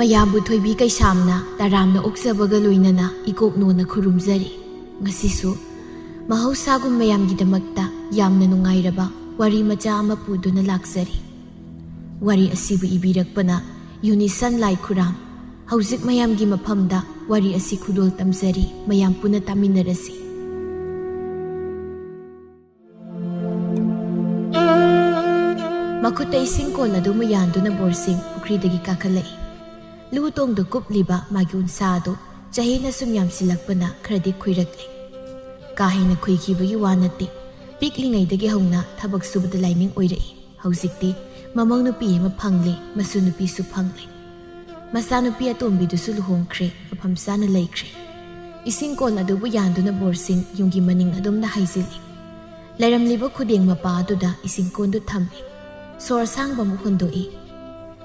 ꯃꯌꯥꯝꯕꯨ ꯊꯣꯏꯕꯤ ꯀꯩꯁꯥꯝꯅ ꯇꯔꯥꯝꯅ ꯑꯣꯛꯆꯕꯒ ꯂꯣꯏꯅꯅ ꯏꯀꯣꯛꯅꯣꯅ ꯈꯨꯔꯨꯝꯖꯔꯤ꯫ ꯉꯁꯤꯁꯨ ꯃꯍꯧꯁꯥꯒꯨꯝ ꯃꯌꯥꯝꯒꯤꯗꯃꯛꯇ ꯌꯥꯝꯅ ꯅꯨꯡꯉꯥꯏꯔꯕ ꯋꯥꯔꯤ ꯃꯆꯥ ꯑꯃ ꯄꯨꯗꯨꯅ ꯂꯥꯛꯆꯔꯤ꯫ ꯋꯥꯔꯤ ꯑꯁꯤꯕꯨ ꯏꯕꯤꯔꯛꯄꯅ ꯌꯨꯅꯤꯁꯟ ꯂꯥꯏꯈꯨꯔꯥꯝ꯫ ꯍꯧꯖꯤꯛ ꯃꯌꯥꯝꯒꯤ ꯃꯐꯝꯗ ꯋꯥꯔꯤ ꯑꯁꯤ ꯈꯨꯗꯣꯜ ꯇꯝꯖꯔꯤ, ꯃꯌꯥꯝ ꯄꯨꯟꯅ ꯇꯥꯃꯤꯟꯅꯔꯁꯤ꯫ ꯃꯈꯨꯠꯇ ꯏꯁꯤꯡ ꯀꯣꯟ ꯑꯗꯨ ꯌꯥꯟꯗꯨꯅ ꯕꯣꯔꯁꯤꯡ ꯄꯨꯈ꯭ꯔꯤꯗꯒꯤ ꯀꯥꯈꯠꯂꯛꯏ꯫ ꯂꯨ ꯇꯣꯡꯗ ꯀꯨꯞꯂꯤꯕ ꯃꯥꯒꯤ ꯎꯟꯁꯥ ꯑꯗꯨ ꯆꯍꯤꯅ ꯁꯨꯝ ꯌꯥꯝꯁꯤꯜꯂꯛꯄꯅ ꯈꯔꯗꯤ ꯈꯨꯏꯔꯛꯂꯤ꯫ ꯀꯥ ꯍꯦꯟꯅ ꯈꯨꯏꯈꯤꯕꯒꯤ ꯋꯥ ꯅꯠꯇꯦ, ꯄꯤꯛꯂꯤꯉꯩꯗꯒꯤ ꯍꯧꯅ ꯊꯕꯛ ꯁꯨꯕꯗ ꯂꯥꯏꯅꯤꯡ ꯑꯣꯏꯔꯛꯏ꯫ ꯍꯧꯖꯤꯛꯇꯤ ꯃꯃꯧ ꯅꯨꯄꯤ ꯑꯃ ꯐꯪꯂꯦ, ꯃꯁꯨ ꯅꯨꯄꯤꯁꯨ ꯐꯪꯂꯦ꯫ ꯃꯆꯥꯅꯨꯄꯤ ꯑꯇꯣꯝꯕꯤꯗꯨꯁꯨ ꯂꯨꯍꯣꯡꯈ꯭ꯔꯦ, ꯃꯐꯝ ꯆꯥꯅ ꯂꯩꯈ꯭ꯔꯦ꯫ ꯏꯁꯤꯡ ꯀꯣꯟ ꯑꯗꯨꯕꯨ ꯌꯥꯟꯗꯨꯅ ꯕꯣꯔꯁꯤꯡ ꯌꯨꯝꯒꯤ ꯃꯅꯤꯡ ꯑꯗꯨꯝꯅ ꯍꯩꯖꯤꯜꯂꯤ꯫ ꯂꯩꯔꯝꯂꯤꯕ ꯈꯨꯗꯦꯡ ꯃꯄꯥ ꯑꯗꯨꯗ ꯏꯁꯤꯡ ꯀꯣꯟꯗꯨ ꯊꯝꯃꯤ꯫ ꯁꯣꯔ ꯑꯁꯥꯡꯕ ꯑꯃꯨꯛ ꯍꯣꯟꯗꯣꯛꯏ꯫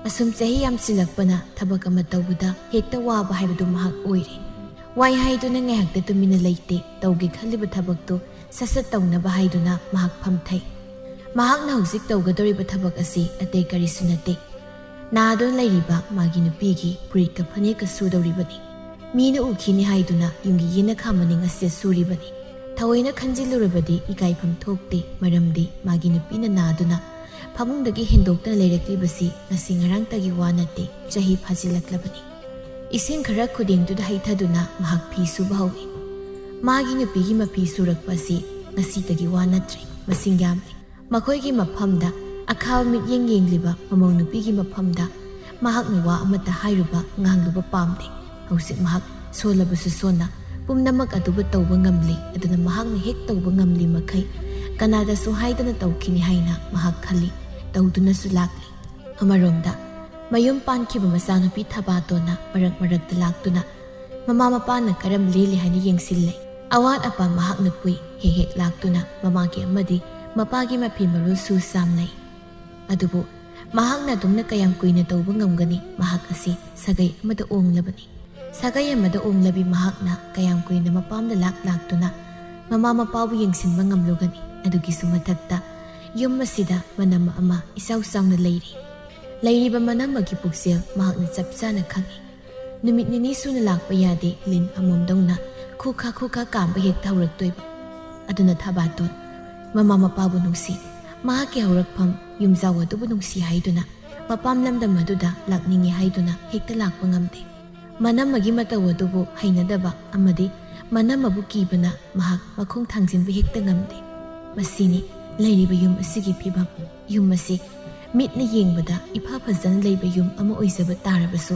ꯑꯁꯨꯝ ꯆꯍꯤ ꯌꯥꯝꯁꯤꯜꯂꯛꯄꯅ ꯊꯕꯛ ꯑꯃ ꯇꯧꯕꯗ ꯍꯦꯛꯇ ꯋꯥꯕ ꯍꯥꯏꯕꯗꯨ ꯃꯍꯥꯛ ꯑꯣꯏꯔꯦ꯫ ꯋꯥꯏ ꯍꯥꯏꯗꯨꯅ ꯉꯥꯏꯍꯥꯛꯇ ꯇꯨꯃꯤꯟꯅ ꯂꯩꯇꯦ, ꯇꯧꯒꯦ ꯈꯜꯂꯤꯕ ꯊꯕꯛꯇꯨ ꯁꯠ-ꯁꯠ ꯇꯧꯅꯕ ꯍꯥꯏꯗꯨꯅ ꯃꯍꯥꯛ ꯐꯝꯊꯩ꯫ ꯃꯍꯥꯛꯅ ꯍꯧꯖꯤꯛ ꯇꯧꯒꯗꯧꯔꯤꯕ ꯊꯕꯛ ꯑꯁꯤ ꯑꯇꯩ ꯀꯔꯤꯁꯨ ꯅꯠꯇꯦ, ꯅꯥꯗꯨꯅ ꯂꯩꯔꯤꯕ ꯃꯥꯒꯤ ꯅꯨꯄꯤꯒꯤ ꯐꯨꯔꯤꯠꯀ ꯐꯅꯦꯛꯀ ꯁꯨꯗꯧꯔꯤꯕꯅꯤ꯫ ꯃꯤꯅ ꯎꯈꯤꯅꯤ ꯍꯥꯏꯗꯨꯅ ꯌꯨꯝꯒꯤ ꯌꯦꯅꯈꯥ ꯃꯅꯤꯡ ꯑꯁꯤꯗ ꯁꯨꯔꯤꯕꯅꯤ꯫ ꯊꯑꯣꯏꯅ ꯈꯟꯖꯤꯜꯂꯨꯔꯕꯗꯤ ꯏꯀꯥꯏꯐꯝ ꯊꯣꯛꯇꯦ, ꯃꯔꯝꯗꯤ ꯃꯥꯒꯤ ꯅꯨꯄꯤꯅ ꯅꯥꯗꯨꯅ ꯐꯃꯨꯡꯗꯒꯤ ꯍꯦꯟꯗꯣꯛꯇꯅ ꯂꯩꯔꯛꯂꯤꯕꯁꯤ ꯉꯁꯤ ꯉꯔꯥꯡꯇꯒꯤ ꯋꯥ ꯅꯠꯇꯦ, ꯆꯍꯤ ꯐꯥꯖꯤꯜꯂꯛꯂꯕꯅꯤ꯫ ꯏꯁꯤꯡ ꯈꯔ ꯈꯨꯗꯦꯡꯗꯨꯗ ꯍꯩꯊꯗꯨꯅ ꯃꯍꯥꯛ ꯐꯤ ꯁꯨꯕ ꯍꯧꯏ꯫ ꯃꯥꯒꯤ ꯅꯨꯄꯤꯒꯤ ꯃꯐꯤ ꯁꯨꯔꯛꯄ ꯑꯁꯤ ꯉꯁꯤꯇꯒꯤ ꯋꯥ ꯅꯠꯇ꯭ꯔꯦ, ꯃꯁꯤꯡ ꯌꯥꯝꯂꯤ꯫ ꯃꯈꯣꯏꯒꯤ ꯃꯐꯝꯗ ꯑꯈꯥꯕ ꯃꯤꯠꯌꯦꯡ ꯌꯦꯡꯂꯤꯕ ꯃꯃꯧ ꯅꯨꯄꯤꯒꯤ ꯃꯐꯝꯗ ꯃꯍꯥꯛꯅ ꯋꯥ ꯑꯃꯠꯇ ꯍꯥꯏꯔꯨꯕ ꯉꯥꯡꯂꯨꯕ ꯄꯥꯝꯗꯦ꯫ ꯍꯧꯖꯤꯛ ꯃꯍꯥꯛ ꯁꯣꯜꯂꯕꯁꯨ ꯁꯣꯟꯅ ꯄꯨꯝꯅꯃꯛ ꯑꯗꯨꯕꯨ ꯇꯧꯕ ꯉꯝꯂꯤ꯫ ꯑꯗꯨꯅ ꯃꯍꯥꯛꯅ ꯍꯦꯛ ꯇꯧꯕ ꯉꯝꯂꯤ ꯃꯈꯩ ꯀꯅꯥꯗꯁꯨ ꯍꯥꯏꯗꯅ ꯇꯧꯈꯤꯅꯤ ꯍꯥꯏꯅ ꯃꯍꯥꯛ ꯈꯜꯂꯤ, ꯇꯧꯗꯨꯅꯁꯨ ꯂꯥꯛꯂꯤ꯫ ꯑꯃꯔꯣꯝꯗ ꯃꯌꯨꯝ ꯄꯥꯟꯈꯤꯕ ꯃꯆꯥꯅꯨꯄꯤ ꯊꯕꯥꯇꯣꯟꯅ ꯃꯔꯛ ꯃꯔꯛꯇ ꯂꯥꯛꯇꯨꯅ ꯃꯃꯥ ꯃꯄꯥꯅ ꯀꯔꯝ ꯂꯦꯜꯂꯤ ꯍꯥꯏꯅ ꯌꯦꯡꯁꯤꯜꯂꯦ꯫ ꯑꯋꯥꯠ ꯑꯄꯥ ꯃꯍꯥꯛꯅ ꯄꯨꯏ, ꯍꯦꯛ ꯍꯦꯛ ꯂꯥꯛꯇꯨꯅ ꯃꯃꯥꯒꯤ ꯑꯃꯗꯤ ꯃꯄꯥꯒꯤ ꯃꯐꯤ ꯃꯔꯣꯜ ꯁꯨ ꯆꯥꯝꯅꯩ꯫ ꯑꯗꯨꯕꯨ ꯃꯍꯥꯛꯅ ꯑꯗꯨꯝꯅ ꯀꯌꯥꯝ ꯀꯨꯏꯅ ꯇꯧꯕ ꯉꯝꯒꯅꯤ? ꯃꯍꯥꯛ ꯑꯁꯤ ꯁꯥꯒꯩ ꯑꯃꯗ ꯑꯣꯡꯂꯕꯅꯤ꯫ ꯁꯥꯒꯩ ꯑꯃꯗ ꯑꯣꯡꯂꯕꯤ ꯃꯍꯥꯛꯅ ꯀꯌꯥꯝ ꯀꯨꯏꯅ ꯃꯄꯥꯝꯗ ꯂꯥꯛꯇꯨꯅ ꯃꯃꯥ ꯃꯄꯥꯕꯨ ꯌꯦꯡꯁꯤꯟꯕ ꯉꯝꯂꯨꯒꯅꯤ? ꯑꯗꯨꯒꯤꯁꯨ ꯃꯊꯛꯇ ꯌꯨꯝ ꯑꯁꯤꯗ ꯃꯅꯝ ꯑꯃ ꯏꯆꯥꯎ ꯆꯥꯎꯅ ꯂꯩꯔꯤ꯫ ꯂꯩꯔꯤꯕ ꯃꯅꯝ ꯑꯃꯒꯤ ꯄꯨꯛꯆꯦꯜ ꯃꯍꯥꯛꯅ ꯆꯞ ꯆꯥꯅ ꯈꯪꯏ꯫ ꯅꯨꯃꯤꯠ ꯅꯤꯅꯤ ꯁꯨꯅ ꯂꯥꯛꯄ ꯌꯥꯗꯦ, ꯂꯤꯟ ꯑꯃꯣꯝꯗꯧꯅ ꯈꯨꯈꯥ ꯈꯨꯈꯥ ꯀꯥꯝꯕ ꯍꯦꯛꯇ ꯍꯧꯔꯛꯇꯣꯏꯕ꯫ ꯑꯗꯨꯅ ꯊꯕꯥꯇꯣꯟ ꯃꯃꯥ ꯃꯄꯥꯕꯨ ꯅꯨꯡꯁꯤ, ꯃꯍꯥꯛꯀꯤ ꯍꯧꯔꯛꯐꯝ ꯌꯨꯝꯖꯥꯎ ꯑꯗꯨꯕꯨ ꯅꯨꯡꯁꯤ ꯍꯥꯏꯗꯨꯅ ꯃꯄꯥꯝ ꯂꯝꯗꯝ ꯑꯗꯨꯗ ꯂꯥꯛꯅꯤꯡꯉꯤ ꯍꯥꯏꯗꯨꯅ ꯍꯦꯛꯇ ꯂꯥꯛꯄ ꯉꯝꯗꯦ꯫ ꯃꯅꯝꯃꯒꯤ ꯃꯇꯧ ꯑꯗꯨꯕꯨ ꯍꯩꯅꯗꯕ ꯑꯃꯗꯤ ꯃꯅꯝꯃꯕꯨ ꯀꯤꯕꯅ ꯃꯍꯥꯛ ꯃꯈꯣꯡ ꯊꯥꯡꯖꯤꯟꯕ ꯍꯦꯛꯇ ꯉꯝꯗꯦ꯫ ꯃꯁꯤꯅꯤ ꯂꯩꯔꯤꯕ ꯌꯨꯝ ꯑꯁꯤꯒꯤ ꯐꯤꯕꯝ꯫ ꯌꯨꯝ ꯑꯁꯤ ꯃꯤꯠꯅ ꯌꯦꯡꯕꯗ ꯏꯐ ꯐꯖꯅ ꯂꯩꯕ ꯌꯨꯝ ꯑꯃ ꯑꯣꯏꯖꯕ ꯇꯥꯔꯕꯁꯨ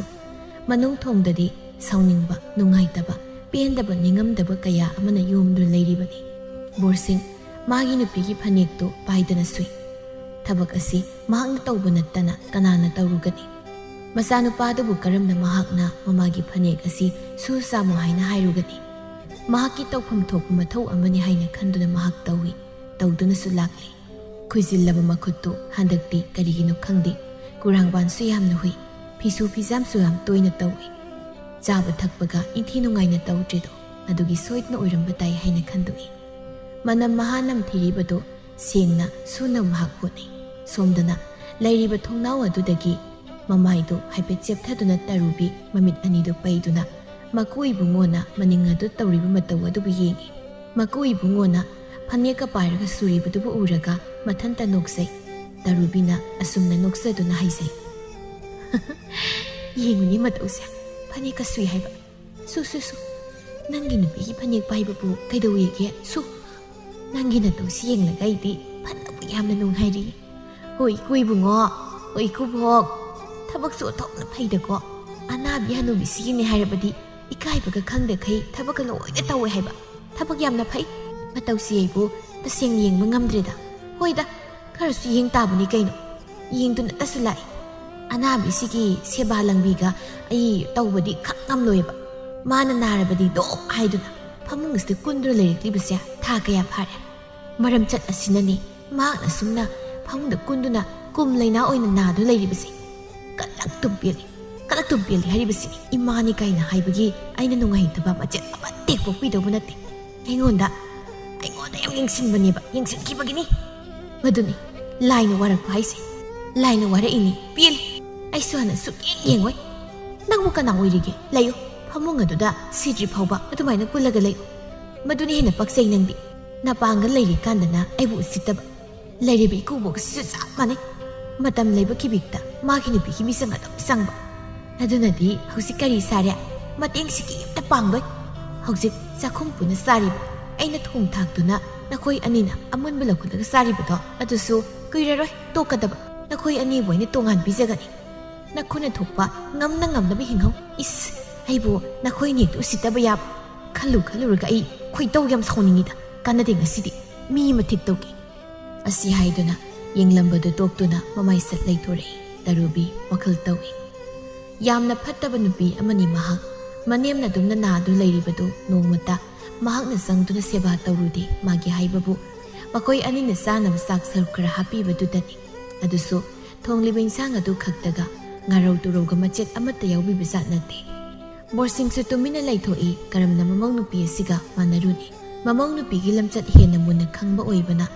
ꯃꯅꯨꯡ ꯊꯣꯡꯗꯗꯤ ꯁꯥꯎꯅꯤꯡꯕ, ꯅꯨꯡꯉꯥꯏꯇꯕ, ꯄꯦꯟꯗꯕ, ꯅꯤꯡꯉꯝꯗꯕ ꯀꯌꯥ ꯑꯃꯅ ꯌꯣꯝꯗꯨꯅ ꯂꯩꯔꯤꯕꯅꯤ꯫ ꯕꯣꯔꯁꯤꯡ ꯃꯥꯒꯤ ꯅꯨꯄꯤꯒꯤ ꯐꯅꯦꯛꯇꯨ ꯄꯥꯏꯗꯅ ꯁꯨꯏ꯫ ꯊꯕꯛ ꯑꯁꯤ ꯃꯍꯥꯛꯅ ꯇꯧꯕ ꯅꯠꯇꯅ ꯀꯅꯥꯅ ꯇꯧꯔꯨꯒꯅꯤ? ꯃꯆꯥꯅꯨꯄꯥꯗꯨꯕꯨ ꯀꯔꯝꯅ ꯃꯍꯥꯛꯅ ꯃꯃꯥꯒꯤ ꯐꯅꯦꯛ ꯑꯁꯤ ꯁꯨ ꯆꯥꯝꯃꯨ ꯍꯥꯏꯅ ꯍꯥꯏꯔꯨꯒꯅꯤ? ꯃꯍꯥꯛꯀꯤ ꯇꯧꯐꯝ ꯊꯣꯛꯄ ꯃꯊꯧ ꯑꯃꯅꯤ ꯍꯥꯏꯅ ꯈꯟꯗꯨꯅ ꯃꯍꯥꯛ ꯇꯧꯏ, ꯇꯧꯗꯨꯅꯁꯨ ꯂꯥꯛꯂꯤ꯫ ꯈꯨꯏꯖꯤꯜꯂꯕ ꯃꯈꯨꯠꯇꯨ ꯍꯟꯗꯛꯇꯤ ꯀꯔꯤꯒꯤꯅꯣ ꯈꯪꯗꯦ ꯀꯨꯔꯥꯡꯕꯥꯟꯁꯨ ꯌꯥꯝꯅ ꯍꯨꯏ, ꯐꯤꯁꯨ ꯐꯤꯖꯥꯝꯁꯨ ꯌꯥꯝ ꯇꯣꯏꯅ ꯇꯧꯏ꯫ ꯆꯥꯕ ꯊꯛꯄꯒ ꯏꯟꯊꯤ ꯅꯨꯡꯉꯥꯏꯅ ꯇꯧꯗ꯭ꯔꯤꯗꯣ ꯑꯗꯨꯒꯤ ꯁꯣꯏꯗꯅ ꯑꯣꯏꯔꯝꯕ ꯇꯥꯏ ꯍꯥꯏꯅ ꯈꯟꯗꯣꯛꯏ꯫ ꯃꯅꯝ ꯃꯍꯥ ꯅꯝꯊꯤꯔꯤꯕꯗꯨ ꯁꯦꯡꯅ ꯁꯨꯅꯕ ꯃꯍꯥꯛ ꯍꯣꯠꯅꯩ꯫ ꯁꯣꯝꯗꯅ ꯂꯩꯔꯤꯕ ꯊꯣꯡꯅꯥꯎ ꯑꯗꯨꯗꯒꯤ ꯃꯃꯥꯏꯗꯨ ꯍꯥꯏꯐꯦꯠ ꯆꯦꯞꯊꯗꯨꯅ ꯇꯔꯨꯕꯤ ꯃꯃꯤꯠ ꯑꯅꯤꯗꯨ ꯄꯩꯗꯨꯅ ꯃꯀꯨ ꯏꯕꯨꯡꯉꯣꯅ ꯃꯅꯤꯡ ꯑꯗꯨ ꯇꯧꯔꯤꯕ ꯃꯇꯧ ꯑꯗꯨꯕꯨ ꯌꯦꯡꯏ꯫ ꯃꯀꯨ ꯏꯕꯨꯡꯉꯣꯅ ꯐꯅꯦꯛꯀ ꯄꯥꯏꯔꯒ ꯁꯨꯔꯤꯕꯗꯨꯕꯨ ꯎꯔꯒ ꯃꯊꯟꯇ ꯅꯣꯛꯆꯩ꯫ ꯇꯔꯨꯕꯤꯅ ꯑꯁꯨꯝꯅ ꯅꯣꯛꯆꯗꯨꯅ ꯍꯥꯏꯖꯩ, ꯌꯦꯡꯉꯨꯅꯤ ꯃꯇꯧꯁꯦ, ꯐꯅꯦꯛꯀ ꯁꯨꯏ ꯍꯥꯏꯕ, ꯁꯨ ꯅꯪꯒꯤ ꯅꯨꯄꯤꯒꯤ ꯐꯅꯦꯛ ꯄꯥꯏꯕꯕꯨ ꯀꯩꯗꯧꯋꯦꯒꯦ? ꯁꯨ, ꯅꯪꯒꯤ ꯅꯇꯧꯁꯤ ꯌꯦꯡꯂꯒ ꯑꯩꯗꯤ ꯐꯅꯕꯨ ꯌꯥꯝꯅ ꯅꯨꯡꯉꯥꯏꯔꯤ꯫ ꯍꯣꯏ ꯏꯀꯨ ꯏꯕꯨꯡꯉꯣ, ꯍꯣꯏ ꯏꯀꯨꯕꯣꯛ, ꯊꯕꯛꯁꯨ ꯑꯣꯟꯊꯣꯛꯅ ꯐꯩꯗꯀꯣ꯫ ꯑꯅꯥꯕꯤ ꯍꯅꯨꯕꯤꯁꯤꯒꯤꯅꯦ ꯍꯥꯏꯔꯕꯗꯤ ꯏꯀꯥꯏꯕꯒ ꯈꯪꯗꯈꯩ ꯊꯕꯛꯀ ꯂꯣꯏꯅ ꯇꯧꯋꯦ ꯍꯥꯏꯕ꯫ ꯊꯕꯛ ꯌꯥꯝꯅ ꯐꯩ, ꯃꯇꯧꯁꯤ ꯑꯩꯕꯨ ꯇꯁꯦꯡꯅ ꯌꯦꯡꯕ ꯉꯝꯗ꯭ꯔꯦꯗ꯫ ꯍꯣꯏꯗ, ꯈꯔꯁꯨ ꯌꯦꯡ ꯇꯥꯕꯅꯤ ꯀꯩꯅꯣ, ꯌꯦꯡꯗꯨꯅꯇꯁꯨ ꯂꯥꯛꯏ꯫ ꯑꯅꯥꯕꯤꯁꯤꯒꯤ ꯁꯦꯕꯥ ꯂꯪꯕꯤꯒ ꯑꯩ ꯇꯧꯕꯗꯤ ꯈꯛ ꯉꯝꯂꯣꯏꯕ꯫ ꯃꯥꯅ ꯅꯥꯔꯕꯗꯤ ꯗꯣꯛ ꯍꯥꯏꯗꯨꯅ ꯐꯃꯨꯡ ꯑꯁꯤꯗ ꯀꯨꯟꯗꯨꯅ ꯂꯩꯔꯛꯂꯤꯕꯁꯦ ꯊꯥ ꯀꯌꯥ ꯐꯥꯔꯦ꯫ ꯃꯔꯝ ꯆꯠ ꯑꯁꯤꯅꯅꯤ ꯃꯍꯥꯛꯅ ꯁꯨꯝꯅ ꯐꯃꯨꯡꯗ ꯀꯨꯟꯗꯨꯅ ꯀꯨꯝ ꯂꯩꯅꯥ ꯑꯣꯏꯅ ꯅꯥꯗꯨꯅ ꯂꯩꯔꯤꯕꯁꯤ꯫ ꯀꯂꯛꯇꯨꯝ ꯄꯦꯜꯂꯤ ꯍꯥꯏꯔꯤꯕꯁꯤꯅꯤ꯫ ꯏꯃꯥꯅꯤ ꯀꯥꯏꯅ ꯍꯥꯏꯕꯒꯤ ꯑꯩꯅ ꯅꯨꯡꯉꯥꯏꯇꯕ ꯃꯆꯦꯠ ꯑꯃꯠꯇ ꯄꯣꯛꯄꯤꯗꯧꯕ ꯅꯠꯇꯦ꯫ ꯑꯩꯉꯣꯟꯗ ꯌꯥꯝ ꯌꯦꯡꯁꯤꯟꯕꯅꯦꯕ, ꯌꯦꯡꯁꯤꯟꯈꯤꯕꯒꯤꯅꯤ꯫ ꯃꯗꯨꯅꯤ ꯂꯥꯏꯅ ꯋꯥꯔꯛꯄ ꯍꯥꯏꯁꯦ꯫ ꯂꯥꯏꯅ ꯋꯥꯔꯛꯏꯅꯤ, ꯄꯦꯜꯂꯤ꯫ ꯑꯩꯁꯨ ꯍꯥꯟꯅ ꯁꯨꯛꯌꯦꯡ ꯌꯦꯡꯉꯣꯏ꯫ ꯅꯪꯕꯨ ꯀꯅꯥ ꯑꯣꯏꯔꯤꯒꯦ ꯂꯩꯌꯨ ꯐꯃꯨꯡ ꯑꯗꯨꯗ ꯁꯤꯗ꯭ꯔꯤ ꯐꯥꯎꯕ ꯑꯗꯨꯃꯥꯏꯅ ꯀꯨꯜꯂꯒ ꯂꯩꯌꯨ ꯃꯗꯨꯅ ꯍꯦꯟꯅ ꯄꯛꯆꯩ ꯅꯪꯗꯤ ꯅꯄꯥꯡꯒ ꯂꯩꯔꯤꯀꯥꯟꯗꯅ ꯑꯩꯕꯨ ꯎꯁꯤꯠꯇꯕ ꯂꯩꯔꯤꯕ ꯏꯀꯨꯕꯣꯛꯁꯤꯁꯨ ꯆꯞ ꯃꯥꯟꯅꯩ ꯃꯇꯝ ꯂꯩꯕ ꯈꯤꯕꯤꯛꯇ ꯃꯥꯒꯤ ꯅꯨꯄꯤꯒꯤ ꯃꯤꯆꯪ ꯑꯗꯨꯝ ꯆꯪꯕ ꯑꯗꯨꯅꯗꯤ ꯍꯧꯖꯤꯛ ꯀꯔꯤ ꯁꯥꯔꯦ ꯃꯇꯦꯡꯁꯤꯒꯤ ꯑꯝꯇ ꯄꯥꯡꯗꯣꯏ ꯍꯧꯖꯤꯛ ꯆꯥꯛꯈꯨꯝ ꯄꯨꯅ ꯆꯥꯔꯤꯕ ꯑꯩꯅ ꯊꯣꯡ ꯊꯥꯛꯇꯨꯅ ꯅꯈꯣꯏ ꯑꯅꯤꯅ ꯑꯃꯨꯟꯕ ꯂꯧꯈꯠꯂꯒ ꯆꯥꯔꯤꯕꯗꯣ ꯑꯗꯨꯁꯨ ꯀꯨꯏꯔꯔꯣꯏ ꯇꯣꯛꯀꯗꯕ ꯅꯈꯣꯏ ꯑꯅꯤꯕꯨ ꯑꯩꯅ ꯇꯣꯉꯥꯟ ꯄꯤꯖꯒꯅꯤ ꯅꯈꯣꯏꯅ ꯊꯣꯛꯄ ꯉꯝꯅ ꯉꯝꯅꯕ ꯍꯤꯡꯍꯧ ꯏꯁ ꯑꯩꯕꯨ ꯅꯈꯣꯏꯅ ꯍꯦꯛꯇ ꯎꯁꯤꯠꯇꯕ ꯌꯥꯕ ꯈꯜꯂꯨꯔꯒ ꯑꯩ ꯈꯣꯏꯇꯧ ꯌꯥꯝ ꯁꯥꯎꯅꯤꯡꯉꯤꯗ ꯀꯥꯟꯅꯗꯦ ꯉꯁꯤꯗꯤ ꯃꯤ ꯑꯃ ꯊꯤꯛ ꯇꯧꯒꯦ ꯑꯁꯤ ꯍꯥꯏꯗꯨꯅ ꯌꯦꯡꯂꯝꯕꯗꯨ ꯇꯣꯛꯇꯨꯅ ꯃꯃꯥꯏ ꯁꯠ ꯂꯩꯊꯣꯔꯛꯏ ꯇꯔꯨꯕꯤ ꯋꯥꯈꯜ ꯇꯧꯏ ꯌꯥꯝꯅ ꯐꯠꯇꯕ ꯅꯨꯄꯤ ꯑꯃꯅꯤ ꯃꯍꯥꯛ ꯃꯅꯦꯝꯅ ꯑꯗꯨꯝꯅ ꯅꯥꯗꯨ ꯂꯩꯔꯤꯕꯗꯨ ꯅꯣꯡꯃꯇ ꯃꯍꯥꯛꯅ ꯆꯪꯗꯨꯅ ꯁꯦꯕꯥ ꯇꯧꯔꯨꯗꯦ ꯃꯥꯒꯤ ꯍꯥꯏꯕꯕꯨ ꯃꯈꯣꯏ ꯑꯅꯤꯅ ꯆꯥꯅꯕ ꯆꯥꯛ ꯁꯔꯨꯛ ꯈꯔ ꯍꯥꯞꯄꯤꯕꯗꯨꯗꯅꯤ ꯑꯗꯨꯁꯨ ꯊꯣꯡꯂꯤꯕ ꯏꯟꯁꯥꯡ ꯑꯗꯨ ꯈꯛꯇꯒ ꯉꯥꯔꯧ ꯇꯨꯔꯧꯒ ꯃꯆꯦꯠ ꯑꯃꯠꯇ ꯌꯥꯎꯕꯤꯕ ꯖꯥꯠ ꯅꯠꯇꯦ ꯕꯣꯔꯁꯤꯡꯁꯨ ꯇꯨꯃꯤꯟꯅ ꯂꯩꯊꯣꯛꯏ ꯀꯔꯝꯅ ꯃꯃꯧ ꯅꯨꯄꯤ ꯑꯁꯤꯒ ꯃꯥꯟꯅꯔꯨꯅꯤ ꯃꯃꯧ ꯅꯨꯄꯤꯒꯤ ꯂꯝꯆꯠ ꯍꯦꯟꯅ ꯃꯨꯟꯅ ꯈꯪꯕ ꯑꯣꯏꯕꯅ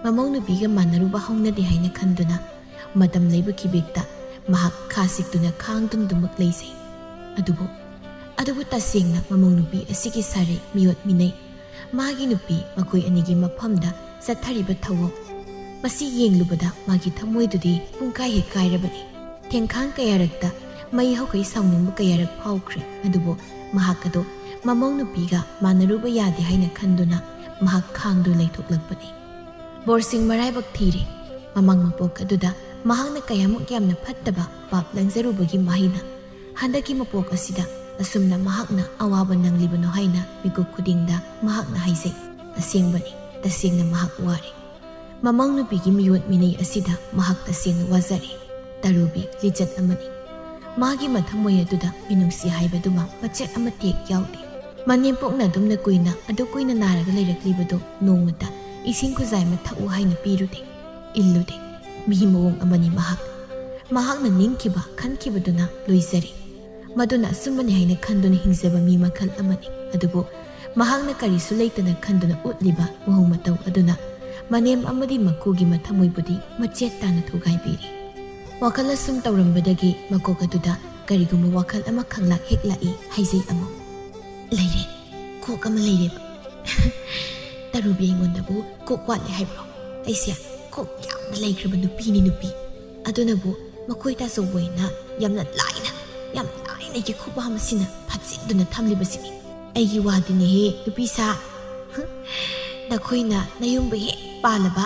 ꯃꯃꯧ ꯅꯨꯄꯤꯒ ꯃꯥꯟꯅꯔꯨꯕ ꯍꯧꯅꯗꯦ ꯍꯥꯏꯅ ꯈꯟꯗꯨꯅ ꯃꯇꯝ ꯂꯩꯕ ꯈꯤꯕꯦꯛꯇ ꯃꯍꯥꯛ ꯈꯥꯁꯤꯛꯇꯨꯅ ꯈꯥꯡꯗꯨꯅꯗꯨꯃꯛ ꯂꯩꯖꯩ ꯑꯗꯨꯕꯨ ꯇꯁꯦꯡꯅ ꯃꯃꯧ ꯅꯨꯄꯤ ꯑꯁꯤꯒꯤ ꯁꯥꯔꯩ ꯃꯤꯑꯣꯠ ꯃꯤꯅꯩ ꯃꯥꯒꯤ ꯅꯨꯄꯤ ꯃꯈꯣꯏ ꯑꯅꯤꯒꯤ ꯃꯐꯝꯗ ꯆꯠꯊꯔꯤꯕ ꯊꯧꯑꯣꯡ ꯃꯁꯤ ꯌꯦꯡꯂꯨꯕꯗ ꯃꯥꯒꯤ ꯊꯃꯣꯏꯗꯨꯗꯤ ꯄꯨꯡꯀꯥꯏ ꯍꯦꯛ ꯀꯥꯏꯔꯕꯅꯤ ꯊꯦꯡꯈꯥꯡ ꯀꯌꯥꯔꯛꯇ ꯃꯩ ꯍꯧꯈꯩ ꯁꯥꯎꯅꯤꯡꯕ ꯀꯌꯥꯔꯛ ꯐꯥꯎꯈ꯭ꯔꯦ ꯑꯗꯨꯕꯨ ꯃꯍꯥꯛ ꯑꯗꯣ ꯃꯃꯧ ꯅꯨꯄꯤꯒ ꯃꯥꯟꯅꯔꯨꯕ ꯌꯥꯗꯦ ꯍꯥꯏꯅ ꯈꯟꯗꯨꯅ ꯃꯍꯥꯛ ꯈꯥꯡꯗꯨ ꯂꯩꯊꯣꯛꯂꯛꯄꯅꯤ ꯕꯣꯔꯁꯤꯡ ꯃꯔꯥꯏꯕꯛ ꯊꯤꯔꯦ ꯃꯃꯥꯡ ꯃꯄꯣꯛ ꯑꯗꯨꯗ ꯃꯍꯥꯛꯅ ꯀꯌꯥꯃꯨꯛ ꯌꯥꯝꯅ ꯐꯠꯇꯕ ꯄꯥꯞ ꯂꯪꯖꯔꯨꯕꯒꯤ ꯃꯍꯩꯅ ꯍꯟꯗꯛꯀꯤ ꯃꯄꯣꯛ ꯑꯁꯤꯗ ꯑꯁꯨꯝꯅ ꯃꯍꯥꯛꯅ ꯑꯋꯥꯕ ꯅꯪꯂꯤꯕꯅꯣ ꯍꯥꯏꯅ ꯃꯤꯀꯨꯞ ꯈꯨꯗꯤꯡꯗ ꯃꯍꯥꯛꯅ ꯍꯥꯏꯖꯩ ꯑꯁꯦꯡꯕꯅꯤ ꯇꯁꯦꯡꯅ ꯃꯍꯥꯛ ꯋꯥꯔꯦ ꯃꯃꯧ ꯅꯨꯄꯤꯒꯤ ꯃꯤꯑꯣꯠ ꯃꯤꯅꯩ ꯑꯁꯤꯗ ꯃꯍꯥꯛ ꯇꯁꯦꯡꯅ ꯋꯥꯖꯔꯦ ꯇꯔꯨꯕꯤ ꯂꯤꯆꯠ ꯑꯃꯅꯤ ꯃꯥꯒꯤ ꯃꯊꯃꯣꯏ ꯑꯗꯨꯗ ꯃꯤꯅꯨꯡꯁꯤ ꯍꯥꯏꯕꯗꯨꯃ ꯃꯆꯦꯠ ꯑꯃꯠꯇ ꯍꯦꯛ ꯌꯥꯎꯗꯦ ꯃꯅꯦꯝꯄꯣꯛꯅ ꯑꯗꯨꯝꯅ ꯀꯨꯏꯅ ꯅꯥꯔꯒ ꯂꯩꯔꯛꯂꯤꯕꯗꯣ ꯅꯣꯡꯃꯇ ꯏꯁꯤꯡ ꯈꯨꯖꯥꯏ ꯑꯃ ꯊꯛꯎ ꯍꯥꯏꯅ ꯄꯤꯔꯨꯗꯦ ꯏꯜꯂꯨꯗꯦ ꯃꯤ ꯃꯑꯣꯡ ꯑꯃꯅꯤ ꯃꯍꯥꯛꯅ ꯅꯤꯡꯈꯤꯕ ꯈꯟꯈꯤꯕꯗꯨꯅ ꯂꯣꯏꯖꯔꯦ ꯃꯗꯨꯅ ꯑꯆꯨꯝꯕꯅꯤ ꯍꯥꯏꯅ ꯈꯟꯗꯨꯅ ꯍꯤꯡꯖꯕ ꯃꯤ ꯃꯈꯜ ꯑꯃꯅꯤ ꯑꯗꯨꯕꯨ ꯃꯍꯥꯛꯅ ꯀꯔꯤꯁꯨ ꯂꯩꯇꯅ ꯈꯟꯗꯨꯅ ꯎꯠꯂꯤꯕ ꯃꯑꯣꯡ ꯃꯇꯧ ꯑꯗꯨꯅ ꯃꯅꯦꯝ ꯑꯃꯗꯤ ꯃꯀꯨꯒꯤ ꯃꯊꯃꯣꯏꯕꯨꯗꯤ ꯃꯆꯦꯠ ꯇꯥꯅ ꯊꯨꯒꯥꯏꯕꯤꯔꯤ ꯋꯥꯈꯜ ꯑꯁꯨꯝ ꯇꯧꯔꯝꯕꯗꯒꯤ ꯃꯀꯣꯛ ꯑꯗꯨꯗ ꯀꯔꯤꯒꯨꯝꯕ ꯋꯥꯈꯜ ꯑꯃ ꯈꯪꯂꯥꯛ ꯍꯦꯛ ꯂꯥꯛꯏ ꯍꯥꯏꯖꯩ ꯑꯃꯨꯛ ꯂꯩꯔꯦ ꯀꯣꯛ ꯑꯃ ꯂꯩꯔꯦꯕ ꯇꯔꯨꯕꯤ ꯑꯩꯉꯣꯟꯗꯕꯨ ꯀꯣꯛ ꯋꯥꯠꯂꯦ ꯍꯥꯏꯕ꯭ꯔꯣ ꯑꯩꯁꯦ ꯀꯣꯛ ꯌꯥꯝꯅ ꯂꯩꯈ꯭ꯔꯕ ꯅꯨꯄꯤ ꯑꯗꯨꯅꯕꯨ ꯃꯈꯣꯏ ꯇꯥꯆꯧꯕꯣꯏꯅ ꯌꯥꯝꯅ ꯂꯥꯏꯅ ꯑꯩꯒꯤ ꯈꯨꯕꯥꯝ ꯑꯁꯤꯅ ꯐꯥꯖꯤꯟꯗꯨꯅ ꯊꯝꯂꯤꯕꯁꯤꯅꯤ ꯑꯩꯒꯤ ꯋꯥꯗꯤꯅꯦꯍꯦ ꯅꯨꯄꯤ ꯁꯥ ꯅꯈꯣꯏꯅ ꯅꯌꯨꯝꯕ ꯍꯦꯛ ꯄꯥꯜꯂꯕ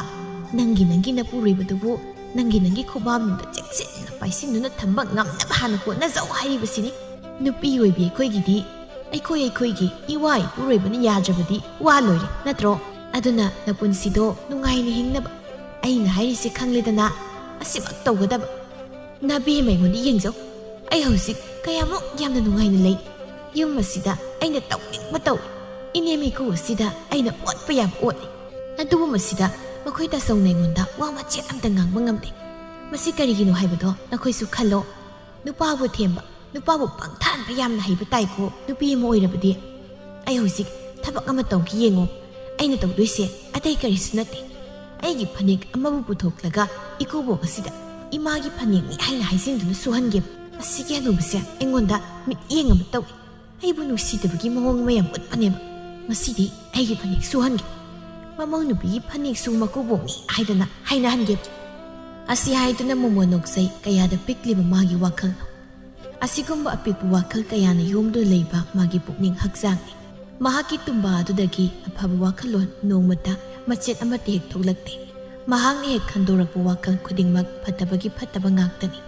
ꯅꯪꯒꯤ ꯅꯄꯨꯔꯣꯏꯕꯗꯨꯕꯨ ꯅꯪꯒꯤ ꯈꯨꯕꯥꯝꯗ ꯆꯦꯛꯁꯤꯟꯅ ꯄꯥꯏꯁꯤꯟꯗꯨꯅ ꯊꯝꯕ ꯉꯝꯅꯕ ꯍꯥꯟꯅ ꯍꯣꯠꯅꯖꯧ ꯍꯥꯏꯔꯤꯕꯁꯤꯅꯤ ꯅꯨꯄꯤ ꯑꯣꯏꯕꯤ ꯑꯩꯈꯣꯏꯒꯤꯗꯤ ꯑꯩꯈꯣꯏꯒꯤ ꯏꯋꯥ ꯏꯄꯨꯔꯣꯏꯕꯅ ꯌꯥꯗ꯭ꯔꯕꯗꯤ ꯋꯥ ꯂꯣꯏꯔꯦ ꯅꯠꯇ꯭ꯔꯣ ꯑꯗꯨꯅ ꯅꯄꯨꯟꯁꯤꯗꯣ ꯅꯨꯡꯉꯥꯏꯅ ꯍꯤꯡꯅꯕ ꯑꯩꯅ ꯍꯥꯏꯔꯤꯁꯦ ꯈꯪꯂꯦꯗꯅ ꯑꯁꯤꯃꯛ ꯇꯧꯒꯗꯕ ꯅꯕꯦꯝꯃ ꯑꯩꯉꯣꯟꯗ ꯌꯦꯡꯖꯧ ꯑꯩ ꯍꯧꯖꯤꯛ ꯀꯌꯥꯃꯨꯛ ꯌꯥꯝꯅ ꯅꯨꯡꯉꯥꯏꯅ ꯂꯩ ꯌꯨꯝ ꯑꯁꯤꯗ ꯑꯩꯅ ꯇꯧꯅꯤꯡꯕ ꯇꯧꯏ ꯏꯅꯦꯝ ꯏꯀꯨ ꯑꯁꯤꯗ ꯑꯩꯅ ꯑꯣꯠꯄ ꯌꯥꯕ ꯑꯣꯠꯂꯤ ꯑꯗꯨꯕꯨ ꯃꯁꯤꯗ ꯃꯈꯣꯏ ꯇꯥꯆꯧꯅ ꯑꯩꯉꯣꯟꯗ ꯋꯥ ꯃꯆꯦꯠ ꯑꯝꯇ ꯉꯥꯡꯕ ꯉꯝꯗꯦ ꯃꯁꯤ ꯀꯔꯤꯒꯤꯅꯣ ꯍꯥꯏꯕꯗꯣ ꯅꯈꯣꯏꯁꯨ ꯈꯜꯂꯣ ꯅꯨꯄꯥꯕꯨ ꯊꯦꯝꯕ ꯅꯨꯄꯥꯕꯨ ꯄꯪꯊꯥꯟꯕ ꯌꯥꯝꯅ ꯍꯩꯕ ꯇꯥꯏꯀꯣ ꯅꯨꯄꯤ ꯑꯃ ꯑꯣꯏꯔꯕꯗꯤ ꯑꯩ ꯍꯧꯖꯤꯛ ꯊꯕꯛ ꯑꯃ ꯇꯧꯒꯦ ꯌꯦꯡꯉꯣ ꯑꯩꯅ ꯇꯧꯗꯣꯏꯁꯦ ꯑꯇꯩ ꯀꯔꯤꯁꯨ ꯅꯠꯇꯦ ꯑꯩꯒꯤ ꯐꯅꯦꯛ ꯑꯃꯕꯨ ꯄꯨꯊꯣꯛꯂꯒ ꯏꯀꯨꯕꯣꯛ ꯑꯁꯤꯗ ꯏꯃꯥꯒꯤ ꯐꯅꯦꯛꯅꯤ ꯍꯥꯏꯅ ꯍꯥꯏꯖꯤꯟꯗꯨꯅ ꯁꯨꯍꯟꯒꯦꯕ ꯑꯁꯤꯒꯤ ꯍꯅꯨꯕꯁꯦ ꯑꯩꯉꯣꯟꯗ ꯃꯤꯠꯌꯦꯡ ꯑꯃ ꯇꯧꯏ ꯑꯩꯕꯨ ꯅꯨꯡꯁꯤꯗꯕꯒꯤ ꯃꯑꯣꯡ ꯃꯌꯥꯝ ꯎꯠꯄꯅꯦꯕ ꯉꯁꯤꯗꯤ ꯑꯩꯒꯤ ꯐꯅꯦꯛ ꯁꯨꯍꯟꯒꯦ ꯃꯃꯧ ꯅꯨꯄꯤꯒꯤ ꯐꯅꯦꯛꯁꯨ ꯃꯀꯨꯕꯣꯛꯅꯤ ꯍꯥꯏꯗꯅ ꯍꯥꯏꯅꯍꯟꯒꯦ ꯑꯁꯤ ꯍꯥꯏꯗꯨꯅ ꯃꯣꯃꯣ ꯅꯣꯛꯆꯩ ꯀꯌꯥꯗ ꯄꯤꯛꯂꯤꯕ ꯃꯥꯒꯤ ꯋꯥꯈꯜꯅꯣ ꯑꯁꯤꯒꯨꯝꯕ ꯑꯄꯤꯛꯄ ꯋꯥꯈꯜ ꯀꯌꯥꯅ ꯌꯣꯝꯗꯨꯅ ꯂꯩꯕ ꯃꯥꯒꯤ ꯄꯨꯛꯅꯤꯡ ꯍꯛꯆꯥꯡꯅꯤ ꯃꯍꯥꯛꯀꯤ ꯇꯨꯝꯕꯥ ꯑꯗꯨꯗꯒꯤ ꯑꯐꯕ ꯋꯥꯈꯜꯂꯣꯟ ꯅꯣꯡꯃꯇ ꯃꯆꯦꯠ ꯑꯃꯠꯇ ꯍꯦꯛ ꯊꯣꯛꯂꯛꯇꯦ ꯃꯍꯥꯛꯅ ꯍꯦꯛ ꯈꯟꯗꯣꯔꯛꯄ ꯋꯥꯈꯜ ꯈꯨꯗꯤꯡꯃꯛ ꯐꯠꯇꯕꯒꯤ ꯐꯠꯇꯕ ꯉꯥꯛꯇꯅꯤ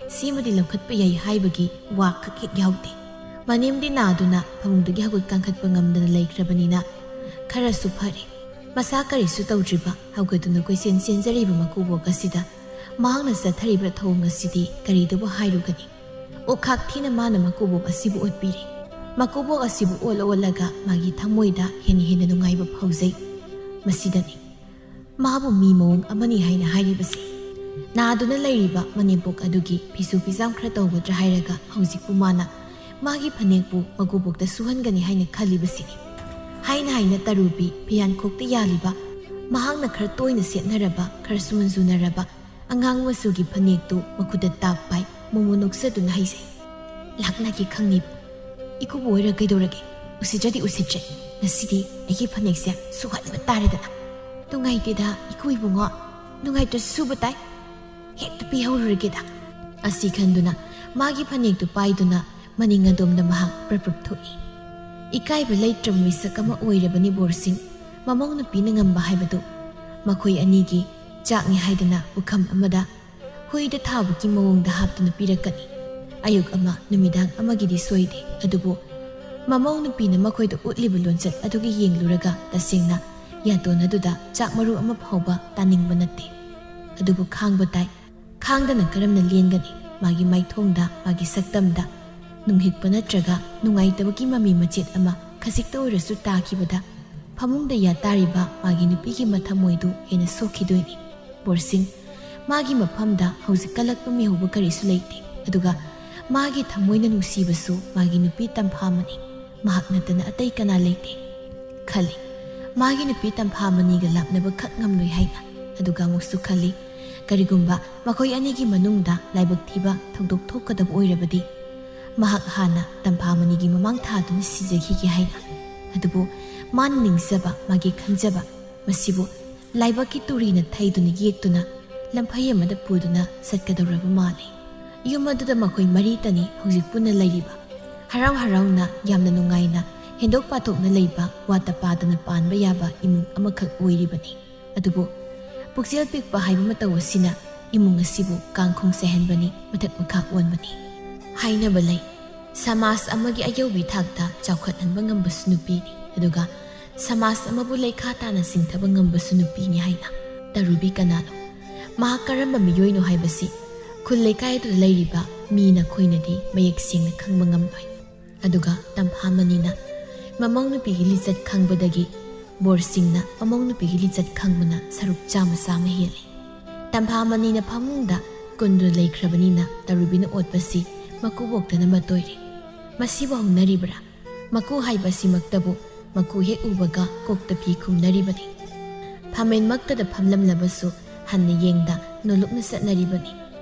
ꯁꯤꯃꯗꯤ ꯂꯧꯈꯠꯄ ꯌꯥꯏ ꯍꯥꯏꯕꯒꯤ ꯋꯥ ꯈꯛ ꯍꯦꯛ ꯌꯥꯎꯗꯦ ꯃꯅꯦꯝꯗꯤ ꯅꯥꯗꯨꯅ ꯐꯃꯨꯡꯗꯒꯤ ꯍꯧꯒꯠ ꯀꯥꯡꯈꯠꯄ ꯉꯝꯗꯅ ꯂꯩꯈ꯭ꯔꯕꯅꯤꯅ ꯈꯔꯁꯨ ꯐꯔꯦ ꯃꯁꯥ ꯀꯔꯤꯁꯨ ꯇꯧꯗ꯭ꯔꯤꯕ ꯍꯧꯒꯠꯇꯨꯅ ꯀꯣꯏꯆꯦꯟ ꯆꯦꯟꯖꯔꯤꯕ ꯃꯀꯨꯕꯣꯛ ꯑꯁꯤꯗ ꯃꯍꯥꯛꯅ ꯆꯠꯊꯔꯤꯕ ꯊꯧꯑꯣꯡ ꯑꯁꯤꯗꯤ ꯀꯔꯤꯗꯕꯨ ꯍꯥꯏꯔꯨꯒꯅꯤ ꯑꯣꯈꯥꯛ ꯊꯤꯅ ꯃꯥꯅ ꯃꯀꯨꯕꯣꯛ ꯑꯁꯤꯕꯨ ꯑꯣꯠꯄꯤꯔꯤ ꯃꯀꯨꯕꯣꯛ ꯑꯁꯤꯕꯨ ꯑꯣꯠꯂꯒ ꯃꯥꯒꯤ ꯊꯃꯣꯏꯗ ꯍꯦꯟꯅ ꯅꯨꯡꯉꯥꯏꯕ ꯐꯥꯎꯖꯩ ꯃꯁꯤꯗꯅꯤ ꯃꯥꯕꯨ ꯃꯤ ꯃꯑꯣꯡ ꯑꯃꯅꯤ ꯍꯥꯏꯅ ꯍꯥꯏꯔꯤꯕꯁꯤ ꯅꯥꯗꯨꯅ ꯂꯩꯔꯤꯕ ꯃꯅꯦꯝꯄꯣꯛ ꯑꯗꯨꯒꯤ ꯐꯤꯁꯨ ꯐꯤꯖꯥꯝ ꯈꯔ ꯇꯧꯒꯗ꯭ꯔꯥ ꯍꯥꯏꯔꯒ ꯍꯧꯖꯤꯛꯄꯨ ꯃꯥꯅ ꯃꯥꯒꯤ ꯐꯅꯦꯛꯄꯨ ꯃꯀꯨꯕꯣꯛꯇ ꯁꯨꯍꯟꯒꯅꯤ ꯍꯥꯏꯅ ꯈꯜꯂꯤꯕꯁꯤꯅꯤ ꯍꯥꯏꯅ ꯇꯔꯨꯕꯤ ꯐꯤꯌꯥꯟꯈꯣꯛꯇ ꯌꯥꯜꯂꯤꯕ ꯃꯍꯥꯛꯅꯈꯔ ꯇꯣꯏꯅ ꯁꯦꯠꯅꯔꯕ ꯈꯔꯁꯨ ꯃꯟꯖꯨꯅꯔꯕ ꯑꯉꯥꯡ ꯃꯆꯨꯒꯤ ꯐꯅꯦꯛꯇꯨ ꯃꯈꯨꯠꯇ ꯇꯥꯞ ꯄꯥꯏ ꯃꯣꯃꯣ ꯅꯣꯛꯆꯗꯨꯅ ꯍꯩꯖꯩ ꯂꯥꯛꯅꯒꯦ ꯈꯪꯅꯤꯕ ꯏꯀꯨꯕ ꯑꯣꯏꯔ ꯀꯩꯗꯧꯔꯒꯦ ꯎꯁꯤꯠꯇ꯭ꯔꯗꯤ ꯎꯁꯤꯠꯇ꯭ꯔꯦ ꯉꯁꯤꯗꯤ ꯑꯩꯒꯤ ꯐꯅꯦꯛꯁꯦ ꯁꯨꯍꯟꯕ ꯇꯥꯔꯦꯗꯅ ꯅꯨꯡꯉꯥꯏꯇꯦꯗ ꯏꯀꯨ ꯏꯕꯨꯡꯉꯣ ꯅꯨꯡꯉꯥꯏꯇ꯭ꯔꯁꯨ ꯁꯨꯕ ꯇꯥꯏ ꯍꯦꯛꯇ ꯄꯤꯍꯧꯔꯨꯔꯒꯦꯗ ꯑꯁꯤ ꯈꯟꯗꯨꯅ ꯃꯥꯒꯤ ꯐꯅꯦꯛꯇꯨ ꯄꯥꯏꯗꯨꯅ ꯃꯅꯤꯡ ꯑꯗꯣꯝꯗ ꯃꯍꯥꯛ ꯄ꯭ꯔꯞ ꯊꯣꯛꯏ ꯏꯀꯥꯏꯕ ꯂꯩꯇ꯭ꯔꯕ ꯃꯤꯁꯛ ꯑꯃ ꯑꯣꯏꯔꯕꯅꯤ ꯕꯣꯔꯁꯤꯡ ꯃꯃꯧ ꯅꯨꯄꯤꯅ ꯉꯝꯕ ꯍꯥꯏꯕꯗꯨ ꯃꯈꯣꯏ ꯑꯅꯤꯒꯤ ꯆꯥꯛꯅꯤ ꯍꯥꯏꯗꯅ ꯄꯨꯈꯝ ꯑꯃꯗ ꯍꯨꯏꯗ ꯊꯥꯕꯒꯤ ꯃꯑꯣꯡꯗ ꯍꯥꯞꯇꯨꯅ ꯄꯤꯔꯛꯀꯅꯤ ꯑꯌꯨꯛ ꯑꯃ ꯅꯨꯃꯤꯗꯥꯡ ꯑꯃꯒꯤꯗꯤ ꯁꯣꯏꯗꯦ ꯑꯗꯨꯕꯨ ꯃꯃꯧ ꯅꯨꯄꯤꯅ ꯃꯈꯣꯏꯗ ꯎꯠꯂꯤꯕ ꯂꯣꯟꯆꯠ ꯑꯗꯨꯒꯤ ꯌꯦꯡꯂꯨꯔꯒ ꯇꯁꯦꯡꯅ ꯌꯥꯇꯣꯟ ꯑꯗꯨꯗ ꯆꯥꯛ ꯃꯔꯨ ꯑꯃ ꯐꯥꯎꯕ ꯇꯥꯅꯤꯡꯕ ꯅꯠꯇꯦ ꯑꯗꯨꯕꯨ ꯈꯥꯡꯕ ꯇꯥꯏ ꯈꯥꯡꯗꯅ ꯀꯔꯝꯅ ꯂꯦꯟꯒꯅꯤ ꯃꯥꯒꯤ ꯃꯥꯏꯊꯣꯡꯗ ꯃꯥꯒꯤ ꯁꯛꯇꯝꯗ ꯅꯨꯡꯍꯤꯛꯄ ꯅꯠꯇ꯭ꯔꯒ ꯅꯨꯡꯉꯥꯏꯇꯕꯒꯤ ꯃꯃꯤ ꯃꯆꯦꯠ ꯑꯃ ꯈꯖꯤꯛꯇ ꯑꯣꯏꯔꯁꯨ ꯇꯥꯈꯤꯕꯗ ꯐꯃꯨꯡꯗ ꯌꯥꯇꯥꯔꯤꯕ ꯃꯥꯒꯤ ꯅꯨꯄꯤꯒꯤ ꯃꯊꯃꯣꯏꯗꯨ ꯍꯦꯟꯅ ꯁꯣꯛꯈꯤꯗꯣꯏꯅꯤ ꯕꯣꯔꯁꯤꯡ ꯃꯥꯒꯤ ꯃꯐꯝꯗ ꯍꯧꯖꯤꯛ ꯀꯜꯂꯛꯄ ꯃꯤꯍꯧꯕ ꯀꯔꯤꯁꯨ ꯂꯩꯇꯦ ꯑꯗꯨꯒ ꯃꯥꯒꯤ ꯊꯃꯣꯏꯅ ꯅꯨꯡꯁꯤꯕꯁꯨ ꯃꯥꯒꯤ ꯅꯨꯄꯤ ꯇꯝꯐꯥꯃꯅꯤ ꯃꯍꯥꯛ ꯅꯠꯇꯅ ꯑꯇꯩ ꯀꯅꯥ ꯂꯩꯇꯦ ꯈꯜꯂꯤ ꯃꯥꯒꯤ ꯅꯨꯄꯤ ꯇꯝꯐꯥꯃꯅꯤꯒ ꯂꯥꯞꯅꯕ ꯈꯛ ꯉꯝꯂꯣꯏ ꯍꯥꯏꯅ ꯑꯗꯨꯒ ꯑꯃꯨꯛꯁꯨ ꯈꯜꯂꯤ ꯀꯔꯤꯒꯨꯝꯕ ꯃꯈꯣꯏ ꯑꯅꯤꯒꯤ ꯃꯅꯨꯡꯗ ꯂꯥꯏꯕꯛ ꯊꯤꯕ ꯊꯧꯗꯣꯛ ꯊꯣꯛꯀꯗꯕ ꯑꯣꯏꯔꯕꯗꯤ ꯃꯍꯥꯛ ꯍꯥꯟꯅ ꯇꯝꯐꯥꯃꯅꯤꯒꯤ ꯃꯃꯥꯡ ꯊꯥꯗꯨꯅ ꯁꯤꯖꯈꯤꯒꯦ ꯍꯥꯏꯅ ꯑꯗꯨꯕꯨ ꯃꯥꯅ ꯅꯤꯡꯖꯕ ꯃꯥꯒꯤ ꯈꯟꯖꯕ ꯃꯁꯤꯕꯨ ꯂꯥꯏꯕꯛꯀꯤ ꯇꯨꯔꯤꯅ ꯊꯩꯗꯨꯅ ꯌꯦꯛꯇꯨꯅ ꯂꯝꯐꯩ ꯑꯃꯗ ꯄꯨꯗꯨꯅ ꯆꯠꯀꯗꯧꯔꯕ ꯃꯥꯜꯂꯤ ꯌꯨꯝ ꯑꯗꯨꯗ ꯃꯈꯣꯏ ꯃꯔꯤꯇꯅꯤ ꯍꯧꯖꯤꯛ ꯄꯨꯟꯅ ꯂꯩꯔꯤꯕ ꯍꯔꯥꯎ ꯍꯔꯥꯎꯅ ꯌꯥꯝꯅ ꯅꯨꯡꯉꯥꯏꯅ ꯍꯦꯟꯗꯣꯛ ꯄꯥꯊꯣꯛꯅ ꯂꯩꯕ ꯋꯥꯠꯇ ꯄꯥꯗꯅ ꯄꯥꯟꯕ ꯌꯥꯕ ꯏꯃꯨꯡ ꯑꯃꯈꯛ ꯑꯣꯏꯔꯤꯕꯅꯤ ꯑꯗꯨꯕꯨ ꯄꯨꯛꯆꯦꯜ ꯄꯤꯛꯄ ꯍꯥꯏꯕ ꯃꯇꯧ ꯑꯁꯤꯅ ꯏꯃꯨꯡ ꯑꯁꯤꯕꯨ ꯀꯥꯡꯈꯣꯡ ꯆꯥꯏꯍꯟꯕꯅꯤ ꯃꯊꯛ ꯃꯈꯥ ꯑꯣꯟꯕꯅꯤ ꯍꯥꯏꯅꯕ ꯂꯩ ꯁꯃꯥꯖ ꯑꯃꯒꯤ ꯑꯌꯧꯕꯤ ꯊꯥꯛꯇ ꯆꯥꯎꯈꯠꯍꯟꯕ ꯉꯝꯕꯁꯨ ꯅꯨꯄꯤꯅꯤ ꯑꯗꯨꯒ ꯁꯃꯥꯖ ꯑꯃꯕꯨ ꯂꯩꯈꯥ ꯇꯥꯅ ꯁꯤꯡꯊꯕ ꯉꯝꯕꯁꯨ ꯅꯨꯄꯤꯅꯤ ꯍꯥꯏꯅ ꯇꯔꯨꯕꯤ ꯀꯅꯥꯅꯣ ꯃꯍꯥꯛ ꯀꯔꯝꯕ ꯃꯤꯑꯣꯏꯅꯣ ꯍꯥꯏꯕꯁꯤ ꯈꯨꯜ ꯂꯩꯀꯥꯏ ꯑꯗꯨꯗ ꯂꯩꯔꯤꯕ ꯃꯤꯅ ꯈꯣꯏꯅꯗꯤ ꯃꯌꯦꯛ ꯁꯦꯡꯅ ꯈꯪꯕ ꯉꯝꯂꯣꯏ ꯑꯗꯨꯒ ꯇꯝꯐꯥꯃꯅꯤꯅ ꯃꯃꯧ ꯅꯨꯄꯤꯒꯤ ꯂꯤꯆꯠ ꯈꯪꯕꯗꯒꯤ ꯕꯣꯔꯁꯤꯡꯅ ꯃꯃꯧ ꯅꯨꯄꯤꯒꯤ ꯂꯤꯆꯠ ꯈꯪꯕꯅ ꯁꯔꯨꯛ ꯆꯥꯝꯃ ꯍꯦꯜꯂꯤ ꯇꯝꯐꯥꯃꯅꯤꯅ ꯐꯃꯨꯡꯗ ꯀꯨꯟꯗꯨꯅ ꯂꯩꯈ꯭ꯔꯕꯅꯤꯅ ꯇꯔꯨꯕꯤꯅ ꯑꯣꯠꯄꯁꯤ ꯃꯀꯨꯕꯣꯛꯇꯅ ꯃꯇꯣꯏꯔꯦ ꯃꯁꯤꯕꯨ ꯍꯧꯅꯔꯤꯕ꯭ꯔꯥ ꯃꯀꯨ ꯍꯥꯏꯕꯁꯤꯃꯛꯇꯕꯨ ꯃꯀꯨ ꯍꯦꯛ ꯎꯕꯒ ꯀꯣꯛꯇ ꯐꯤ ꯈꯨꯝꯅꯔꯤꯕꯅꯤ ꯐꯥꯃꯦꯟꯃꯛꯇꯗ ꯐꯝꯂꯝꯂꯕꯁꯨ ꯍꯟꯅ ꯌꯦꯡꯗ ꯅꯣꯂꯨꯛꯅ ꯆꯠꯅꯔꯤꯕꯅꯤ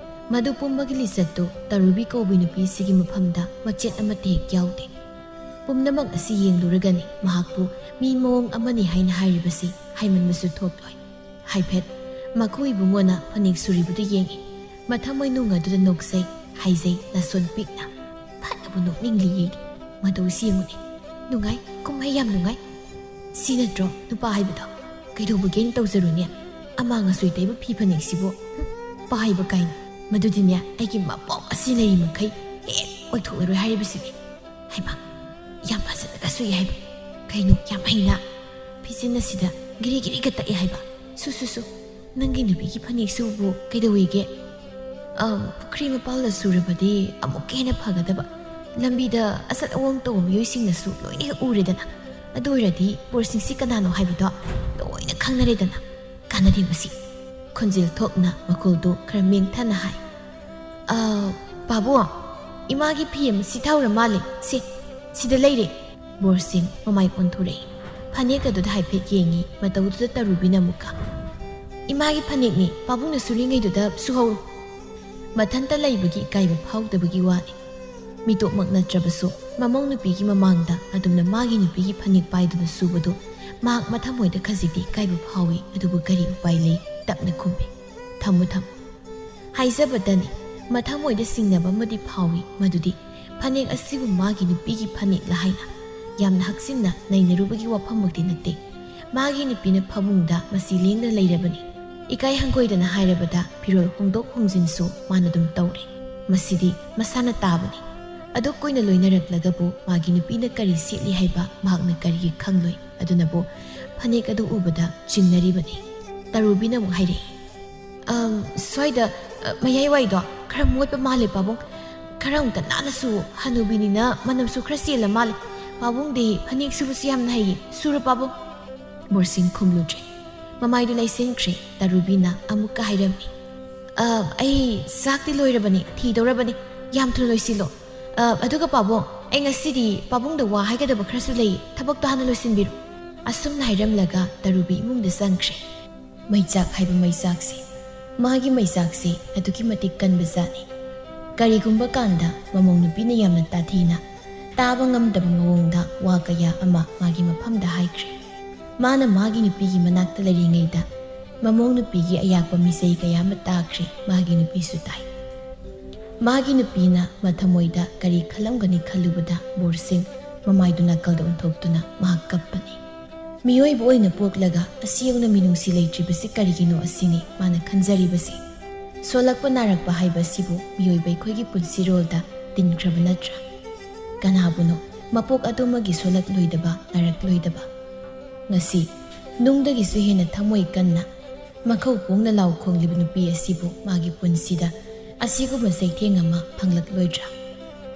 ꯃꯗꯨ ꯄꯨꯝꯕꯒꯤ ꯂꯤꯆꯠꯇꯨ ꯇꯔꯨꯕꯤ ꯀꯧꯕꯤ ꯅꯨꯄꯤꯁꯤꯒꯤ ꯃꯐꯝꯗ ꯃꯆꯦꯠ ꯑꯃꯠꯇ ꯍꯦꯛ ꯌꯥꯎꯗꯦ ꯄꯨꯝꯅꯃꯛ ꯑꯁꯤ ꯌꯦꯡꯂꯨꯔꯒꯅꯤ ꯃꯍꯥꯛꯄꯨ ꯃꯤ ꯃꯑꯣꯡ ꯑꯃꯅꯤ ꯍꯥꯏꯅ ꯍꯥꯏꯔꯤꯕꯁꯤ ꯍꯥꯏꯃꯟꯕꯁꯨ ꯊꯣꯛꯂꯣꯏ ꯍꯥꯏꯐꯦꯠ ꯃꯈꯨ ꯏꯕꯨꯡꯉꯣꯅ ꯐꯅꯦꯛ ꯁꯨꯔꯤꯕꯗꯨ ꯌꯦꯡꯉꯤ ꯃꯊꯃꯣꯏ ꯅꯨꯡ ꯑꯗꯨꯗ ꯅꯣꯛꯆꯩ ꯍꯥꯏꯖꯩ ꯅꯥꯁꯣꯟ ꯄꯤꯛꯅ ꯐꯅꯕꯨ ꯅꯣꯛꯅꯤꯡꯂꯤꯌꯦ ꯃꯇꯧꯁꯤ ꯌꯦꯡꯉꯨꯅꯤ ꯅꯨꯡꯉꯥꯏ ꯀꯨꯝꯍꯩ ꯌꯥꯝ ꯅꯨꯡꯉꯥꯏ ꯁꯤ ꯅꯠꯇ꯭ꯔꯣ ꯅꯨꯄꯥ ꯍꯥꯏꯕꯗꯣ ꯀꯩꯗꯧꯕꯒꯦꯅ ꯇꯧꯖꯔꯨꯅꯦ ꯑꯃꯥꯡ ꯑꯁꯣꯏ ꯇꯩꯕ ꯐꯤ ꯐꯅꯦꯛꯁꯤꯕꯨ ꯄꯥꯏꯕ ꯀꯥꯏꯅ ꯃꯗꯨꯗꯤꯅꯦ ꯑꯩꯒꯤ ꯃꯄꯣꯛ ꯑꯁꯤ ꯂꯩꯔꯤ ꯃꯈꯩ ꯍꯦꯛ ꯑꯣꯏꯊꯣꯛꯂꯔꯣꯏ ꯍꯥꯏꯔꯤꯕꯁꯤꯅꯤ ꯍꯩꯃꯥ ꯌꯥꯝ ꯐꯖꯅꯒ ꯁꯨꯏ ꯍꯥꯏꯕ ꯀꯩꯅꯣ ꯌꯥꯝ ꯍꯩꯅ ꯐꯤꯖꯤꯟ ꯑꯁꯤꯗ ꯒꯤꯔꯤ ꯒꯤꯔꯤꯒ ꯇꯛꯑꯦ ꯍꯥꯏꯕ ꯁꯨ ꯅꯪꯒꯤ ꯅꯨꯄꯤꯒꯤ ꯐꯅꯦꯛꯁꯤꯕꯨ ꯀꯩꯗꯧꯋꯤꯒꯦ ꯄꯨꯈ꯭ꯔꯤ ꯃꯄꯥꯜꯗ ꯁꯨꯔꯕꯗꯤ ꯑꯃꯨꯛꯀ ꯍꯦꯟꯅ ꯐꯒꯗꯕ ꯂꯝꯕꯤꯗ ꯑꯆꯠ ꯑꯋꯣꯡ ꯇꯧꯕ ꯃꯤꯑꯣꯏꯁꯤꯡꯅꯁꯨ ꯂꯣꯏꯅ ꯍꯦꯛ ꯎꯔꯦꯗꯅ ꯑꯗꯨ ꯑꯣꯏꯔꯗꯤ ꯕꯣꯔꯁꯤꯡꯁꯤ ꯀꯅꯥꯅꯣ ꯍꯥꯏꯕꯗꯣ ꯂꯣꯏꯅ ꯈꯪꯅꯔꯦꯗꯅ ꯀꯥꯟꯅꯗꯦ ꯃꯁꯤ ꯈꯣꯟꯖꯦꯜ ꯊꯣꯛꯅ ꯃꯈꯣꯜꯗꯨ ꯈꯔ ꯃꯦꯡꯊꯅ ꯍꯥꯏ ꯄꯥꯕꯨꯡ ꯏꯃꯥꯒꯤ ꯐꯤ ꯑꯃ ꯁꯤꯊꯥꯎꯔ ꯃꯥꯜꯂꯦ ꯁꯤꯗ ꯂꯩꯔꯦ ꯕꯣꯔꯁꯤꯡ ꯃꯃꯥꯏ ꯑꯣꯟꯊꯣꯔꯛꯏ ꯐꯅꯦꯛ ꯑꯗꯨꯗ ꯍꯥꯏꯐꯦꯠ ꯌꯦꯡꯉꯤ ꯃꯇꯧꯗꯨꯗ ꯇꯔꯨꯕꯤꯅ ꯑꯃꯨꯛꯀ ꯏꯃꯥꯒꯤ ꯐꯅꯦꯛꯅꯤ ꯄꯥꯕꯨꯡꯅ ꯁꯨꯔꯤꯉꯩꯗꯨꯗ ꯁꯨꯍꯧꯔꯨ ꯃꯊꯟꯇ ꯂꯩꯕꯒꯤ ꯏꯀꯥꯏꯕ ꯐꯥꯎꯗꯕꯒꯤ ꯋꯥꯅꯤ ꯃꯤꯇꯣꯞꯃꯛ ꯅꯠꯇ꯭ꯔꯕꯁꯨ ꯃꯃꯧ ꯅꯨꯄꯤꯒꯤ ꯃꯃꯥꯡꯗ ꯑꯗꯨꯝꯅ ꯃꯥꯒꯤ ꯅꯨꯄꯤꯒꯤ ꯐꯅꯦꯛ ꯄꯥꯏꯗꯨꯅ ꯁꯨꯕꯗꯨ ꯃꯍꯥꯛ ꯃꯊꯃꯣꯏꯗ ꯈꯖꯤꯛꯇꯤ ꯏꯀꯥꯏꯕ ꯐꯥꯎꯏ ꯑꯗꯨꯕꯨ ꯀꯔꯤ ꯎꯄꯥꯏ ꯂꯩ ꯇꯞꯅ ꯈꯨꯝꯃꯤ ꯊꯝꯃꯨ ꯍꯥꯏꯖꯕꯗꯅꯤ ꯃꯊꯃꯣꯏꯗ ꯆꯤꯡꯅꯕ ꯑꯃꯗꯤ ꯐꯥꯎꯏ ꯃꯗꯨꯗꯤ ꯐꯅꯦꯛ ꯑꯁꯤꯕꯨ ꯃꯥꯒꯤ ꯅꯨꯄꯤꯒꯤ ꯐꯅꯦꯛꯂ ꯍꯥꯏꯅ ꯌꯥꯝꯅ ꯍꯛꯆꯤꯟꯅ ꯅꯩꯅꯔꯨꯕꯒꯤ ꯋꯥꯐꯝꯃꯛꯇꯤ ꯅꯠꯇꯦ ꯃꯥꯒꯤ ꯅꯨꯄꯤꯅ ꯐꯃꯨꯡꯗ ꯃꯁꯤ ꯂꯦꯡꯗꯅ ꯂꯩꯔꯕꯅꯤ ꯏꯀꯥꯏ ꯍꯪꯒꯣꯏꯗꯅ ꯍꯥꯏꯔꯕꯗ ꯐꯤꯔꯣꯜ ꯍꯣꯡꯗꯣꯛ ꯍꯣꯡꯖꯤꯟꯁꯨ ꯃꯥꯅ ꯑꯗꯨꯝ ꯇꯧꯔꯦ ꯃꯁꯤꯗꯤ ꯃꯁꯥꯅ ꯇꯥꯕꯅꯤ ꯑꯗꯨ ꯀꯨꯏꯅ ꯂꯣꯏꯅꯔꯛꯂꯒꯕꯨ ꯃꯥꯒꯤ ꯅꯨꯄꯤꯅ ꯀꯔꯤ ꯁꯦꯠꯂꯤ ꯍꯥꯏꯕ ꯃꯍꯥꯛꯅ ꯀꯔꯤꯒꯤ ꯈꯪꯂꯣꯏ ꯑꯗꯨꯅꯕꯨ ꯐꯅꯦꯛ ꯑꯗꯨ ꯎꯕꯗ ꯆꯤꯡꯅꯔꯤꯕꯅꯤ ꯇꯔꯨꯕꯤꯅ ꯑꯃꯨꯛ ꯍꯥꯏꯔꯛꯏ ꯁ꯭ꯋꯥꯏꯗ ꯃꯌꯥꯏꯋꯥꯏꯗꯣ ꯈꯔ ꯃꯣꯠꯄ ꯃꯥꯜꯂꯦ ꯄꯥꯕꯨꯡ ꯈꯔ ꯑꯃꯨꯛꯇ ꯅꯥꯟꯅꯁꯨ ꯍꯅꯨꯕꯤꯅꯤꯅ ꯃꯅꯝꯁꯨ ꯈꯔ ꯆꯦꯜꯂ ꯃꯥꯜꯂꯦ ꯄꯥꯕꯨꯡꯗꯤ ꯐꯅꯦꯛ ꯁꯨꯕꯁꯤ ꯌꯥꯝꯅ ꯍꯩꯌꯦ ꯁꯨꯔ ꯄꯥꯕꯨꯡ ꯕꯣꯔꯁꯤꯡ ꯈꯨꯝꯂꯨꯗ꯭ꯔꯦ ꯃꯃꯥꯏꯗꯨ ꯂꯩꯁꯤꯟꯈ꯭ꯔꯦ ꯇꯔꯨꯕꯤꯅ ꯑꯃꯨꯛꯀ ꯍꯥꯏꯔꯝꯃꯤ ꯑꯩ ꯆꯥꯛꯇꯤ ꯂꯣꯏꯔꯕꯅꯤ ꯊꯤꯗꯧꯔꯕꯅꯤ ꯌꯥꯝ ꯊꯨꯅ ꯂꯣꯏꯁꯤꯜꯂꯣ ꯑꯗꯨꯒ ꯄꯥꯕꯨꯡ ꯑꯩ ꯉꯁꯤꯗꯤ ꯄꯥꯕꯨꯡꯗ ꯋꯥ ꯍꯥꯏꯒꯗꯕ ꯈꯔꯁꯨ ꯂꯩꯌꯦ ꯊꯕꯛꯇꯣ ꯍꯥꯟꯅ ꯂꯣꯏꯁꯤꯟꯕꯤꯔꯨ ꯑꯁꯨꯝꯅ ꯍꯥꯏꯔꯝꯂꯒ ꯇꯔꯨꯕꯤ ꯏꯃꯨꯡꯗ ꯆꯪꯈ꯭ꯔꯦ ꯃꯩꯆꯥꯛ ꯍꯥꯏꯕ ꯃꯩꯆꯥꯛꯁꯤ ꯃꯥꯒꯤ ꯃꯩꯆꯥꯛꯁꯤ ꯑꯗꯨꯛꯀꯤ ꯃꯇꯤꯛ ꯀꯟꯕ ꯖꯥꯠꯅꯤ ꯀꯔꯤꯒꯨꯝꯕ ꯀꯥꯟꯗ ꯃꯃꯧ ꯅꯨꯄꯤꯅ ꯌꯥꯝꯅ ꯇꯥꯊꯤꯅ ꯇꯥꯕ ꯉꯝꯗꯕ ꯃꯑꯣꯡꯗ ꯋꯥ ꯀꯌꯥ ꯑꯃ ꯃꯥꯒꯤ ꯃꯐꯝꯗ ꯍꯥꯏꯈ꯭ꯔꯦ꯫ ꯃꯥꯅ ꯃꯥꯒꯤ ꯅꯨꯄꯤꯒꯤ ꯃꯅꯥꯛꯇ ꯂꯩꯔꯤꯉꯩꯗ ꯃꯃꯧ ꯅꯨꯄꯤꯒꯤ ꯑꯌꯥꯛꯄ ꯃꯤꯆꯩ ꯀꯌꯥ ꯑꯃ ꯇꯥꯈ꯭ꯔꯦ꯫ ꯃꯥꯒꯤ ꯅꯨꯄꯤꯁꯨ ꯇꯥꯏ꯫ ꯃꯥꯒꯤ ꯅꯨꯄꯤꯅ ꯃꯊꯃꯣꯏꯗ ꯀꯔꯤ ꯈꯜꯂꯝꯒꯅꯤ ꯈꯜꯂꯨꯕꯗ ꯕꯣꯔꯁꯤꯡ ꯃꯃꯥꯏꯗꯨ ꯅꯥꯀꯜꯗ ꯑꯣꯟꯊꯣꯛꯇꯨꯅ ꯃꯍꯥꯛ ꯀꯞꯄꯅꯤ꯫ ꯃꯤꯑꯣꯏꯕ ꯑꯣꯏꯅ ꯄꯣꯛꯂꯒ ꯑꯁꯤ ꯌꯧꯅ ꯃꯤꯅꯨꯡꯁꯤ ꯂꯩꯇ꯭ꯔꯤꯕꯁꯤ ꯀꯔꯤꯒꯤꯅꯣ ꯑꯁꯤꯅꯤ ꯃꯥꯅ ꯈꯟꯖꯔꯤꯕꯁꯤ꯫ ꯁꯣꯜꯂꯛꯄ ꯅꯥꯔꯛꯄ ꯍꯥꯏꯕ ꯑꯁꯤꯕꯨ ꯃꯤꯑꯣꯏꯕ ꯑꯩꯈꯣꯏꯒꯤ ꯄꯨꯟꯁꯤꯔꯣꯜꯗ ꯇꯤꯟꯈ꯭ꯔꯕ ꯅꯠꯇ꯭ꯔꯥ? ꯀꯅꯥꯕꯨꯅꯣ ꯃꯄꯣꯛ ꯑꯗꯨꯃꯒꯤ ꯁꯣꯜꯂꯛꯂꯣꯏꯗꯕ ꯅꯥꯔꯛꯂꯣꯏꯗꯕ? ꯉꯁꯤ ꯅꯨꯡꯗꯒꯤꯁꯨ ꯍꯦꯟꯅ ꯊꯃꯣꯏ ꯀꯟꯅ ꯃꯈꯧ ꯄꯣꯡꯅ ꯂꯥꯎ ꯈꯣꯡꯂꯤꯕ ꯅꯨꯄꯤ ꯑꯁꯤꯕꯨ ꯃꯥꯒꯤ ꯄꯨꯟꯁꯤꯗ ꯑꯁꯤꯒꯨꯝꯕ ꯆꯩꯊꯦꯡ ꯑꯃ ꯐꯪꯂꯛꯂꯣꯏꯗ꯭ꯔꯥ?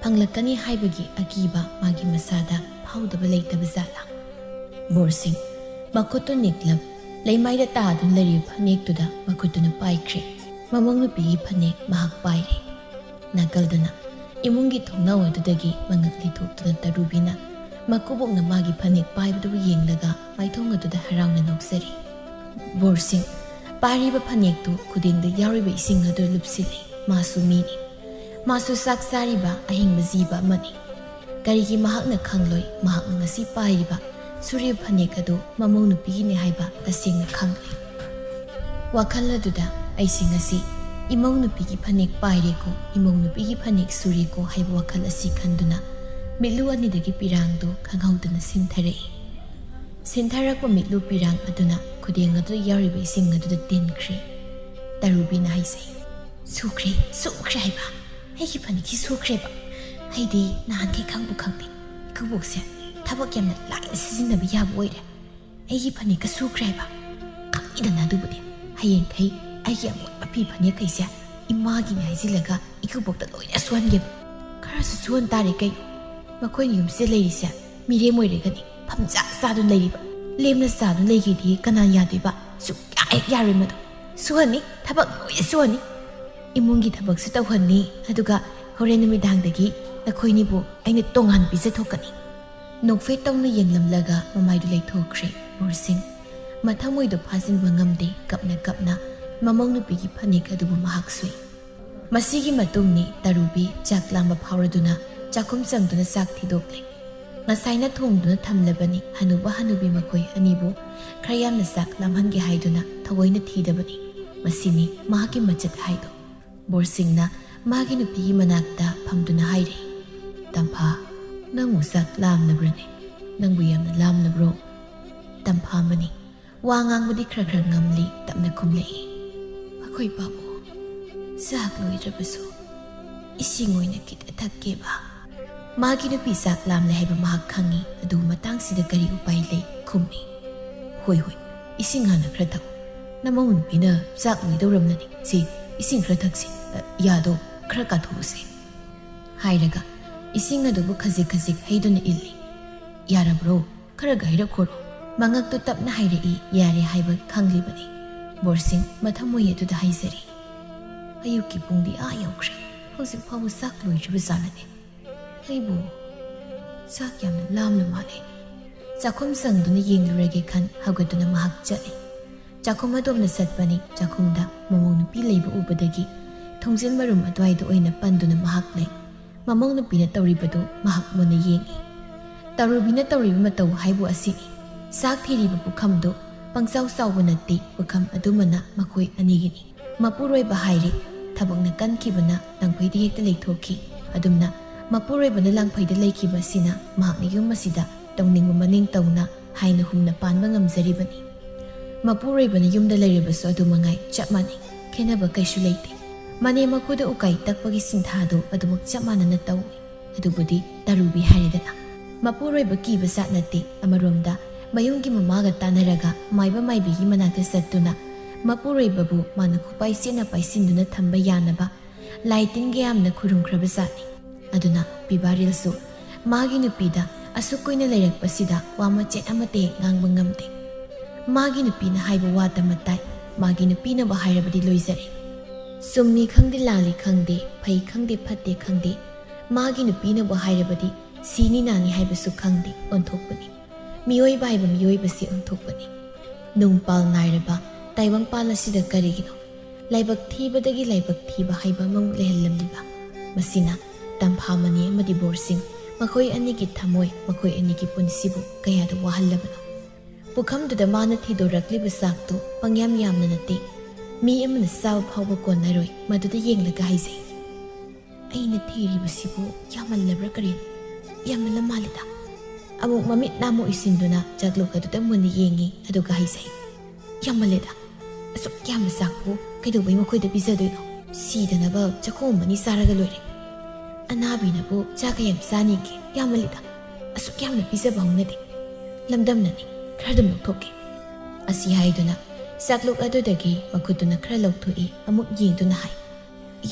ꯐꯪꯂꯛꯀꯅꯤ ꯍꯥꯏꯕꯒꯤ ꯑꯀꯤꯕ ꯃꯥꯒꯤ ꯃꯁꯥꯗ ꯐꯥꯎꯗꯕ ꯂꯩꯇꯕ ꯖꯥꯠꯂꯥ? ꯕꯣꯔꯁꯤꯡ ꯃꯈꯨꯠꯇꯨ ꯅꯤꯛꯂꯞ ꯂꯩꯃꯥꯏꯗ ꯇꯥꯗꯨꯅ ꯂꯩꯔꯤꯕ ꯐꯅꯦꯛꯇꯨꯗ ꯃꯈꯨꯠꯇꯨꯅ ꯄꯥꯏꯈ꯭ꯔꯦ꯫ ꯃꯃꯧ ꯅꯨꯄꯤꯒꯤ ꯐꯅꯦꯛ ꯃꯍꯥꯛ ꯄꯥꯏꯔꯦ꯫ ꯅꯥꯀꯜꯗꯅ ꯏꯃꯨꯡꯒꯤ ꯊꯣꯡꯅꯥꯎ ꯑꯗꯨꯗꯒꯤ ꯃꯉꯛ ꯂꯤꯊꯣꯛꯇꯨꯅ ꯇꯔꯨꯕꯤꯅ ꯃꯀꯨꯕꯣꯛꯅ ꯃꯥꯒꯤ ꯐꯅꯦꯛ ꯄꯥꯏꯕꯗꯨꯕꯨ ꯌꯦꯡꯂꯒ ꯃꯥꯏꯊꯣꯡ ꯑꯗꯨꯗ ꯍꯔꯥꯎꯅ ꯅꯣꯛꯆꯔꯤ꯫ ꯕꯣꯔꯁꯤꯡ ꯄꯥꯏꯔꯤꯕ ꯐꯅꯦꯛꯇꯨ ꯈꯨꯗꯦꯡꯗ ꯌꯥꯎꯔꯤꯕ ꯏꯁꯤꯡ ꯑꯗꯨ ꯂꯨꯞꯁꯤꯜꯂꯤ꯫ ꯃꯥꯁꯨ ꯃꯤꯅꯤ꯫ ꯃꯥꯁꯨ ꯆꯥꯛ ꯆꯥꯔꯤꯕ ꯑꯍꯤꯡꯕ ꯖꯤꯕ ꯑꯃꯅꯤ꯫ ꯀꯔꯤꯒꯤ ꯃꯍꯥꯛꯅ ꯈꯪꯂꯣꯏ ꯃꯍꯥꯛꯅ ꯉꯁꯤ ꯄꯥꯏꯔꯤꯕ ꯁꯨꯔꯤꯕ ꯐꯅꯦꯛ ꯑꯗꯨ ꯃꯃꯧ ꯅꯨꯄꯤꯒꯤꯅꯤ ꯍꯥꯏꯕ ꯇꯁꯦꯡꯅ ꯈꯪꯂꯤ꯫ ꯋꯥꯈꯜ ꯑꯗꯨꯗ ꯑꯩꯁꯤ ꯉꯁꯤ ꯏꯃꯧ ꯅꯨꯄꯤꯒꯤ ꯐꯅꯦꯛ ꯄꯥꯏꯔꯦꯀꯣ, ꯏꯃꯧ ꯅꯨꯄꯤꯒꯤ ꯐꯅꯦꯛ ꯁꯨꯔꯦꯀꯣ ꯍꯥꯏꯕ ꯋꯥꯈꯜ ꯑꯁꯤ ꯈꯟꯗꯨꯅ ꯃꯤꯠꯂꯨ ꯑꯅꯤꯗꯒꯤ ꯄꯤꯔꯥꯡꯗꯨ ꯈꯪꯍꯧꯗꯅ ꯁꯤꯟꯊꯔꯛꯏ꯫ ꯁꯤꯟꯊꯔꯛꯄ ꯃꯤꯠꯂꯨ ꯄꯤꯔꯥꯡ ꯑꯗꯨꯅ ꯈꯨꯗꯦꯡ ꯑꯗꯨꯗ ꯌꯥꯎꯔꯤꯕ ꯏꯁꯤꯡ ꯑꯗꯨꯗ ꯇꯤꯟꯈ꯭ꯔꯦ꯫ ꯇꯔꯨꯕꯤꯅ ꯍꯥꯏꯖꯩ, ꯁꯨꯈ꯭ꯔꯦ ꯍꯥꯏꯕ, ꯑꯩꯒꯤ ꯐꯅꯦꯛꯁꯤ ꯁꯨꯈ꯭ꯔꯦꯕ꯫ ꯑꯩꯗꯤ ꯅꯍꯥꯟꯈꯩ ꯈꯪꯕꯨ ꯈꯪꯗꯦ ꯏꯀꯨꯕꯣꯛꯁꯦ ꯊꯕꯛ ꯌꯥꯝꯅ ꯂꯥꯏꯅ ꯁꯤꯖꯤꯟꯅꯕ ꯌꯥꯕ ꯑꯣꯏꯔꯦ꯫ ꯑꯩꯒꯤ ꯐꯅꯦꯛꯀ ꯁꯨꯈ꯭ꯔꯦ ꯍꯥꯏꯕ꯫ ꯈꯪꯏꯗꯅ ꯑꯗꯨꯕꯨꯗꯤ ꯍꯌꯦꯡꯈꯩ ꯑꯩꯒꯤ ꯑꯃꯣꯠꯄ ꯐꯤ ꯐꯅꯦꯛꯈꯩꯁꯦ ꯏꯃꯥꯒꯤꯅꯤ ꯍꯥꯏꯖꯤꯜꯂꯒ ꯏꯀꯨꯕꯣꯛꯇ ꯂꯣꯏꯅ ꯁꯨꯍꯟꯒꯦꯕ꯫ ꯈꯔꯁꯨ ꯁꯨꯍꯟ ꯇꯥꯔꯦ ꯀꯩꯅꯣ꯫ ꯃꯈꯣꯏꯅ ꯌꯨꯝꯁꯤꯗ ꯂꯩꯔꯤꯁꯦ ꯃꯤꯔꯦꯝ ꯑꯣꯏꯔꯒꯅꯤ ꯐꯝꯆꯥ ꯆꯥꯗꯨꯅ ꯂꯩꯔꯤꯕ꯫ ꯂꯦꯝꯅ ꯆꯥꯗꯨꯅ ꯂꯩꯒꯦꯗꯤ ꯀꯅꯥ ꯌꯥꯗꯣꯏꯕ? ꯁꯨꯛꯌꯥ ꯍꯦꯛ ꯌꯥꯔꯣꯏ ꯃꯗꯨ꯫ ꯁꯨꯍꯟꯅꯤ, ꯊꯕꯛ ꯂꯣꯏꯅ ꯁꯨꯍꯟꯅꯤ꯫ ꯏꯃꯨꯡꯒꯤ ꯊꯕꯛꯁꯨ ꯇꯧꯍꯟꯅꯤ, ꯑꯗꯨꯒ ꯍꯣꯔꯦꯟ ꯅꯨꯃꯤꯗꯥꯡꯗꯒꯤ ꯅꯈꯣꯏꯅꯤꯕꯨ ꯑꯩꯅ ꯇꯣꯉꯥꯟ ꯄꯤꯖꯊꯣꯛꯀꯅꯤ꯫ ꯅꯣꯛꯐꯦꯠ ꯇꯧꯅ ꯌꯦꯡꯂꯝꯂꯒ ꯃꯃꯥꯏꯗꯨ ꯂꯩꯊꯣꯛꯈ꯭ꯔꯦ ꯕꯣꯔꯁꯤꯡ꯫ ꯃꯊꯃꯣꯏꯗꯨ ꯐꯥꯖꯤꯟꯕ ꯉꯝꯗꯦ ꯀꯞꯅ ꯀꯞꯅ ꯃꯃꯧ ꯅꯨꯄꯤꯒꯤ ꯐꯅꯦꯛ ꯑꯗꯨꯕꯨ ꯃꯍꯥꯛ ꯁꯨꯏ꯫ ꯃꯁꯤꯒꯤ ꯃꯇꯨꯡꯅꯤ ꯇꯔꯨꯕꯤ ꯆꯥꯛ ꯂꯥꯝꯕ ꯐꯥꯎꯔꯗꯨꯅ ꯆꯥꯛꯈꯨꯝ ꯆꯪꯗꯨꯅ ꯆꯥꯛ ꯊꯤꯗꯣꯛꯂꯦ꯫ ꯉꯁꯥꯏꯅ ꯊꯣꯡꯗꯨꯅ ꯊꯝꯂꯕꯅꯤ ꯍꯅꯨꯕ ꯍꯅꯨꯕꯤ ꯃꯈꯣꯏ ꯑꯅꯤꯕꯨ ꯈꯔ ꯌꯥꯝꯅ ꯆꯥꯛ ꯂꯥꯝꯍꯟꯒꯦ ꯍꯥꯏꯗꯨꯅ ꯊꯑꯣꯏꯅ ꯊꯤꯗꯕꯅꯤ꯫ ꯃꯁꯤꯅꯤ ꯃꯍꯥꯛꯀꯤ ꯃꯆꯠ ꯍꯥꯏꯗꯣ꯫ ꯕꯣꯔꯁꯤꯡꯅ ꯃꯥꯒꯤ ꯅꯨꯄꯤꯒꯤ ꯃꯅꯥꯛꯇ ꯐꯝꯗꯨꯅ ꯍꯥꯏꯔꯦ, ꯇꯝꯐꯥ, ꯅꯪꯕꯨ ꯆꯥꯛ ꯂꯥꯝꯂꯕ꯭ꯔꯅꯦ? ꯅꯪꯕꯨ ꯌꯥꯝꯅ ꯂꯥꯝꯂꯕ꯭ꯔꯣ? ꯇꯝꯐꯥꯃꯅꯤ ꯋꯥ ꯉꯥꯡꯕꯗꯤ ꯈꯔ ꯈꯔ ꯉꯝꯂꯤ ꯇꯞꯅ ꯈꯨꯝꯂꯛꯏ, ꯑꯩꯈꯣꯏ ꯕꯥꯕꯨ ꯆꯥꯛ ꯂꯣꯏꯗ꯭ꯔꯕꯁꯨ ꯏꯁꯤꯡ ꯑꯣꯏꯅ ꯈꯤꯇ ꯊꯛꯀꯦꯕ꯫ ꯃꯥꯒꯤ ꯅꯨꯄꯤ ꯆꯥꯛ ꯂꯥꯝꯂꯦ ꯍꯥꯏꯕ ꯃꯍꯥꯛ ꯈꯪꯉꯤ, ꯑꯗꯨꯕꯨ ꯃꯇꯥꯡꯁꯤꯗ ꯀꯔꯤ ꯎꯄꯥꯏ ꯂꯩ ꯈꯨꯝꯃꯤ꯫ ꯍꯣꯏ ꯏꯁꯤꯡ ꯍꯥꯟꯅ ꯈꯔ ꯊꯛꯎ꯫ ꯅꯃꯧ ꯅꯨꯄꯤꯅ ꯆꯥꯛ ꯂꯣꯏꯗꯧꯔꯝꯂꯅꯤ, ꯁꯤ ꯏꯁꯤꯡ ꯈꯔ ꯊꯛꯁꯤ, ꯌꯥꯗꯣ ꯈꯔ ꯀꯥꯊꯣꯛꯎꯁꯤ ꯍꯥꯏꯔꯒ ꯏꯁꯤꯡ ꯑꯗꯨꯕꯨ ꯈꯖꯤꯛ ꯈꯖꯤꯛ ꯍꯩꯗꯨꯅ ꯏꯜꯂꯤ꯫ ꯌꯥꯔꯕ꯭ꯔꯣ? ꯈꯔꯒ ꯍꯩꯔꯛꯈꯣꯔꯣ꯫ ꯃꯉꯛꯇꯨ ꯇꯞꯅ ꯍꯥꯏꯔꯛꯏ ꯌꯥꯔꯦ ꯍꯥꯏꯕ ꯈꯪꯂꯤꯕꯅꯤ꯫ ꯕꯣꯔꯁꯤꯡ ꯃꯊꯃꯣꯏ ꯑꯗꯨꯗ ꯍꯥꯏꯖꯔꯤ, ꯑꯌꯨꯛꯀꯤ ꯄꯨꯡꯗꯤ ꯌꯧꯈ꯭ꯔꯦ, ꯍꯧꯖꯤꯛ ꯐꯥꯎꯕ ꯆꯥꯛ ꯂꯣꯏꯗ꯭ꯔꯤꯕ ꯖꯥꯠꯂꯅꯦ꯫ ꯑꯩꯕꯨ ꯆꯥꯛ ꯌꯥꯝꯅ ꯂꯥꯝꯅ ꯃꯥꯜꯂꯦ꯫ ꯆꯥꯛꯈꯨꯝ ꯆꯪꯗꯨꯅ ꯌꯦꯡꯂꯨꯔꯒꯦ ꯈꯟ ꯍꯧꯒꯠꯇꯨꯅ ꯃꯍꯥꯛ ꯆꯠꯂꯤ꯫ ꯆꯥꯛꯈꯨꯝ ꯑꯗꯣꯝꯅ ꯆꯠꯄꯅꯤ꯫ ꯆꯥꯛꯈꯨꯝꯗ ꯃꯃꯧ ꯅꯨꯄꯤ ꯂꯩꯕ ꯎꯕꯗꯒꯤ ꯊꯣꯡꯖꯤꯟ ꯃꯔꯨꯝ ꯑꯗꯨꯋꯥꯏꯗ ꯑꯣꯏꯅ ꯄꯟꯗꯨꯅ ꯃꯍꯥꯛ ꯂꯩ꯫ ꯃꯃꯧ ꯅꯨꯄꯤꯅ ꯇꯧꯔꯤꯕꯗꯨ ꯃꯍꯥꯛ ꯃꯨꯟꯅ ꯌꯦꯡꯏ꯫ ꯇꯔꯨꯕꯤꯅ ꯇꯧꯔꯤꯕ ꯃꯇꯧ ꯍꯥꯏꯕꯨ ꯑꯁꯤꯅꯤ꯫ ꯆꯥꯛ ꯊꯤꯔꯤꯕ ꯄꯨꯈꯝꯗꯨ ꯄꯪꯆꯥꯎ ꯆꯥꯎꯕ ꯅꯠꯇꯦ, ꯄꯨꯈꯝ ꯑꯗꯨꯃꯅ ꯃꯈꯣꯏ ꯑꯅꯤꯒꯤꯅꯤ꯫ ꯃꯄꯨꯔꯣꯏꯕ ꯍꯥꯏꯔꯤ, ꯊꯕꯛꯅ ꯀꯟꯈꯤꯕꯅ ꯂꯪꯐꯩꯗ ꯍꯦꯛꯇ ꯂꯩꯊꯣꯛꯈꯤ꯫ ꯑꯗꯨꯝꯅ ꯃꯄꯨꯔꯣꯏꯕꯅ ꯂꯪꯐꯩꯗ ꯂꯩꯈꯤꯕ ꯑꯁꯤꯅ ꯃꯍꯥꯛꯅ ꯌꯨꯝ ꯑꯁꯤꯗ ꯇꯧꯅꯤꯡꯕ ꯃꯅꯤꯡ ꯇꯧꯅ ꯍꯥꯏꯅ ꯍꯨꯝꯅ ꯄꯥꯟꯕ ꯉꯝꯖꯔꯤꯕꯅꯤ꯫ ꯃꯄꯨꯔꯣꯏꯕꯅ ꯌꯨꯝꯗ ꯂꯩꯔꯤꯕꯁꯨ ꯑꯗꯨꯃꯉꯥꯏ ꯆꯞ ꯃꯥꯟꯅꯩ, ꯈꯦꯟꯅꯕ ꯀꯩꯁꯨ ꯂꯩꯇꯦ꯫ ꯃꯅꯦ ꯃꯀꯨꯗ ꯎꯀꯥꯏ ꯇꯛꯄꯒꯤ ꯁꯤꯟꯊꯥꯗꯨ ꯑꯗꯨꯃꯛ ꯆꯞ ꯃꯥꯟꯅꯅ ꯇꯧꯏ꯫ ꯑꯗꯨꯕꯨꯗꯤ ꯇꯔꯨꯕꯤ ꯍꯥꯏꯔꯦꯗꯅ꯫ ꯃꯄꯨꯔꯣꯏꯕ ꯀꯤꯕ ꯖꯥꯠ ꯅꯠꯇꯦ꯫ ꯑꯃꯔꯣꯝꯗ ꯃꯌꯨꯝꯒꯤ ꯃꯃꯥꯒ ꯇꯥꯟꯅꯔꯒ ꯃꯥꯏꯕ ꯃꯥꯏꯕꯤꯒꯤ ꯃꯅꯥꯛꯇ ꯆꯠꯇꯨꯅ ꯃꯄꯨꯔꯣꯏꯕꯕꯨ ꯃꯥꯅ ꯈꯨꯄꯥꯏ ꯆꯦꯠꯅ ꯄꯥꯏꯁꯤꯟꯗꯨꯅ ꯊꯝꯕ ꯌꯥꯅꯕ ꯂꯥꯏ ꯇꯤꯟ ꯀꯌꯥꯝꯅ ꯈꯨꯔꯨꯝꯈ꯭ꯔꯕ ꯖꯥꯠꯅꯤ꯫ ꯑꯗꯨꯅ ꯄꯤꯕꯥꯔꯤꯜꯁꯨ ꯃꯥꯒꯤ ꯅꯨꯄꯤꯗ ꯑꯁꯨꯛ ꯀꯨꯏꯅ ꯂꯩꯔꯛꯄꯁꯤꯗ ꯋꯥ ꯃꯆꯦꯠ ꯑꯃꯠꯇ ꯍꯦꯛ ꯉꯥꯡꯕ ꯉꯝꯗꯦ꯫ ꯃꯥꯒꯤ ꯅꯨꯄꯤꯅ ꯍꯥꯏꯕ ꯋꯥꯇꯃ ꯇꯥꯏ, ꯃꯥꯒꯤ ꯅꯨꯄꯤꯅꯕꯨ ꯍꯥꯏꯔꯕꯗꯤ ꯂꯣꯏꯖꯔꯦ꯫ ꯆꯨꯝꯃꯤ ꯈꯪꯗꯦ ꯂꯥꯜꯂꯤ ꯈꯪꯗꯦ, ꯐꯩ ꯈꯪꯗꯦ ꯐꯠꯇꯦ ꯈꯪꯗꯦ, ꯃꯥꯒꯤ ꯅꯨꯄꯤꯅꯕꯨ ꯍꯥꯏꯔꯕꯗꯤ ꯁꯤꯅꯤ ꯅꯥꯅꯤ ꯍꯥꯏꯕꯁꯨ ꯈꯪꯗꯦ, ꯑꯣꯟꯊꯣꯛꯄꯅꯤ꯫ ꯃꯤꯑꯣꯏꯕ ꯍꯥꯏꯕ ꯃꯤꯑꯣꯏꯕꯁꯤ ꯑꯣꯟꯊꯣꯛꯄꯅꯤ꯫ ꯅꯨꯡꯄꯥꯜ ꯅꯥꯏꯔꯕ ꯇꯥꯏꯕꯪꯄꯥꯜ ꯑꯁꯤꯗ ꯀꯔꯤꯒꯤꯅꯣ ꯂꯥꯏꯕꯛ ꯊꯤꯕꯗꯒꯤ ꯂꯥꯏꯕꯛ ꯊꯤꯕ ꯍꯥꯏꯕ ꯑꯃꯃꯨꯛ ꯂꯩꯍꯜꯂꯝꯂꯤꯕ? Masina Tamphamani amadi Borsing makhoi anigi thamoi makhoi anigi punsibu kayada wahallabano. Pukhamduda mana thidorakliba sakto pangyam yamna nate mi amana saw phawba konaroi maduda yenglaga haisai. Aina thiribasibu yamallabra karin yamalla malida. Amuk mamit namo isinduna jaglokaduda muni yengi aduga haisai. Yamaleda asuk yamna sakbu kaidobai makhoida bizadoino sidanaba chakombani saraga loire. Anabinabu chakayam saniki yamalida asuk yamna bizaba hungnade. Lamdamnani khradum lokthokke. Asi haiduna saklok adudagi makhuduna khra lokthoi amuk yengduna hai.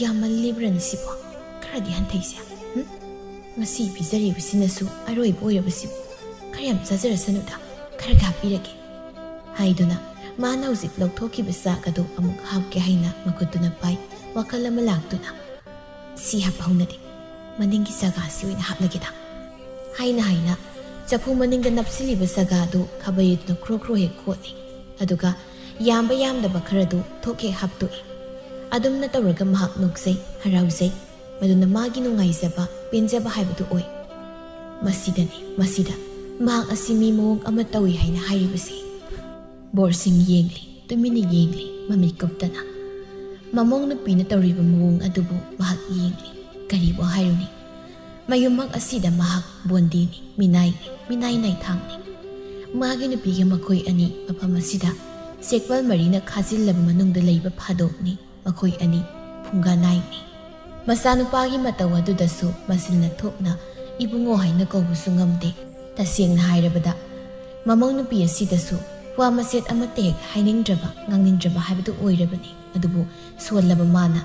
Yamallibrani sibo khradi hantheisa. Masi bizaribasinasu aroi boirabasibu kharyam chazarasanuda kharga pirage. Haiduna mana hauzik lokthokkiba sakadu amuk hapke haina makhuduna pai wakal ama laktuna. Si happa hungnade maningi sagasi oina haplageda. Haina chapu maninga napsiliba sagadu khabayitna kro he khotli. Aduga yamba yamdaba kharadu thoke haptoi. Adumna tawraga mahak nuksai harauzai maduna magi nungaizaba penjaba haibadu oi. Masida mahak asimi mawong ama tawi haina hairibasi. Borsing yengli tumini yengli mamit kuptana. Mamong nupina tawriba mawong adubu mahak yengli karibo hairuni. Mayumak asida mahak bondini minay nay thangni. Magi nupiga makoy ani mapam asida sekwal marina khazillaba manungda leiba phadokni makoy ani phunga naini. Masanupagi mataw adudasu masilna thokna ibungo haina kawbusu ngamde. Tasengna hairabada mamong nupi asidasu wa maset amatek hainingdraba ngangningdraba haibadu oirabani. Adubu suwallaba mana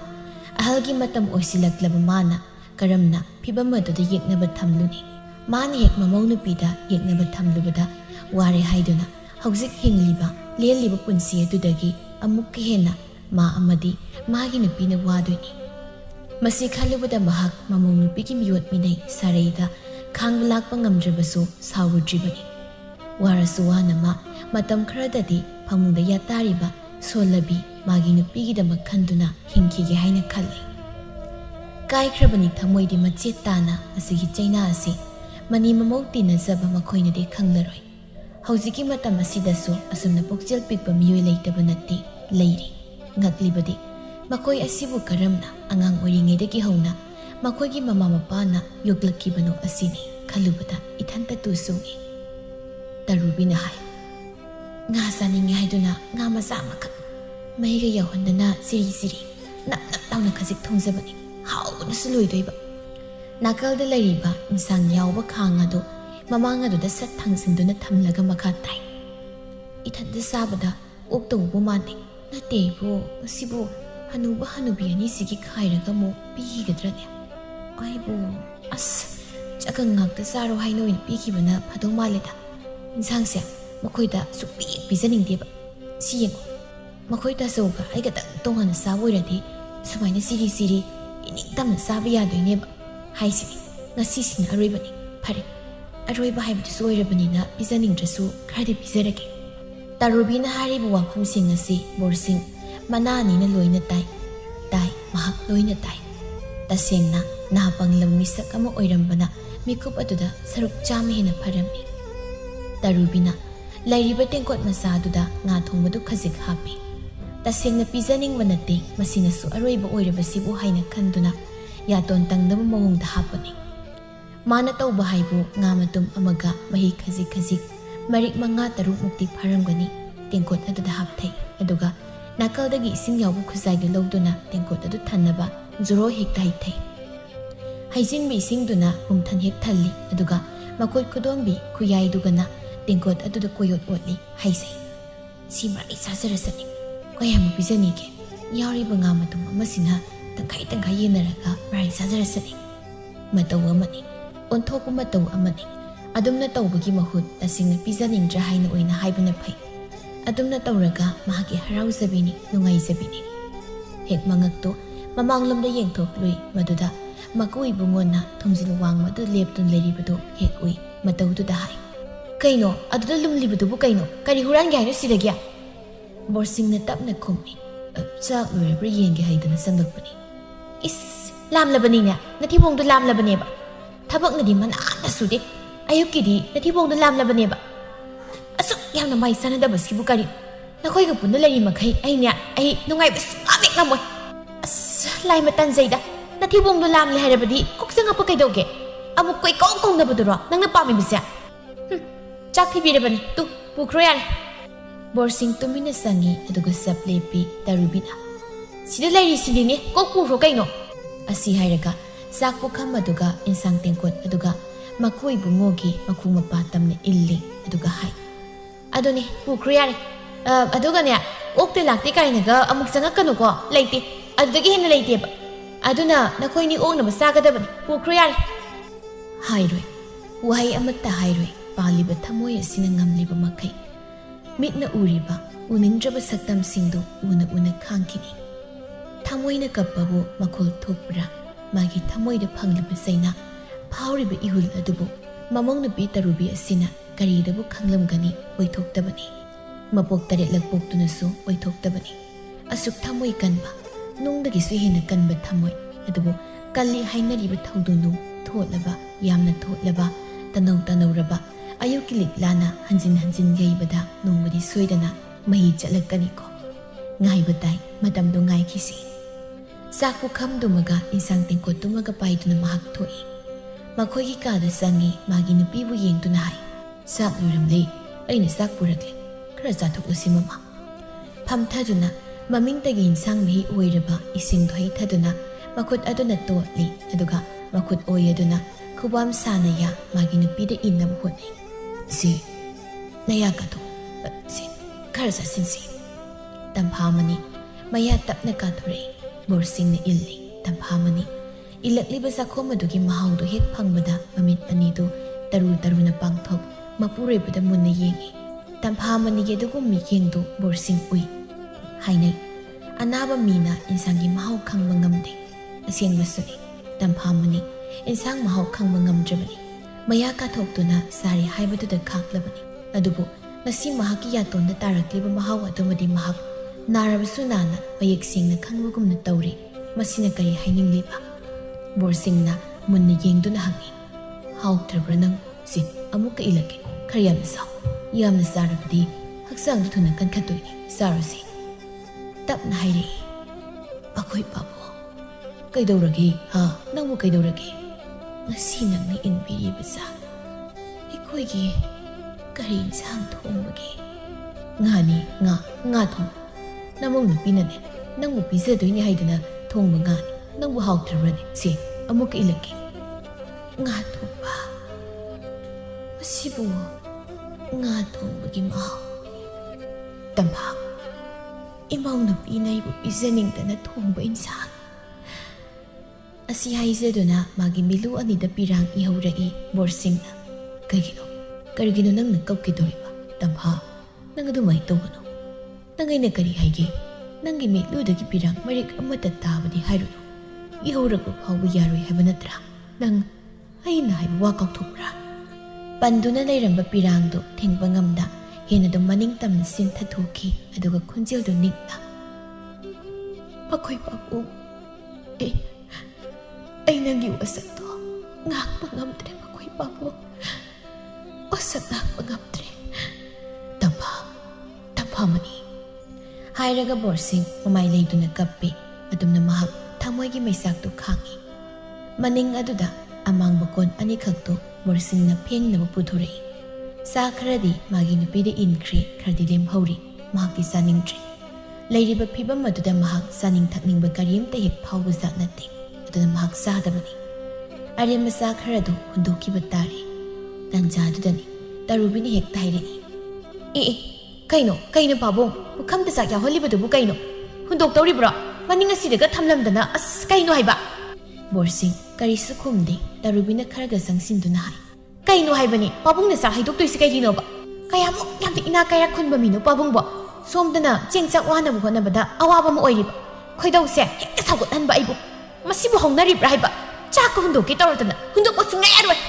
ahalgi matam oisilaklaba mana karamna pibamaduda yeknaba thamluni. Mana hek mamong nupida yeknaba thamlubada ware haiduna hauzik hingliba leliba punsi adudagi amuk hena ma amadi magi nupina wadoini. Masi khalubada mahak mamong nupigi miyot minay saraida khangba lakpa ngamdrabasu sawudribani. Warasu wanama matam kharadadi phamungda yatariba solabi magi nupigidamak khanduna hingkhige haina khalli. Kaikhrabani thamoidi machet tana asigi chaina asi mani mamau tinazaba makhoinade khanglaroi. Hauziki matam asidasu asumna pokchel pikpa miyoi leitaba natti leiri. Ngaklibadi makoi asibu karamna angang oringedagi hauna makoigi mama mapana yoglakibano asini khalubada ithanta tusungi. Tarubina hai nga saningi haiduna nga masa makak maiga yahondana siri nap tawna khazik thongzabani hauna suluidoiba. Nakalda leiriba insang yawba khangado mamangaduda sat thangsinduna thamlaga makha tai. Ithanda sabada oktobu mane natebu sibu hanuba hanubi ani sigi khairaga mo pihigadrane. Aibu as chakang ngakta saro hainoin pikibana phadong maleda. Insangse makhoida sukpi bijaningdeba. Si yengo makhoida soga aiga tongana saboiradi sumaina siri iningtamna saba yadoineba. Haisini ngasisina aroibani phare aroiba haibudusu oirabanina bijaningdrasu khardi bijarage. Tarubina haribu wafamsing asi borsing mananina loina tai mahak loina tai. Tasengna nahapanglam misak ama oirambana mikup aduda saruk chama hena pharami. Tarubina lairiba tengkot masa aduda nga thongbadu khazik hapi. Tasengna pijaning manate masinasu aroiba oirabasibu haina khanduna yaton tangdaba mawongda hapani. Mana tawba haibu nga matum amaga mahi khazik marik manga taruk mukti pharamgani tengkot aduda hapthai. Aduga nakaldagi ising yawbu khuzaiga lawduna tengkot adu thannaba zuro hekta haithai. Haijinbi isingduna umthan hek thalli. Aduga makoi kudonbi khuyai dugana tengkot aduda koyot otli haisai. Si marai sazarasani koyamu bijanige yawriba nga matum amasina tangkai yenaraga marai sazarasani. Mataw amani onthopu mataw amani. Adumna tawbagi mahut tasingna pijaningdra haina oina haibuna phai. Adumna tawraga mahaki harauzabini nungaizabini. Hek mangakto mamanglamda yengthoklui maduda makui bungona thongjilu wangmadu leptun leribadu hek ui matawduda hai. Kaino aduda lumlibadubu kaino kari hurange haino sidagya. Borsingna tapna khummi chak loirabra yenge haidana sanglakpani. Is lamlabani ne nathibong do lamlabani ba thabak na di man ana sudi ayuk ki di nathibong do lamlabani ba asuk yamna mai sanada basibu kari nakhoi ga punna lari makai ai ne ai nungai bas amik namoi as lai matan zaida nathibong do lamle harabadi koksenga pa kaidoge amuk koi kong kong na buduro nangna pami bisya chak thibirabani tu pukro yare borsing tumina sangi aduga saplepi tarubina sida lairi sidini kok pukro kaino asi hairaga sak pukham aduga insang tengkot aduga makoi bungogi makhu mapa tamne illi aduga hai adoni pukro yare aduga ne okte lakti kainaga amuk sanga kanu ko leiti adudagi hen leiti ba aduna nakoi ni ong na masagadabani pukro yare hairoi wahai amatta hairoi paliba thamoi asina ngamliba makai mitna uriba uningdraba saktam singdo una khangkini thamoina kappabu makhol thokpra magi thamoida phangliba saina phawriba ihul adubu mamongna bi tarubi asina karidabu khanglamgani oithoktabani mapok tare lakpoktunasu oithoktabani asuk thamoi kanba nungdagi su hena kanba thamoi adubu kalli hainariba thaudunu thotlaba yamna thotlaba tanauraba ayukilit lana hanjin yaibada nongmadi soidana mahi chalakani ko ngai batai madam do ngai kisi sakpu khamdumaga insang tengko tumaga paiduna mahak thoi makhoi gi kada sangi magi nupi bu yengtuna hai sak luramle aina sak purakle khara chathokasi mama phamthaduna mamingtagi insang mehi oiraba ising dhoi thaduna makhut aduna totli aduga makhut oyaduna khubam sanaya magi nupi de inna bhonai si naya kato si karza sinsi tamphamani maya tapna kathore borsing na illi tamphamani ilakliba sakhom adugi mahaudo hek phangbada mamit ani do taru na pangthok mapure bada munna yengi tamphamani ge dugum mi yengdo borsing ui hainai anaba mina insangi mahau khangba ngamde aseng masuni tamphamani insang mahau khangba ngamjabani maya kathokduna sari haibadu khaklabani adubu ngasi mahaki yatonda tarakliba mahaw adumadi mahak narabasu nana mayek singna khangbagumna tawri masina kari hainingliba borsingna munna yengduna hangi hawtrabra nang sin amuka ilake kharyamna saw yamna sarabadi haksang thuna kankhatoi sarasi tapna hairi akhoi papo kaidoragi ha nangmu kaidoragi ngasi nangni inbiri basa ikoigi kari insang thongbagi ngani nga thong namong nupinane nangmu pizadoini haidana thongba ngani nangbu hawtrabrani si amuka ilaki nga thongba asibu nga thongbagi mahaw tamha imaw nupina ibu pizaninggdana thongba insang asi haizaduna magi milu anida pirang ihaurai borsingna karigino nangna kapkidoriba tamha nang adumai tawgano nangaina kari haige nangi miludagi pirang marik amata tabadi hairuno ihauraku phawbu yaroi haiba natra nang aina haiba wa kaukthopra panduna leiramba pirangdo thengba ngamda hena do maning tamna sin thathoki aduga khunjel do nikna pakhoi papu ay nangi wasakto ngakpa ngamtre pakhoi papu wasak ngakpa ngamtre tamphamani hairaga borsing mamai leiduna kappi adumna mahak thamoigi maisak tu khangi maning aduda amang bakon ani khakto borsing na phengna puthurei sa kharadi magi nupide inkri khardi lem hauri mahak ti saningtri leiriba phibam aduda mahak saning thakningba karim te hek phawbu zat nate aduna mahak sadabani are masa kharadu hunduki batari tanja adudani tarubini hek taire kaino babong bukham ta sak ya holiba du kaino hundok tawribra maning asidaga thamlamdana as kaino haiba borsing kari sukhumde tarubina kharaga sangsin-duna hai kaino haibani babong na sa haidok toisi kaino ba kaya mo yamti ina kaya khunba mino babong ba somdana chengchak wana bu hona bada awaba mo oiriba khoidau se hekta sagot hanba aibu masibu hongnaribra haiba chak hundok ki tawrtana hundok pasunga yaroi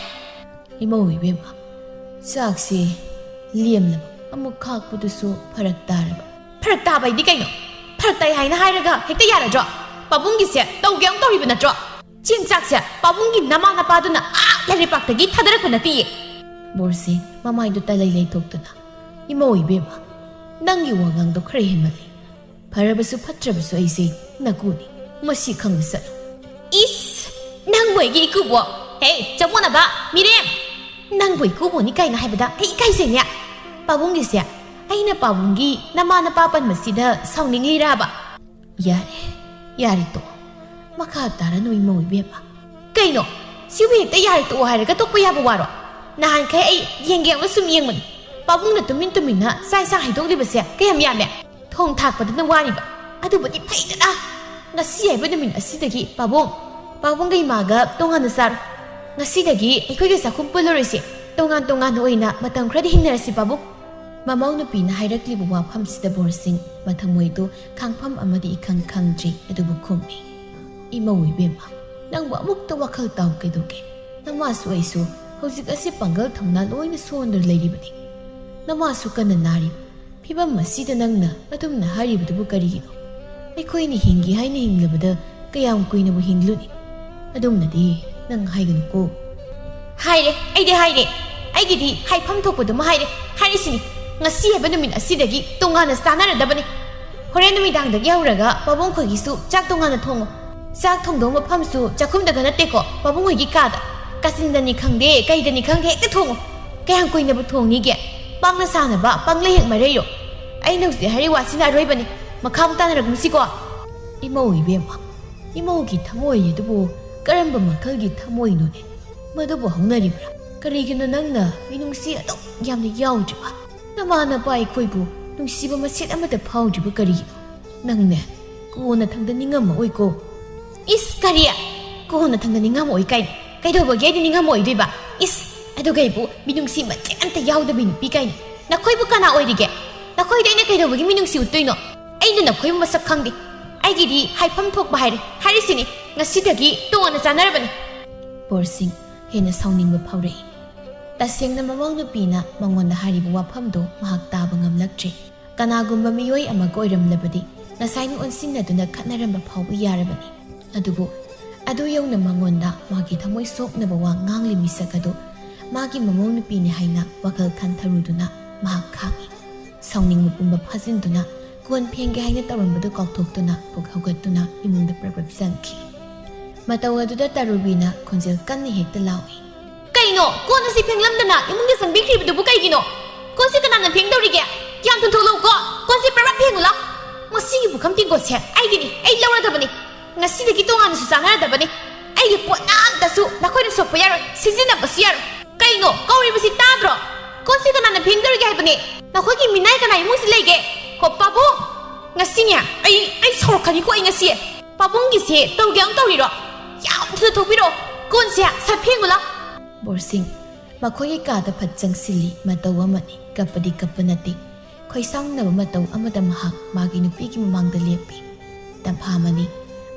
imo wibema saksi liamna amuk khakpudusu pharak taba idi kaino pharak tai haina hairaga hekta yaradro babung gi se tawgyang tawriba natro ꯆꯦꯡ ꯆꯥꯛꯁꯦ ꯄꯥꯕꯨꯡꯒꯤ ꯅꯃꯥ ꯅꯄꯥꯗꯨꯅ ꯂꯩꯔꯩꯄꯥꯛꯇꯒꯤ ꯊꯥꯗꯔꯛꯄ ꯅꯠꯇꯦꯌꯦ ꯕꯣꯔꯁꯤꯡ ꯃꯃꯥꯏꯗꯨ ꯇꯂꯩ ꯂꯩꯊꯣꯛꯇꯨꯅ ꯏꯃꯧ ꯏꯕꯦꯝꯃ ꯅꯪꯒꯤ ꯋꯥꯉꯥꯡꯗꯣ ꯈꯔ ꯍꯦꯟꯃꯜꯂꯤ ꯐꯔꯕꯁꯨ ꯐꯠꯇ꯭ꯔꯕꯁꯨ ꯑꯩꯁꯦ ꯅꯀꯨꯅꯤ ꯃꯁꯤ ꯈꯪꯅ ꯆꯠꯂꯨ ꯏꯁ ꯅꯪꯕꯨ ꯑꯩꯒꯤ ꯏꯀꯨꯕꯣ ꯍꯦ ꯆꯃꯣꯅꯕ ꯃꯤꯔꯦꯝ ꯅꯪꯕꯨ ꯏꯀꯨꯕꯣꯅꯤ ꯀꯥꯏꯅ ꯍꯥꯏꯕꯗ ꯑꯩ ꯏꯀꯥꯏꯖꯩꯅꯦ ꯄꯥꯕꯨꯡꯒꯤꯁꯦ ꯑꯩꯅ ꯄꯥꯕꯨꯡꯒꯤ ꯅꯃꯥ ꯅꯄꯥ ꯄꯟꯕꯁꯤꯗ ꯁꯥꯎꯅꯤꯡꯂꯤꯔꯕ ꯌꯥꯔꯦ ꯇꯣꯛꯑꯣ ꯃꯈꯥ ꯇꯥꯔꯅꯨ ꯏꯃꯧ ꯏꯕꯦꯝꯃ ꯀꯩꯅꯣ ꯁꯤꯕꯨ ꯍꯦꯛꯇ ꯌꯥꯔꯦ ꯇꯣꯛꯑꯣ ꯍꯥꯏꯔꯒ ꯇꯣꯛꯄ ꯌꯥꯕ ꯋꯥꯔꯣ ꯅꯍꯥꯟꯈꯩ ꯑꯩ ꯌꯦꯡꯒꯦ ꯑꯃꯁꯨꯡ ꯌꯦꯡꯕꯅꯤ ꯄꯥꯕꯨꯡꯅ ꯇꯨꯃꯤꯟꯅ ꯆꯥꯛ ꯏꯟꯁꯥꯡ ꯍꯩꯗꯣꯛꯂꯤꯕꯁꯦ ꯀꯌꯥꯝ ꯌꯥꯝꯃꯦ ꯊꯣꯡ ꯊꯥꯛꯄꯗꯅ ꯋꯥꯔꯤꯕ ꯑꯗꯨꯕꯨꯗꯤ ꯐꯩꯗꯅ ꯉꯁꯤ ꯍꯥꯏꯕ ꯅꯨꯃꯤꯠ ꯑꯁꯤꯗꯒꯤ ꯄꯥꯕꯨꯡꯒ ꯏꯃꯥꯒ ꯇꯣꯉꯥꯟꯅ ꯆꯥꯔꯣ ꯉꯁꯤꯗꯒꯤ ꯑꯩꯈꯣꯏꯒꯤ ꯆꯥꯛꯈꯨꯝ ꯄꯨꯜꯂꯔꯣꯏꯁꯦ ꯇꯣꯉꯥꯟ ꯑꯣꯏꯅ ꯃꯇꯝ ꯈꯔꯗꯤ ꯍꯤꯡꯅꯔꯁꯤ ꯄꯥꯕꯨꯡ ꯃꯃꯧ ꯅꯨꯄꯤꯅ ꯍꯥꯏꯔꯛꯂꯤꯕ ꯋꯥꯐꯝꯁꯤꯗ ꯕꯣꯔꯁꯤꯡ ꯃꯊꯃꯣꯏꯗꯨ ꯈꯥꯡꯐꯝ ꯑꯃꯗꯤ ꯏꯈꯪ ꯈꯪꯗ꯭ꯔꯤ ꯑꯗꯨꯕꯨ ꯈꯨꯝꯃꯤ ꯏꯃꯧ ꯏꯕꯦꯝꯃ ꯅꯪꯕꯨ ꯑꯃꯨꯛꯇ ꯋꯥꯈꯜ ꯇꯥꯎ ꯀꯩꯗꯧꯒꯦ ꯅꯃꯥꯁꯨ ꯑꯩꯁꯨ ꯍꯧꯖꯤꯛ ꯑꯁꯤ ꯄꯥꯡꯒꯜ ꯊꯧꯅꯥ ꯂꯣꯏꯅ ꯁꯣꯟꯗꯨꯅ ꯂꯩꯔꯤꯕꯅꯤ ꯅꯃꯥꯁꯨ ꯀꯟꯅ ꯅꯥꯔꯤꯕ ꯐꯤꯕꯝ ꯑꯁꯤꯗ ꯅꯪꯅ ꯑꯗꯨꯝꯅ ꯍꯥꯏꯔꯤꯕꯗꯨꯕꯨ ꯀꯔꯤꯒꯤꯅꯣ ꯑꯩꯈꯣꯏꯅ ꯍꯤꯡꯒꯦ ꯍꯥꯏꯅ ꯍꯤꯡꯂꯕꯗ ꯀꯌꯥꯝ ꯀꯨꯏꯅꯕꯨ ꯍꯤꯡꯂꯨꯅꯤ ꯑꯗꯨꯝꯅꯗꯤ ꯅꯪ ꯍꯥꯏꯒꯅꯨꯀꯣ ꯑꯩꯗꯤ ꯍꯥꯏꯔꯦ ꯑꯩꯒꯤꯗꯤ ꯍꯥꯏꯐꯝ ꯊꯣꯛꯄꯗꯨꯃ ꯍꯥꯏꯔꯤꯁꯤꯅꯤ ꯉꯁꯤ ꯍꯥꯏꯕ ꯅꯨꯃꯤꯠ ꯑꯁꯤꯗꯒꯤ ꯇꯣꯉꯥꯟꯅ ꯆꯥꯅꯔꯗꯕꯅꯤ ꯍꯣꯔꯦꯟ ꯅꯨꯃꯤꯗꯥꯡꯗꯒꯤ ꯍꯧꯔꯒ ꯄꯥꯕꯨꯡ ꯈꯣꯏꯒꯤꯁꯨ ꯆꯥꯛ ꯇꯣꯉꯥꯟꯅ ꯊꯣꯡꯉꯣ ꯆꯥꯛ ꯊꯣꯡꯗꯧ ꯃꯐꯝꯁꯨ ꯆꯥꯛꯈꯨꯝꯗꯒ ꯅꯠꯇꯦꯀꯣ ꯄꯥꯕꯨꯡ ꯍꯣꯏꯒꯤ ꯀꯥꯗ ꯀꯥꯆꯤꯟꯗꯅꯤ ꯈꯪꯗꯦ ꯀꯩꯗꯅꯤ ꯈꯪꯗꯦ ꯍꯦꯛꯇ ꯊꯣꯡꯉꯣ ꯀꯌꯥꯝ ꯀꯨꯏꯅꯕꯨ ꯊꯣꯡꯅꯤꯒꯦ ꯄꯥꯡꯅ ꯁꯥꯟꯅꯕ ꯄꯪꯂꯩ ꯍꯦꯛ ꯃꯔꯩꯔꯣ ꯑꯩꯅ ꯍꯧꯖꯤꯛ ꯍꯥꯏꯔꯤ ꯋꯥꯁꯤꯅ ꯑꯔꯣꯏꯕꯅꯤ ꯃꯈꯥ ꯇꯥꯅꯔꯒꯨꯝꯁꯤꯀꯣ ꯏꯃꯧ ꯏꯕꯦꯝꯃ ꯏꯃꯧꯒꯤ ꯊꯃꯣꯏ ꯑꯗꯨꯕꯨ ꯀꯔꯝꯕ ꯃꯈꯜꯒꯤ ꯊꯃꯣꯏꯅꯣꯅꯦ ꯃꯗꯨꯕꯨ ꯍꯧꯅꯔꯤꯕ꯭ꯔꯥ ꯀꯔꯤꯒꯤꯅꯣ ꯅꯪꯅ ꯃꯤꯅꯨꯡꯁꯤ ꯑꯗꯨꯛ ꯌꯥꯝꯅ ꯌꯥꯎꯗ꯭ꯔꯤꯕ ꯅꯃꯥ ꯅꯄꯥ ꯑꯩꯈꯣꯏꯕꯨ ꯅꯨꯡꯁꯤꯕ ꯃꯁꯦꯠ ꯑꯃꯠꯇ ꯐꯥꯎꯗ꯭ꯔꯤꯕ ꯀꯔꯤꯒꯤꯅꯣ ꯅꯪꯅꯦ ꯀꯣꯟꯅ ꯊꯪꯗ ꯅꯤꯡꯉꯝꯃꯛꯑꯣꯏꯀꯣ ꯏꯁ ꯀꯔꯤ ꯀꯣꯟꯅ ꯊꯪꯗ ꯅꯤꯡꯉꯝꯃꯛꯑꯣꯏ ꯀꯥꯏꯅ ꯀꯩꯗꯧꯕꯒꯤ ꯑꯩꯗꯤ ꯅꯤꯡꯉꯝꯃꯛꯑꯣꯏꯗꯣꯏꯕ ꯏꯁ ꯑꯗꯨꯒ ꯑꯩꯕꯨ ꯃꯤꯅꯨꯡꯁꯤ ꯃꯆꯦꯠ ꯑꯝꯇ ꯌꯥꯎꯗꯕꯤ ꯅꯨꯄꯤ ꯀꯥꯏꯅ ꯅꯈꯣꯏꯕꯨ ꯀꯅꯥ ꯑꯣꯏꯔꯤꯒꯦ ꯅꯈꯣꯏꯗ ꯑꯩꯅ ꯀꯩꯗꯧꯕꯒꯤ ꯃꯤꯅꯨꯡꯁꯤ ꯎꯠꯇꯣꯏꯅꯣ ꯑꯩꯅ ꯅꯈꯣꯏꯕꯨ ꯃꯁꯛ ꯈꯪꯗꯦ ꯑꯩꯒꯤꯗꯤ ꯍꯥꯏꯐꯝ ꯊꯣꯛꯄ ꯍꯥꯏꯔꯤꯁꯤꯅꯤ ꯉꯁꯤꯗꯒꯤ ꯇꯣꯉꯥꯟꯅ ꯆꯥꯅꯔꯕꯅꯤ ꯕꯣꯔꯁꯤꯡ ꯍꯦꯟꯅ ꯁꯥꯎꯅꯤꯡꯕ ꯐꯥꯎꯔꯛꯏ ꯇꯁꯦꯡꯅ ꯃꯃꯧ ꯅꯨꯄꯤꯅ ꯃꯉꯣꯟꯗ ꯍꯥꯏꯔꯤꯕ ꯋꯥꯐꯝꯗꯣ ꯃꯍꯥꯛ ꯇꯥꯕ ꯉꯝꯂꯛꯇ꯭ꯔꯤ ꯀꯅꯥꯒꯨꯝꯕ ꯃꯤꯑꯣꯏ ꯑꯃꯒ ꯑꯣꯏꯔꯝꯂꯕꯗꯤ ꯉꯁꯥꯏꯅ ꯑꯣꯟꯁꯤꯟꯅꯗꯨꯅ ꯈꯠꯅꯔꯝꯕ ꯐꯥꯎꯕ ꯌꯥꯔꯕꯅꯤ ꯑꯗꯨꯕꯨ ꯑꯗꯨ ꯌꯧꯅ ꯃꯉꯣꯟꯗ ꯃꯥꯒꯤ ꯊꯃꯣꯏ ꯁꯣꯛꯅꯕ ꯋꯥ ꯉꯥꯡꯂꯤ ꯃꯤꯁꯛ ꯑꯗꯨ ꯃꯥꯒꯤ ꯃꯃꯧ ꯅꯨꯄꯤꯅꯤ ꯍꯥꯏꯅ ꯋꯥꯈꯜ ꯈꯟꯊꯔꯨꯗꯨꯅ ꯃꯍꯥꯛ ꯈꯥꯡꯉꯤ ꯁꯥꯎꯅꯤꯡꯕ ꯄꯨꯝꯕ ꯐꯥꯖꯤꯟꯗꯨꯅ ꯀꯣꯟ ꯐꯦꯡꯒꯦ ꯍꯥꯏꯅ ꯇꯧꯔꯝꯕꯗꯨ ꯀꯥꯎꯊꯣꯛꯇꯨꯅ ꯄꯨꯛ ꯍꯧꯒꯠꯇꯨꯅ ꯏꯃꯨꯡꯗ ꯄ꯭ꯔꯞ ꯆꯪꯈꯤ ꯃꯇꯧ ꯑꯗꯨꯗ ꯇꯔꯨꯕꯤꯅ ꯈꯣꯟꯖꯦꯜ ꯀꯟꯅ ꯍꯦꯛꯇ ꯂꯥꯎꯏ ꯀꯩꯅꯣ ꯀꯣꯟ ꯑꯁꯤ ꯐꯦꯡꯂꯝꯗꯅ ꯏꯃꯨꯡꯗ ꯆꯪꯕꯤꯈ꯭ꯔꯤꯕꯗꯨꯕꯨ ꯀꯩꯒꯤꯅꯣ ꯀꯣꯟꯁꯤ ꯀꯅꯥꯅ ꯐꯦꯡꯗꯧꯔꯤꯒꯦ ꯌꯥꯝ ꯊꯨꯊꯣꯛꯂꯛꯎꯀꯣ ꯀꯣꯟꯁꯤ ꯄ꯭ꯔꯞ ꯐꯦꯡꯉꯨ ꯂꯥꯎ ꯃꯁꯤꯒꯤ ꯄꯨꯈꯝ ꯇꯦꯡꯀꯣꯠꯁꯦ ꯑꯩꯒꯤꯅꯤ ꯑꯩ ꯂꯧꯔꯗꯕꯅꯤ ꯉꯁꯤꯗꯒꯤ ꯇꯣꯉꯥꯟꯅꯁꯨ ꯆꯥꯅꯔꯗꯕꯅꯤ ꯑꯩꯒꯤ ꯄꯣꯠ ꯑꯝꯇꯁꯨ ꯅꯈꯣꯏꯅ ꯁꯣꯛꯄ ꯌꯥꯔꯣꯏ ꯁꯤꯖꯤꯟꯅꯕꯁꯨ ꯌꯥꯔꯣꯏ ꯀꯩꯅꯣ ꯀꯧꯔꯤꯕꯁꯤ ꯇꯥꯗ꯭ꯔꯣ ꯀꯣꯟꯁꯤ ꯀꯅꯥꯅ ꯐꯦꯡꯗꯧꯔꯤꯒꯦ ꯍꯥꯏꯕꯅꯦ ꯅꯈꯣꯏꯒꯤ ꯃꯤꯅꯥꯏ ꯀꯅꯥ ꯏꯃꯨꯡꯁꯤ ꯂꯩꯒꯦ ꯍꯣ ꯄꯥꯕꯨꯡ ꯉꯁꯤꯅꯦ ꯑꯩ ꯁꯥꯎꯔꯛꯀꯅꯤꯀꯣ ꯑꯩ ꯉꯁꯤ ꯄꯥꯕꯨꯡꯒꯤꯁꯦ ꯇꯧꯒꯦ ꯑꯃꯨꯛ ꯇꯧꯔꯤꯔꯣ ꯌꯥꯝ ꯊꯨꯅ ꯊꯣꯛꯄꯤꯔꯣ ꯀꯣꯟꯁꯦ ꯁꯠ ꯐꯦꯡꯉꯨ ꯂꯥꯎ ꯕꯣꯔꯁꯤꯡ ꯃꯈꯣꯏꯒꯤ ꯀꯥꯗ ꯐꯠ ꯆꯪꯁꯤꯜꯂꯤ ꯃꯇꯧ ꯑꯃꯅꯤ ꯀꯞꯄꯗꯤ ꯀꯞꯄ ꯅꯠꯇꯦ ꯈꯣꯏꯁꯥꯎꯅꯕ ꯃꯇꯧ ꯑꯃꯗ ꯃꯍꯥꯛ ꯃꯥꯒꯤ ꯅꯨꯄꯤꯒꯤ ꯃꯃꯥꯡꯗ ꯂꯦꯞꯄꯤ ꯇꯝꯐꯥꯃꯅꯤ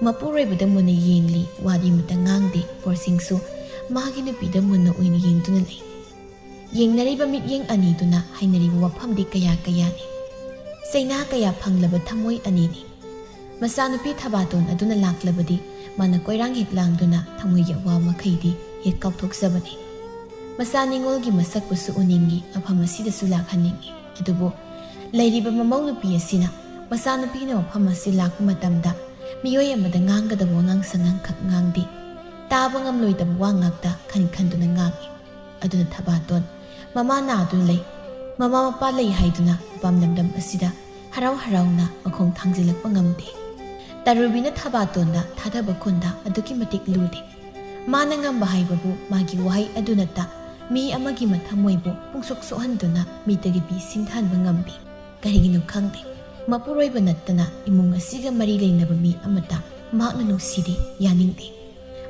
ꯃꯄꯨꯔꯣꯏꯕꯗ ꯃꯨꯟꯅ ꯌꯦꯡꯂꯤ ꯋꯥꯗꯤ ꯑꯃꯇ ꯉꯥꯡꯗꯦ ꯕꯣꯔꯁꯤꯡꯁꯨ ꯃꯥꯒꯤ ꯅꯨꯄꯤꯗ ꯃꯨꯟꯅ ꯑꯣꯏꯅ ꯌꯦꯡꯗꯨꯅ ꯂꯩ ꯌꯦꯡꯅꯔꯤꯕ ꯃꯤꯠꯌꯦꯡ ꯑꯅꯤꯗꯨꯅ ꯍꯩꯅꯔꯤꯕ ꯋꯥꯐꯝꯗꯤ ꯀꯌꯥꯅꯤ ꯆꯩꯅꯥ ꯀꯌꯥ ꯐꯪꯂꯕ ꯊꯃꯣꯏ ꯑꯅꯤꯅꯤ ꯃꯆꯥꯅꯨꯄꯤ ꯊꯕꯥꯇꯣꯟ ꯑꯗꯨꯅ ꯂꯥꯛꯂꯕꯗꯤ ꯃꯥꯅ ꯀꯣꯏꯔꯥꯡ ꯍꯦꯛ ꯂꯥꯡꯗꯨꯅ ꯊꯃꯣꯏꯒꯤ ꯑꯋꯥꯕ ꯃꯈꯩꯗꯤ ꯍꯦꯛ ꯀꯥꯎꯊꯣꯛꯆꯕꯅꯤ ꯃꯆꯥ ꯅꯤꯡꯉꯣꯜꯒꯤ ꯃꯁꯛꯄꯨꯁꯨ ꯎꯅꯤꯡꯉꯤ ꯃꯐꯝ ꯑꯁꯤꯗꯁꯨ ꯂꯥꯛꯍꯟꯅꯤꯡꯉꯤ ꯑꯗꯨꯕꯨ ꯂꯩꯔꯤꯕ ꯃꯃꯧ ꯅꯨꯄꯤ ꯑꯁꯤꯅ ꯃꯆꯥꯅꯨꯄꯤꯅ ꯃꯐꯝ ꯑꯁꯤ ꯂꯥꯛꯄ ꯃꯇꯝꯗ ꯃꯤꯑꯣꯏ ꯑꯃꯗ ꯉꯥꯡꯒꯗꯕ ꯋꯥꯉꯥꯡ ꯁꯉꯥꯡꯈꯛ ꯉꯥꯡꯗꯦ ꯇꯥꯕ ꯉꯝꯂꯣꯏꯗꯕ ꯋꯥ ꯉꯥꯛꯇ ꯈꯟꯗꯨꯅ ꯉꯥꯡꯏ ꯑꯗꯨꯅ ꯊꯕꯥꯇꯣꯟ ꯃꯃꯥ ꯅꯥꯗꯨꯅ ꯂꯩ ꯃꯃꯥ ꯃꯄꯥ ꯂꯩ ꯍꯥꯏꯗꯨꯅ ꯃꯄꯥꯝ ꯂꯝꯗꯝ ꯑꯁꯤꯗ ꯍꯔꯥꯎꯅ ꯃꯈꯣꯡ ꯊꯥꯡꯖꯤꯜꯂꯛꯄ ꯉꯝꯗꯦ ꯇꯔꯨꯕꯤꯅ ꯊꯕꯥꯇꯣꯟꯗ ꯊꯥꯗꯕ ꯈꯨꯟꯗ ꯑꯗꯨꯛꯀꯤ ꯃꯇꯤꯛ ꯂꯨꯗꯦ ꯃꯥꯅ ꯉꯝꯕ ꯍꯥꯏꯕꯕꯨ ꯃꯥꯒꯤ ꯋꯥꯍꯩ ꯑꯗꯨꯅꯇ ꯃꯤ ꯑꯃꯒꯤ ꯃꯊꯃꯣꯏꯕꯨ ꯄꯨꯡꯁꯣꯛ ꯁꯣꯛꯍꯟꯗꯨꯅ ꯃꯤꯇꯒꯤ ꯄꯤ ꯁꯤꯟꯊꯍꯟꯕ ꯉꯝꯕꯤ ꯀꯔꯤꯒꯤꯅꯣ ꯈꯪꯗꯦ ꯃꯄꯨꯔꯣꯏꯕ ꯅꯠꯇꯅ ꯏꯃꯨꯡ ꯑꯁꯤꯒ ꯃꯔꯤ ꯂꯩꯅꯕ ꯃꯤ ꯑꯃꯠꯇ ꯃꯍꯥꯛꯅ ꯅꯨꯡꯁꯤꯗꯦ ꯌꯥꯅꯤꯡꯗꯦ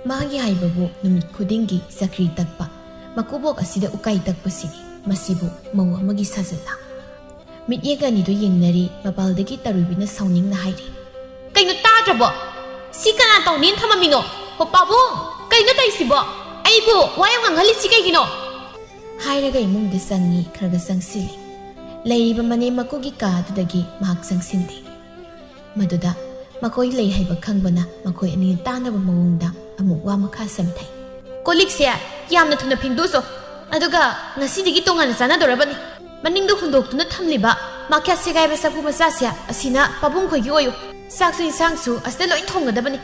ꯃꯥꯒꯤ ꯍꯥꯏꯕꯕꯨ ꯅꯨꯃꯤꯠ ꯈꯨꯗꯤꯡꯒꯤ ꯆꯀ꯭ꯔꯤ ꯇꯛꯄ ꯃꯀꯨꯕꯣꯛ ꯑꯁꯤꯗ ꯎꯀꯥꯏ ꯇꯛꯄꯁꯤꯅꯤ ꯃꯁꯤꯕꯨ ꯃꯧ ꯑꯃꯒꯤ ꯁꯥꯖꯜꯂ ꯃꯤꯠꯌꯦꯡ ꯑꯅꯤꯗꯨ ꯌꯦꯡꯅꯔꯤ ꯃꯄꯥꯜꯗꯒꯤ ꯇꯔꯨꯕꯤꯅ ꯁꯥꯎꯅꯤꯡꯅ ꯍꯥꯏꯔꯤ ꯀꯩꯅꯣ ꯇꯥꯗ꯭ꯔꯕꯣ ꯁꯤ ꯀꯅꯥ ꯇꯧꯅꯦꯅ ꯊꯝꯃꯝꯃꯤꯅꯣ ꯍꯣ ꯄꯥꯕꯨꯡ ꯀꯩꯅꯣ ꯇꯧꯏꯁꯤꯕꯣ ꯑꯩꯕꯨ ꯋꯥ ꯌꯥꯝ ꯉꯥꯡꯍꯜꯂꯤꯁꯤ ꯀꯩꯒꯤꯅꯣ ꯍꯥꯏꯔꯒ ꯏꯃꯨꯡꯗ ꯆꯪꯉꯤ ꯈꯔꯒ ꯆꯪꯁꯤꯜꯂꯤ ꯂꯩꯔꯤꯕ ꯃꯅꯦꯝ ꯃꯀꯨꯒꯤ ꯀꯥ ꯑꯗꯨꯗꯒꯤ ꯃꯍꯥꯛ ꯆꯪꯁꯤꯟꯗꯦ ꯃꯗꯨꯗ ꯃꯈꯣꯏ ꯂꯩ ꯍꯥꯏꯕ ꯈꯪꯕꯅ ꯃꯈꯣꯏ ꯑꯅꯤ ꯇꯥꯟꯅꯕ ꯃꯑꯣꯡꯗ ꯑꯃꯨꯛ ꯋꯥ ꯃꯈꯥ ꯁꯝꯊꯩ꯫ ꯀꯣꯜꯂꯤꯛꯁꯦ ꯌꯥꯝꯅ ꯊꯨꯅ ꯐꯦꯡꯗꯣꯛꯆꯣ, ꯑꯗꯨꯒ ꯉꯁꯤꯗꯒꯤ ꯇꯣꯉꯥꯟꯅ ꯆꯥꯟꯅꯗꯧꯔꯕꯅꯤ꯫ ꯃꯅꯤꯡꯗ ꯍꯨꯟꯗꯣꯛꯇꯨꯅ ꯊꯝꯂꯤꯕ ꯃꯥꯈ꯭ꯌꯥ ꯁꯦꯒꯥꯏꯕ ꯆꯐꯨ ꯃꯆꯥꯁꯦ ꯑꯁꯤꯅ ꯄꯥꯕꯨꯡ ꯈꯣꯏꯒꯤ ꯑꯣꯏꯌꯨ꯫ ꯆꯥꯛꯁꯨ ꯏꯟꯁꯥꯡꯁꯨ ꯑꯁꯤꯗ ꯂꯣꯏ ꯊꯣꯡꯒꯗꯕꯅꯤ꯫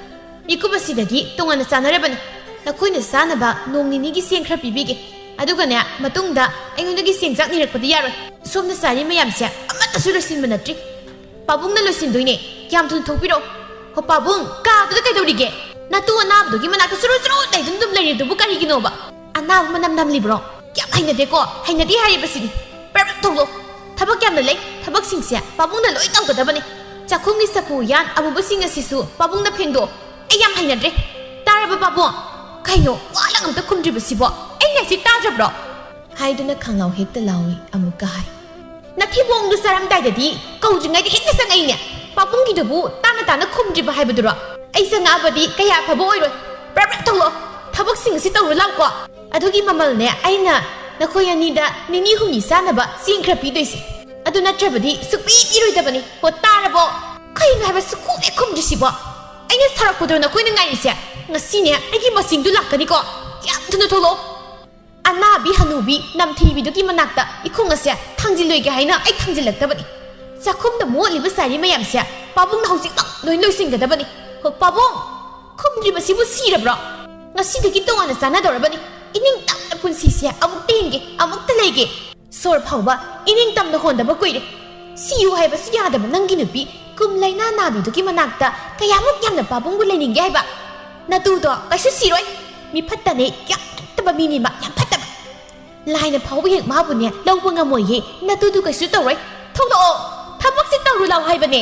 ꯃꯤꯀꯨꯞ ꯑꯁꯤꯗꯒꯤ ꯇꯣꯉꯥꯟꯅ ꯆꯥꯟꯅꯔꯕꯅꯤ꯫ ꯅꯈꯣꯏꯅ ꯆꯥꯅꯕ ꯅꯣꯡ ꯅꯤꯅꯤꯒꯤ ꯆꯦꯡ ꯈꯔ ꯄꯤꯕꯤꯒꯦ, ꯑꯗꯨꯒꯅꯦ ꯃꯇꯨꯡꯗ ꯑꯩꯉꯣꯟꯗꯒꯤ ꯆꯦꯡ ꯆꯥꯛ ꯅꯤꯔꯛꯄꯗꯤ ꯌꯥꯔꯣꯏ꯫ ꯁꯣꯝꯗ ꯆꯥꯔꯤ ꯃꯌꯥꯝꯁꯦ ꯑꯃꯠꯇꯁꯨ ꯂꯣꯏꯁꯤꯟꯕ ꯅꯠꯇ꯭ꯔꯤ꯫ ꯄꯥꯕꯨꯡꯅ ꯂꯣꯏꯁꯤꯟꯗꯣꯏꯅꯦ, ꯌꯥꯝ ꯊꯨꯅ ꯊꯣꯛꯄꯤꯔꯛꯑꯣ꯫ ꯍꯣ ꯄꯥꯕꯨꯡ, ꯀꯥꯗꯨꯗ ꯀꯩꯗꯧꯔꯤꯒꯦ? ꯅꯇꯨ ꯑꯅꯥꯕꯗꯨꯒꯤ ꯃꯅꯥꯛꯇ ꯆꯨꯔꯨ ꯆꯨꯔꯨ ꯂꯩꯗꯨꯅ ꯑꯗꯨꯝ ꯂꯩꯔꯤꯗꯨꯕꯨ ꯀꯔꯤꯒꯤꯅꯣꯕ? ꯑꯅꯥꯕ ꯃꯅꯝ ꯅꯝꯂꯤꯕ꯭ꯔꯣ? ꯌꯥꯝ ꯍꯩꯅꯗꯦꯀꯣ, ꯍꯩꯅꯗꯦ ꯍꯥꯏꯔꯤꯕꯁꯤꯗꯤ꯫ ꯄ꯭ꯔꯞ ꯊꯣꯛꯂꯣ, ꯊꯕꯛ ꯌꯥꯝꯅ ꯂꯩ꯫ ꯊꯕꯛꯁꯤꯡꯁꯦ ꯄꯥꯕꯨꯡꯅ ꯂꯣꯏ ꯇꯧꯒꯗꯕꯅꯤ꯫ ꯆꯥꯛꯈꯨꯝꯒꯤ ꯆꯐꯨ ꯌꯥꯟ ꯑꯃꯨꯕꯁꯤꯡ ꯑꯁꯤꯁꯨ ꯄꯥꯕꯨꯡꯅ ꯐꯦꯡꯗꯣꯛꯑꯣ꯫ ꯑꯩ ꯌꯥꯝ ꯍꯩꯅꯗ꯭ꯔꯦ꯫ ꯇꯥꯔꯕ ꯄꯥꯕꯨꯡ? ꯀꯩꯅꯣ ꯋꯥꯂꯪ ꯑꯝꯇ ꯈꯨꯝꯗ꯭ꯔꯤꯕꯁꯤꯕꯣ? ꯑꯩꯅ ꯁꯤ ꯇꯥꯗ꯭ꯔꯕ꯭ꯔꯣ? ꯍꯥꯏꯗꯨꯅ ꯈꯪꯂꯥꯎ ꯍꯦꯛꯇ ꯂꯥꯎꯏ ꯑꯃꯨꯛꯀ ꯍꯥꯏ꯫ ꯅꯊꯤꯕꯣꯡꯗꯨ ꯆꯥꯔꯝꯗꯥꯏꯗꯗꯤ ꯀꯧꯗ꯭ꯔꯤꯉꯩꯗ ꯍꯦꯛꯇ ꯆꯪꯉꯛꯏꯅꯦ꯫ ꯄꯥꯕꯨꯡꯒꯤꯗꯨꯕꯨ ꯇꯥꯅ ꯇꯥꯅ ꯈꯨꯝꯗ꯭ꯔꯤꯕ ꯍꯥꯏꯕꯗꯨꯔꯣ? ꯑꯩ ꯆꯪꯉꯛꯑꯕꯗꯤ ꯀꯌꯥ ꯐꯕ ꯑꯣꯏꯔꯣꯏ꯫ ꯄ꯭ꯔꯞ ꯊꯣꯛꯂꯣ, ꯊꯕꯛꯁꯤꯡ ꯑꯁꯤ ꯇꯧꯔꯨ ꯂꯥꯎꯀꯣ꯫ ꯑꯗꯨꯒꯤ ꯃꯃꯜꯅꯦ ꯑꯩꯅ ꯅꯈꯣꯏ ꯑꯅꯤꯗ ꯅꯤꯅꯤ ꯍꯨꯝꯅꯤ ꯆꯥꯅꯕ ꯆꯦꯡ ꯈꯔ ꯄꯤꯗꯣꯏꯁꯦ꯫ ꯑꯗꯨ ꯅꯠꯇ꯭ꯔꯕꯗꯤ ꯁꯨꯛꯄꯤ ꯄꯤꯔꯣꯏꯗꯕꯅꯤ꯫ ꯍꯣ ꯇꯥꯔꯕꯣ? ꯀꯩꯅꯣ ꯍꯥꯏꯕ ꯁꯨꯛꯈꯨꯝ ꯍꯦꯛ ꯈꯨꯝꯗ꯭ꯔꯤꯁꯤꯕꯣ? ꯑꯩꯅ ꯁꯥꯔꯛꯄꯗꯣ ꯅꯈꯣꯏꯅ ꯉꯥꯏꯔꯤꯁꯦ? ꯉꯁꯤꯅꯦ ꯑꯩꯒꯤ ꯃꯁꯤꯡꯗꯨ ꯂꯥꯛꯀꯅꯤꯀꯣ꯫ ꯌꯥꯝ ꯊꯨꯅ ꯊꯣꯛꯂꯛꯑꯣ꯫ ꯑꯅꯥꯕꯤ ꯍꯅꯨꯕꯤ ꯅꯝꯊꯤꯕꯤꯗꯨꯒꯤ ꯃꯅꯥꯛꯇ ꯏꯈꯨꯡ ꯑꯁꯦ ꯊꯥꯡꯖꯤꯜꯂꯣꯏꯒꯦ ꯍꯥꯏꯅ ꯑꯩ ꯊꯥꯡꯖꯤꯜꯂꯛꯇꯕꯅꯤ꯫ ꯆꯥꯛꯈꯨꯝꯗ ꯃꯣꯠꯂꯤꯕ ꯆꯥꯏꯔꯤ ꯃꯌꯥꯝꯁꯦ ꯄꯥꯕꯨꯡꯅ ꯍꯧꯖꯤꯛꯃꯛ ꯂꯣꯏ ꯂꯣꯏꯁꯤꯟꯒꯗꯕꯅꯤ꯫ ꯍꯣ ꯄꯥꯕꯨꯡ, ꯈꯨꯝꯗ꯭ꯔꯤꯕꯁꯤꯕꯨ ꯁꯤꯔꯕ꯭ꯔꯣ? ꯉꯁꯤꯗꯒꯤ ꯇꯣꯉꯥꯟꯅ ꯆꯥꯟꯅꯗꯧꯔꯕꯅꯤ꯫ ꯏꯅꯤꯡ ꯇꯝꯅ ꯄꯨꯟꯁꯤꯁꯦ ꯑꯃꯨꯛꯇ ꯍꯤꯡꯒꯦ, ꯑꯃꯨꯛꯇ ꯂꯩꯒꯦ꯫ ꯁꯣꯔ ꯐꯥꯎꯕ ꯏꯅꯤꯡ ꯇꯝꯅ ꯍꯣꯟꯗꯕ ꯀꯨꯏꯔꯦ꯫ ꯁꯤꯌꯨ ꯍꯥꯏꯕꯁꯨ ꯌꯥꯗꯕ ꯅꯪꯒꯤ ꯅꯨꯄꯤ ꯀꯨꯝ ꯂꯩꯅꯥ ꯅꯥꯕꯤꯗꯨꯒꯤ ꯃꯅꯥꯛꯇ ꯀꯌꯥꯃꯨꯛ ꯌꯥꯝꯅ ꯄꯥꯕꯨꯡꯕꯨ ꯂꯩꯅꯤꯡꯒꯦ ꯍꯥꯏꯕ? ꯅꯇꯨꯗꯣ ꯀꯩꯁꯨ ꯁꯤꯔꯣꯏ꯫ ꯃꯤ ꯐꯠꯇꯅꯦ, ꯌꯥꯝ ꯐꯠꯇꯕ ꯃꯤꯅꯤꯃ, ꯌꯥꯝ ꯐꯠꯇꯕ꯫ ꯂꯥꯏꯅ ꯐꯥꯎꯕ ꯍꯦꯛ ꯃꯥꯕꯨꯅꯦ ꯂꯧꯕ ꯉꯝꯃꯣꯏꯌꯦ꯫ ꯅꯇꯨꯗꯨ ꯀꯩꯁꯨ ꯇꯧꯔꯣꯏ꯫ ꯊꯣꯛꯂꯛꯑꯣ, ꯊꯕꯛꯁꯤ ꯇꯧꯔꯨ ꯂꯥꯎ ꯍꯥꯏꯕꯅꯦ꯫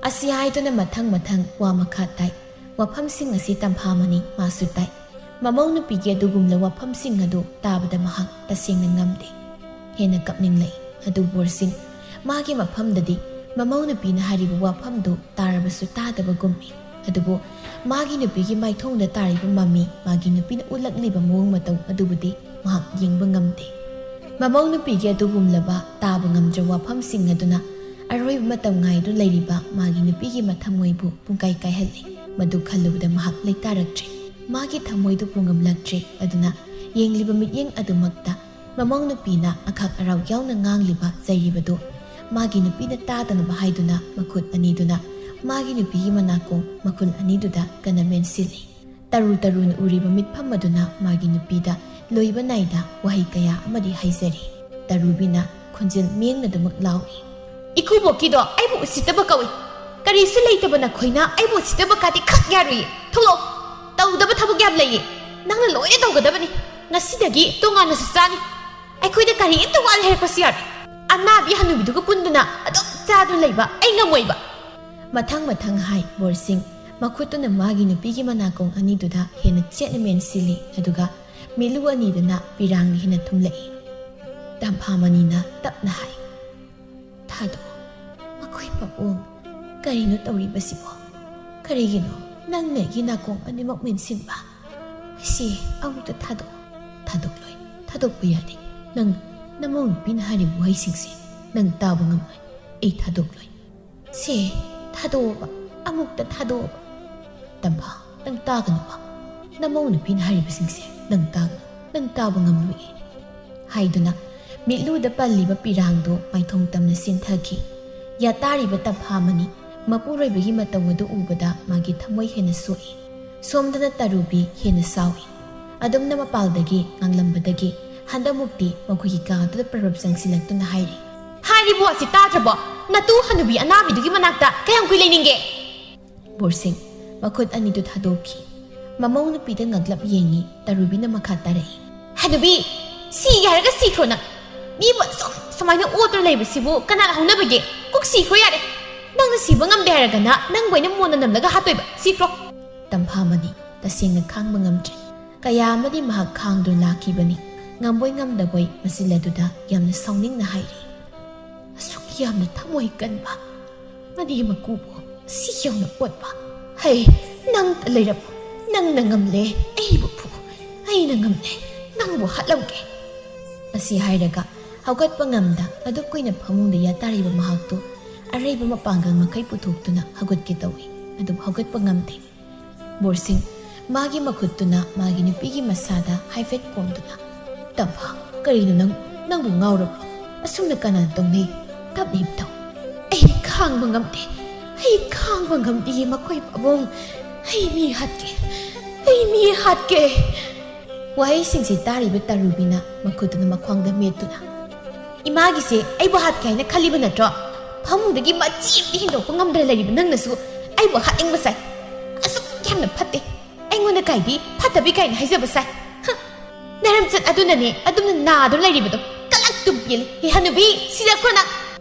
ꯑꯁꯤ ꯍꯥꯏꯗꯨꯅ ꯃꯊꯪ ꯃꯊꯪ ꯋꯥ ꯃꯈꯥ ꯇꯥꯏ꯫ ꯋꯥꯐꯝꯁꯤꯡ ꯑꯁꯤ ꯇꯝꯐꯥꯃꯅꯤ ꯃꯥꯁꯨ ꯇꯥꯏ꯫ ꯃꯃꯧ ꯅꯨꯄꯤꯒꯤ ꯑꯗꯨꯒꯨꯝꯂ ꯋꯥꯐꯝꯁꯤꯡ ꯑꯗꯨ ꯇꯥꯕꯗ ꯃꯍꯥꯛ ꯇꯁꯦꯡꯅ ꯉꯝꯗꯦ꯫ ꯍꯦꯟꯅ ꯀꯞꯅꯤꯡꯂꯛꯏ꯫ ꯑꯗꯨ ꯕꯣꯔꯁꯤꯡ, ꯃꯥꯒꯤ ꯃꯐꯝꯗꯗꯤ ꯃꯃꯧ ꯅꯨꯄꯤꯅ ꯍꯥꯏꯔꯤꯕ ꯋꯥꯐꯝꯗꯨ ꯇꯥꯔꯕꯁꯨ ꯇꯥꯗꯕꯒꯨꯝꯃꯤ꯫ ꯑꯗꯨꯕꯨ ꯃꯥꯒꯤ ꯅꯨꯄꯤꯒꯤ ꯃꯥꯏꯊꯣꯡꯗ ꯇꯥꯔꯤꯕ ꯃꯃꯤ, ꯃꯥꯒꯤ ꯅꯨꯄꯤꯅ ꯎꯠꯂꯛꯂꯤꯕ ꯃꯑꯣꯡ ꯃꯇꯧ ꯑꯗꯨꯕꯨꯗꯤ ꯃꯍꯥꯛ ꯌꯦꯡꯕ ꯉꯝꯗꯦ꯫ ꯃꯃꯧ ꯅꯨꯄꯤꯒꯤ ꯑꯗꯨꯒꯨꯝꯂꯕ ꯇꯥꯕ ꯉꯝꯗ꯭ꯔ ꯋꯥꯐꯝꯁꯤꯡ ꯑꯗꯨꯅ ꯑꯔꯣꯏꯕ ꯃꯇꯝ ꯉꯥꯏꯗꯨꯅ ꯂꯩꯔꯤꯕ ꯃꯥꯒꯤ ꯅꯨꯄꯤꯒꯤ ꯃꯊꯃꯣꯏꯕꯨ ꯄꯨꯡꯀꯥꯏ ꯀꯥꯏꯍꯜꯂꯤ꯫ ꯃꯗꯨ ꯈꯜꯂꯨꯕꯗ ꯃꯍꯥꯛ ꯂꯩꯇꯥꯔꯛꯇ꯭ꯔꯦ꯫ ꯃꯥꯒꯤ ꯊꯃꯣꯏꯗꯨ ꯄꯨꯡꯉꯝꯂꯛꯇ꯭ꯔꯦ꯫ ꯑꯗꯨꯅ ꯌꯦꯡꯂꯤꯕ ꯃꯤꯠꯌꯦꯡ ꯑꯗꯨꯃꯛꯇ ꯃꯃꯧ ꯅꯨꯄꯤꯅ ꯑꯈꯥꯛ ꯑꯔꯥꯎ ꯌꯥꯎꯅ ꯉꯥꯡꯂꯤꯕ ꯆꯩꯔꯤꯕꯗꯨ ꯃꯥꯒꯤ ꯅꯨꯄꯤꯅ ꯇꯥꯗꯅꯕ ꯍꯥꯏꯗꯨꯅ ꯃꯈꯨꯠ ꯑꯅꯤꯗꯨꯅ ꯃꯥꯒꯤ ꯅꯨꯄꯤꯒꯤ ꯃꯅꯥꯀꯣꯡ ꯃꯈꯨꯜ ꯑꯅꯤꯗꯨꯗ ꯀꯟꯅ ꯃꯦꯟꯁꯤꯜꯂꯤ꯫ ꯇꯔꯨ ꯇꯔꯨꯅ ꯎꯔꯤꯕ ꯃꯤꯠꯐꯝ ꯑꯗꯨꯅ ꯃꯥꯒꯤ ꯅꯨꯄꯤꯗ ꯂꯣꯏꯕ ꯅꯥꯏꯗ ꯋꯥꯍꯩ ꯀꯌꯥ ꯑꯃꯗꯤ ꯍꯥꯏꯖꯔꯤ꯫ ꯇꯔꯨꯕꯤꯅ ꯈꯣꯟꯖꯦꯜ ꯃꯦꯡꯅꯗꯨꯃꯛ ꯂꯥꯎꯏ꯫ ꯏꯀꯨꯕꯣꯛꯀꯤꯗꯣ ꯑꯩꯕꯨ ꯎꯁꯤꯠꯇꯕ ꯀꯧꯏ꯫ ꯀꯔꯤꯁꯨ ꯂꯩꯇꯕ ꯅꯈꯣꯏꯅ ꯑꯩꯕꯨ ꯎꯁꯤꯠꯇꯕ ꯀꯥꯗꯤ ꯈꯛ ꯌꯥꯔꯣꯏꯌꯦ꯫ ꯊꯣꯛꯂꯛꯑꯣ, ꯇꯧꯗꯕ ꯊꯕꯛ ꯌꯥꯝ ꯂꯩꯌꯦ꯫ ꯅꯪꯅ ꯂꯣꯏꯅ ꯇꯧꯒꯗꯕꯅꯤ꯫ ꯉꯁꯤꯗꯒꯤ ꯇꯣꯉꯥꯟꯅꯁꯨ ꯆꯥꯅꯤ꯫ ꯑꯩꯈꯣꯏꯗ ꯀꯔꯤꯝꯇ ꯋꯥꯠꯂꯦ ꯍꯥꯏꯔꯛꯄꯁꯨ ꯌꯥꯔꯣꯏ꯫ ꯑꯅꯥꯕꯤ ꯍꯅꯨꯕꯤꯗꯨꯒ ꯄꯨꯟꯗꯨꯅ ꯑꯗꯨꯝ ꯆꯥꯗꯨꯅ ꯂꯩꯕ ꯑꯩ ꯉꯝꯃꯣꯏꯕ꯫ ꯃꯊꯪ ꯃꯊꯪ ꯍꯥꯏ ꯕꯣꯔꯁꯤꯡ꯫ ꯃꯈꯨꯠꯇꯨꯅ ꯃꯥꯒꯤ ꯅꯨꯄꯤꯒꯤ ꯃꯅꯥꯀꯣꯡ ꯑꯅꯤꯗꯨꯗ ꯍꯦꯟꯅ ꯆꯦꯠꯅ ꯃꯦꯟꯁꯤꯜꯂꯤ꯫ ꯑꯗꯨꯒ ꯃꯤꯠꯂꯨ ꯑꯅꯤꯗꯨꯅ ꯄꯤꯔꯥꯡꯅ ꯍꯦꯟꯅ ꯊꯨꯝꯂꯛꯏ꯫ ꯇꯝꯐꯥꯃꯅꯤꯅ ꯇꯞꯅ ꯍꯥꯏ, ꯊꯥꯗꯣꯛꯑꯣ ꯃꯈꯣꯏ ꯄꯥꯕꯨꯡ, ꯀꯔꯤꯅꯣ ꯇꯧꯔꯤꯕꯁꯤꯕꯣ? ꯀꯔꯤꯒꯤꯅꯣ ꯅꯪꯅ ꯑꯩꯒꯤ ꯅꯥꯀꯣꯡ ꯑꯅꯤꯃꯛ ꯃꯦꯟꯁꯤꯟꯕ? ꯁꯤ ꯑꯃꯨꯛꯇ ꯊꯥꯗꯣꯛꯑꯣ꯫ ꯊꯥꯗꯣꯛꯂꯣꯏ, ꯊꯥꯗꯣꯛꯄ ꯌꯥꯗꯦ꯫ ꯅꯪ ꯅꯃꯧ ꯅꯨꯄꯤꯅ ꯍꯥꯏꯔꯤꯕ ꯋꯥꯍꯩꯁꯤꯡꯁꯦ ꯅꯪ ꯇꯥꯕ ꯉꯝꯂꯣꯏ꯫ ꯑꯩ ꯊꯥꯗꯣꯛꯂꯣꯏ꯫ ꯁꯦ ꯊꯥꯗꯣꯛꯑꯣꯕ, ꯑꯃꯨꯛꯇ ꯊꯥꯗꯣꯛꯑꯣꯕ꯫ ꯇꯝꯐꯥ, ꯅꯪ ꯇꯥꯒꯅꯨꯕ꯫ ꯅꯃꯧ ꯅꯨꯄꯤꯅ ꯍꯥꯏꯔꯤꯕꯁꯤꯡꯁꯦ ꯅꯪ ꯇꯥꯒꯅꯨ, ꯅꯪ ꯇꯥꯕ ꯉꯝꯂꯣꯏꯌꯦ꯫ ꯍꯥꯏꯗꯨꯅ ꯃꯤꯠꯂꯨꯗ ꯄꯜꯂꯤꯕ ꯄꯤꯔꯥꯡꯗꯨ ꯃꯥꯏꯊꯣꯡ ꯇꯝꯅ ꯆꯤꯟꯊꯈꯤ꯫ ꯌꯥꯇꯥꯔꯤꯕ ꯇꯝꯐꯥꯃꯅꯤ ꯃꯄꯨꯔꯣꯏꯕꯒꯤ ꯃꯇꯧ ꯑꯗꯨ ꯎꯕꯗ ꯃꯥꯒꯤ ꯊꯃꯣꯏ ꯍꯦꯟꯅ ꯁꯣꯛꯏ꯫ ꯁꯣꯝꯗꯅ ꯇꯔꯨꯕꯤ ꯍꯦꯟꯅ ꯁꯥꯎꯏ꯫ ꯑꯗꯨꯝꯅ ꯃꯄꯥꯜꯗꯒꯤ ꯉꯥꯡꯂꯝꯕꯗꯒꯤ ꯍꯟꯗꯛꯃꯨꯛꯇꯤ ꯃꯈꯣꯏꯒꯤ ꯀꯥꯗꯨꯗ ꯄꯔꯞ ꯆꯪꯁꯤꯜꯂꯛꯇꯨꯅ ꯍꯥꯏꯔꯤ꯫ ꯍꯥꯏꯔꯤꯕ ꯋꯥꯁꯤ ꯇꯥꯗ꯭ꯔꯕꯣ? ꯅꯇꯨ ꯍꯅꯨꯕꯤ ꯑꯅꯥꯕꯤꯗꯨꯒꯤ ꯃꯅꯥꯛꯇ ꯀꯌꯥꯝ ꯀꯨꯏ ꯂꯩꯅꯤꯡꯒꯦ? ꯕꯣꯔꯁꯤꯡ ꯃꯈꯨꯠ ꯑꯅꯤꯗꯨ ꯊꯥꯗꯣꯛꯈꯤ꯫ ꯃꯃꯧ ꯅꯨꯄꯤꯗ ꯉꯛꯂꯞ ꯌꯦꯡꯉꯤ꯫ ꯇꯔꯨꯕꯤꯅ ꯃꯈꯥ ꯇꯥꯔꯛꯏ꯫ ꯍꯅꯨꯕꯤ, ꯁꯤꯒꯦ ꯍꯥꯏꯔꯒ ꯁꯤꯈ꯭ꯔꯣ ꯅꯪ꯫ ꯃꯤꯕꯨ ꯁꯨꯃꯥꯏꯅ ꯑꯣꯠꯇꯨꯅ ꯂꯩꯕꯁꯤꯕꯨ ꯀꯅꯥꯅ ꯍꯧꯅꯕꯒꯦ? ꯀꯣꯛ ꯁꯤꯈ꯭ꯔꯣ ꯌꯥꯔꯦ꯫ ꯅꯪꯅ ꯁꯤꯕ ꯉꯝꯗꯦ ꯍꯥꯏꯔꯒꯅ ꯅꯪꯕꯨ ꯑꯩꯅ ꯃꯣꯟꯅ ꯅꯝꯂꯒ ꯍꯥꯠꯇꯣꯏꯕ꯫ ꯁꯤꯈ꯭ꯔꯣ꯫ ꯇꯝꯐꯥꯃꯅꯤ ꯇꯁꯦꯡꯅ ꯈꯥꯡꯕ ꯉꯝꯗ꯭ꯔꯦ꯫ ꯀꯌꯥ ꯑꯃꯗꯤ ꯃꯍꯥꯛ ꯈꯥꯡꯗꯨꯅ ꯂꯥꯛꯈꯤꯕꯅꯤ꯫ ꯉꯝꯕꯣꯏ ꯉꯝꯗꯕꯣꯏ ꯃꯆꯤꯜ ꯑꯗꯨꯗ ꯌꯥꯝꯅ ꯁꯥꯎꯅꯤꯡꯅ ꯍꯥꯏꯔꯤ꯫ ꯑꯁꯨꯛ ꯌꯥꯝꯅ ꯊꯃꯣꯏ ꯀꯟꯕ ꯃꯗꯤ ꯃꯀꯨꯕꯨ ꯁꯤ ꯌꯧꯅ ꯑꯣꯠꯄ? ꯍꯩ, ꯅꯪꯇ ꯂꯩꯔꯕꯣ? ꯅꯪꯅ ꯉꯝꯂꯦ ꯑꯩꯕꯨ ꯐꯨ, ꯑꯩꯅ ꯉꯝꯂꯦ ꯅꯪꯕꯨ ꯍꯥꯠꯂꯝꯒꯦ꯫ ꯑꯁꯤ ꯍꯥꯏꯔꯒ ꯍꯧꯒꯠꯄ ꯉꯝꯗ ꯑꯗꯨꯛ ꯀꯨꯏꯅ ꯐꯃꯨꯡꯗ ꯌꯥꯇꯥꯔꯤꯕ ꯃꯍꯥꯛꯇꯨ ꯑꯔꯩꯕ ꯃꯄꯥꯡꯒꯜ ꯃꯈꯩ ꯄꯨꯊꯣꯛꯇꯨꯅ ꯍꯧꯒꯠꯀꯦ ꯇꯧꯏ꯫ ꯑꯗꯨꯝ ꯍꯧꯒꯠꯄ ꯉꯝꯗꯦ꯫ ꯕꯣꯔꯁꯤꯡ ꯃꯥꯒꯤ ꯃꯈꯨꯠꯇꯨꯅ ꯃꯥꯒꯤ ꯅꯨꯄꯤꯒꯤ ꯃꯁꯥꯗ ꯍꯥꯏꯐꯦꯠ ꯄꯣꯝꯗꯨꯅ, "ꯇꯝꯐꯥ, ꯀꯔꯤꯅꯣ ꯅꯪꯕꯨ ꯉꯥꯎꯔꯕ꯭ꯔꯣ? ꯑꯁꯨꯝꯅ ꯀꯅꯥꯅ ꯇꯧꯅꯩ? ꯇꯞꯅ ꯇꯧ꯫ ꯑꯩ ꯈꯥꯡꯕ ꯉꯝꯗꯦ, ꯑꯩ ꯈꯥꯡꯕ ꯉꯝꯗꯤꯌꯦ ꯃꯈꯣꯏ ꯄꯥꯕꯨꯡ, ꯑꯩ ꯃꯤ ꯍꯥꯠꯀꯦ." ꯋꯥꯍꯩꯁꯤꯡꯁꯤ ꯇꯥꯔꯤꯕ ꯇꯔꯨꯕꯤꯅ ꯃꯈꯨꯠꯇꯨꯅ ꯃꯈ꯭ꯋꯥꯡꯗ ꯃꯦꯠꯇꯨꯅ, "ꯏꯃꯥꯒꯤꯁꯦ ꯑꯩꯕꯨ ꯍꯥꯠꯀꯦ ꯍꯥꯏꯅ ꯈꯜꯂꯤꯕ ꯅꯠꯇ꯭ꯔꯣ? ꯐꯃꯨꯡꯗꯒꯤ ꯃꯆꯤ ꯑꯃꯇ ꯍꯦꯟꯗꯣꯛꯄ ꯉꯝꯗ꯭ꯔ ꯂꯩꯔꯤꯕ ꯅꯪꯅꯁꯨ ꯑꯩꯕꯨ ꯍꯥꯠꯅꯤꯡꯕ ꯁꯥꯏ꯫ ꯑꯁꯨꯛ ꯌꯥꯝꯅ ꯐꯠꯇꯦ, ꯑꯩꯉꯣꯟꯗ ꯀꯥꯏꯗꯤ ꯐꯠꯇꯕꯤ ꯀꯥꯏꯅ ꯍꯥꯏꯖꯕ ꯁꯥꯏ꯫ ꯅꯔꯝꯆꯠ ꯑꯗꯨꯅꯅꯦ ꯑꯗꯨꯝꯅ ꯅꯥꯗꯨꯅ ꯂꯩꯔꯤꯕꯗꯣ꯫ ꯀꯂꯛ ꯇꯨꯝ ꯄꯦꯜꯂꯤ꯫ ꯍꯦ ꯍꯅꯨꯕꯤ, ꯁꯤꯗꯈ꯭ꯔꯣ ꯅꯪ!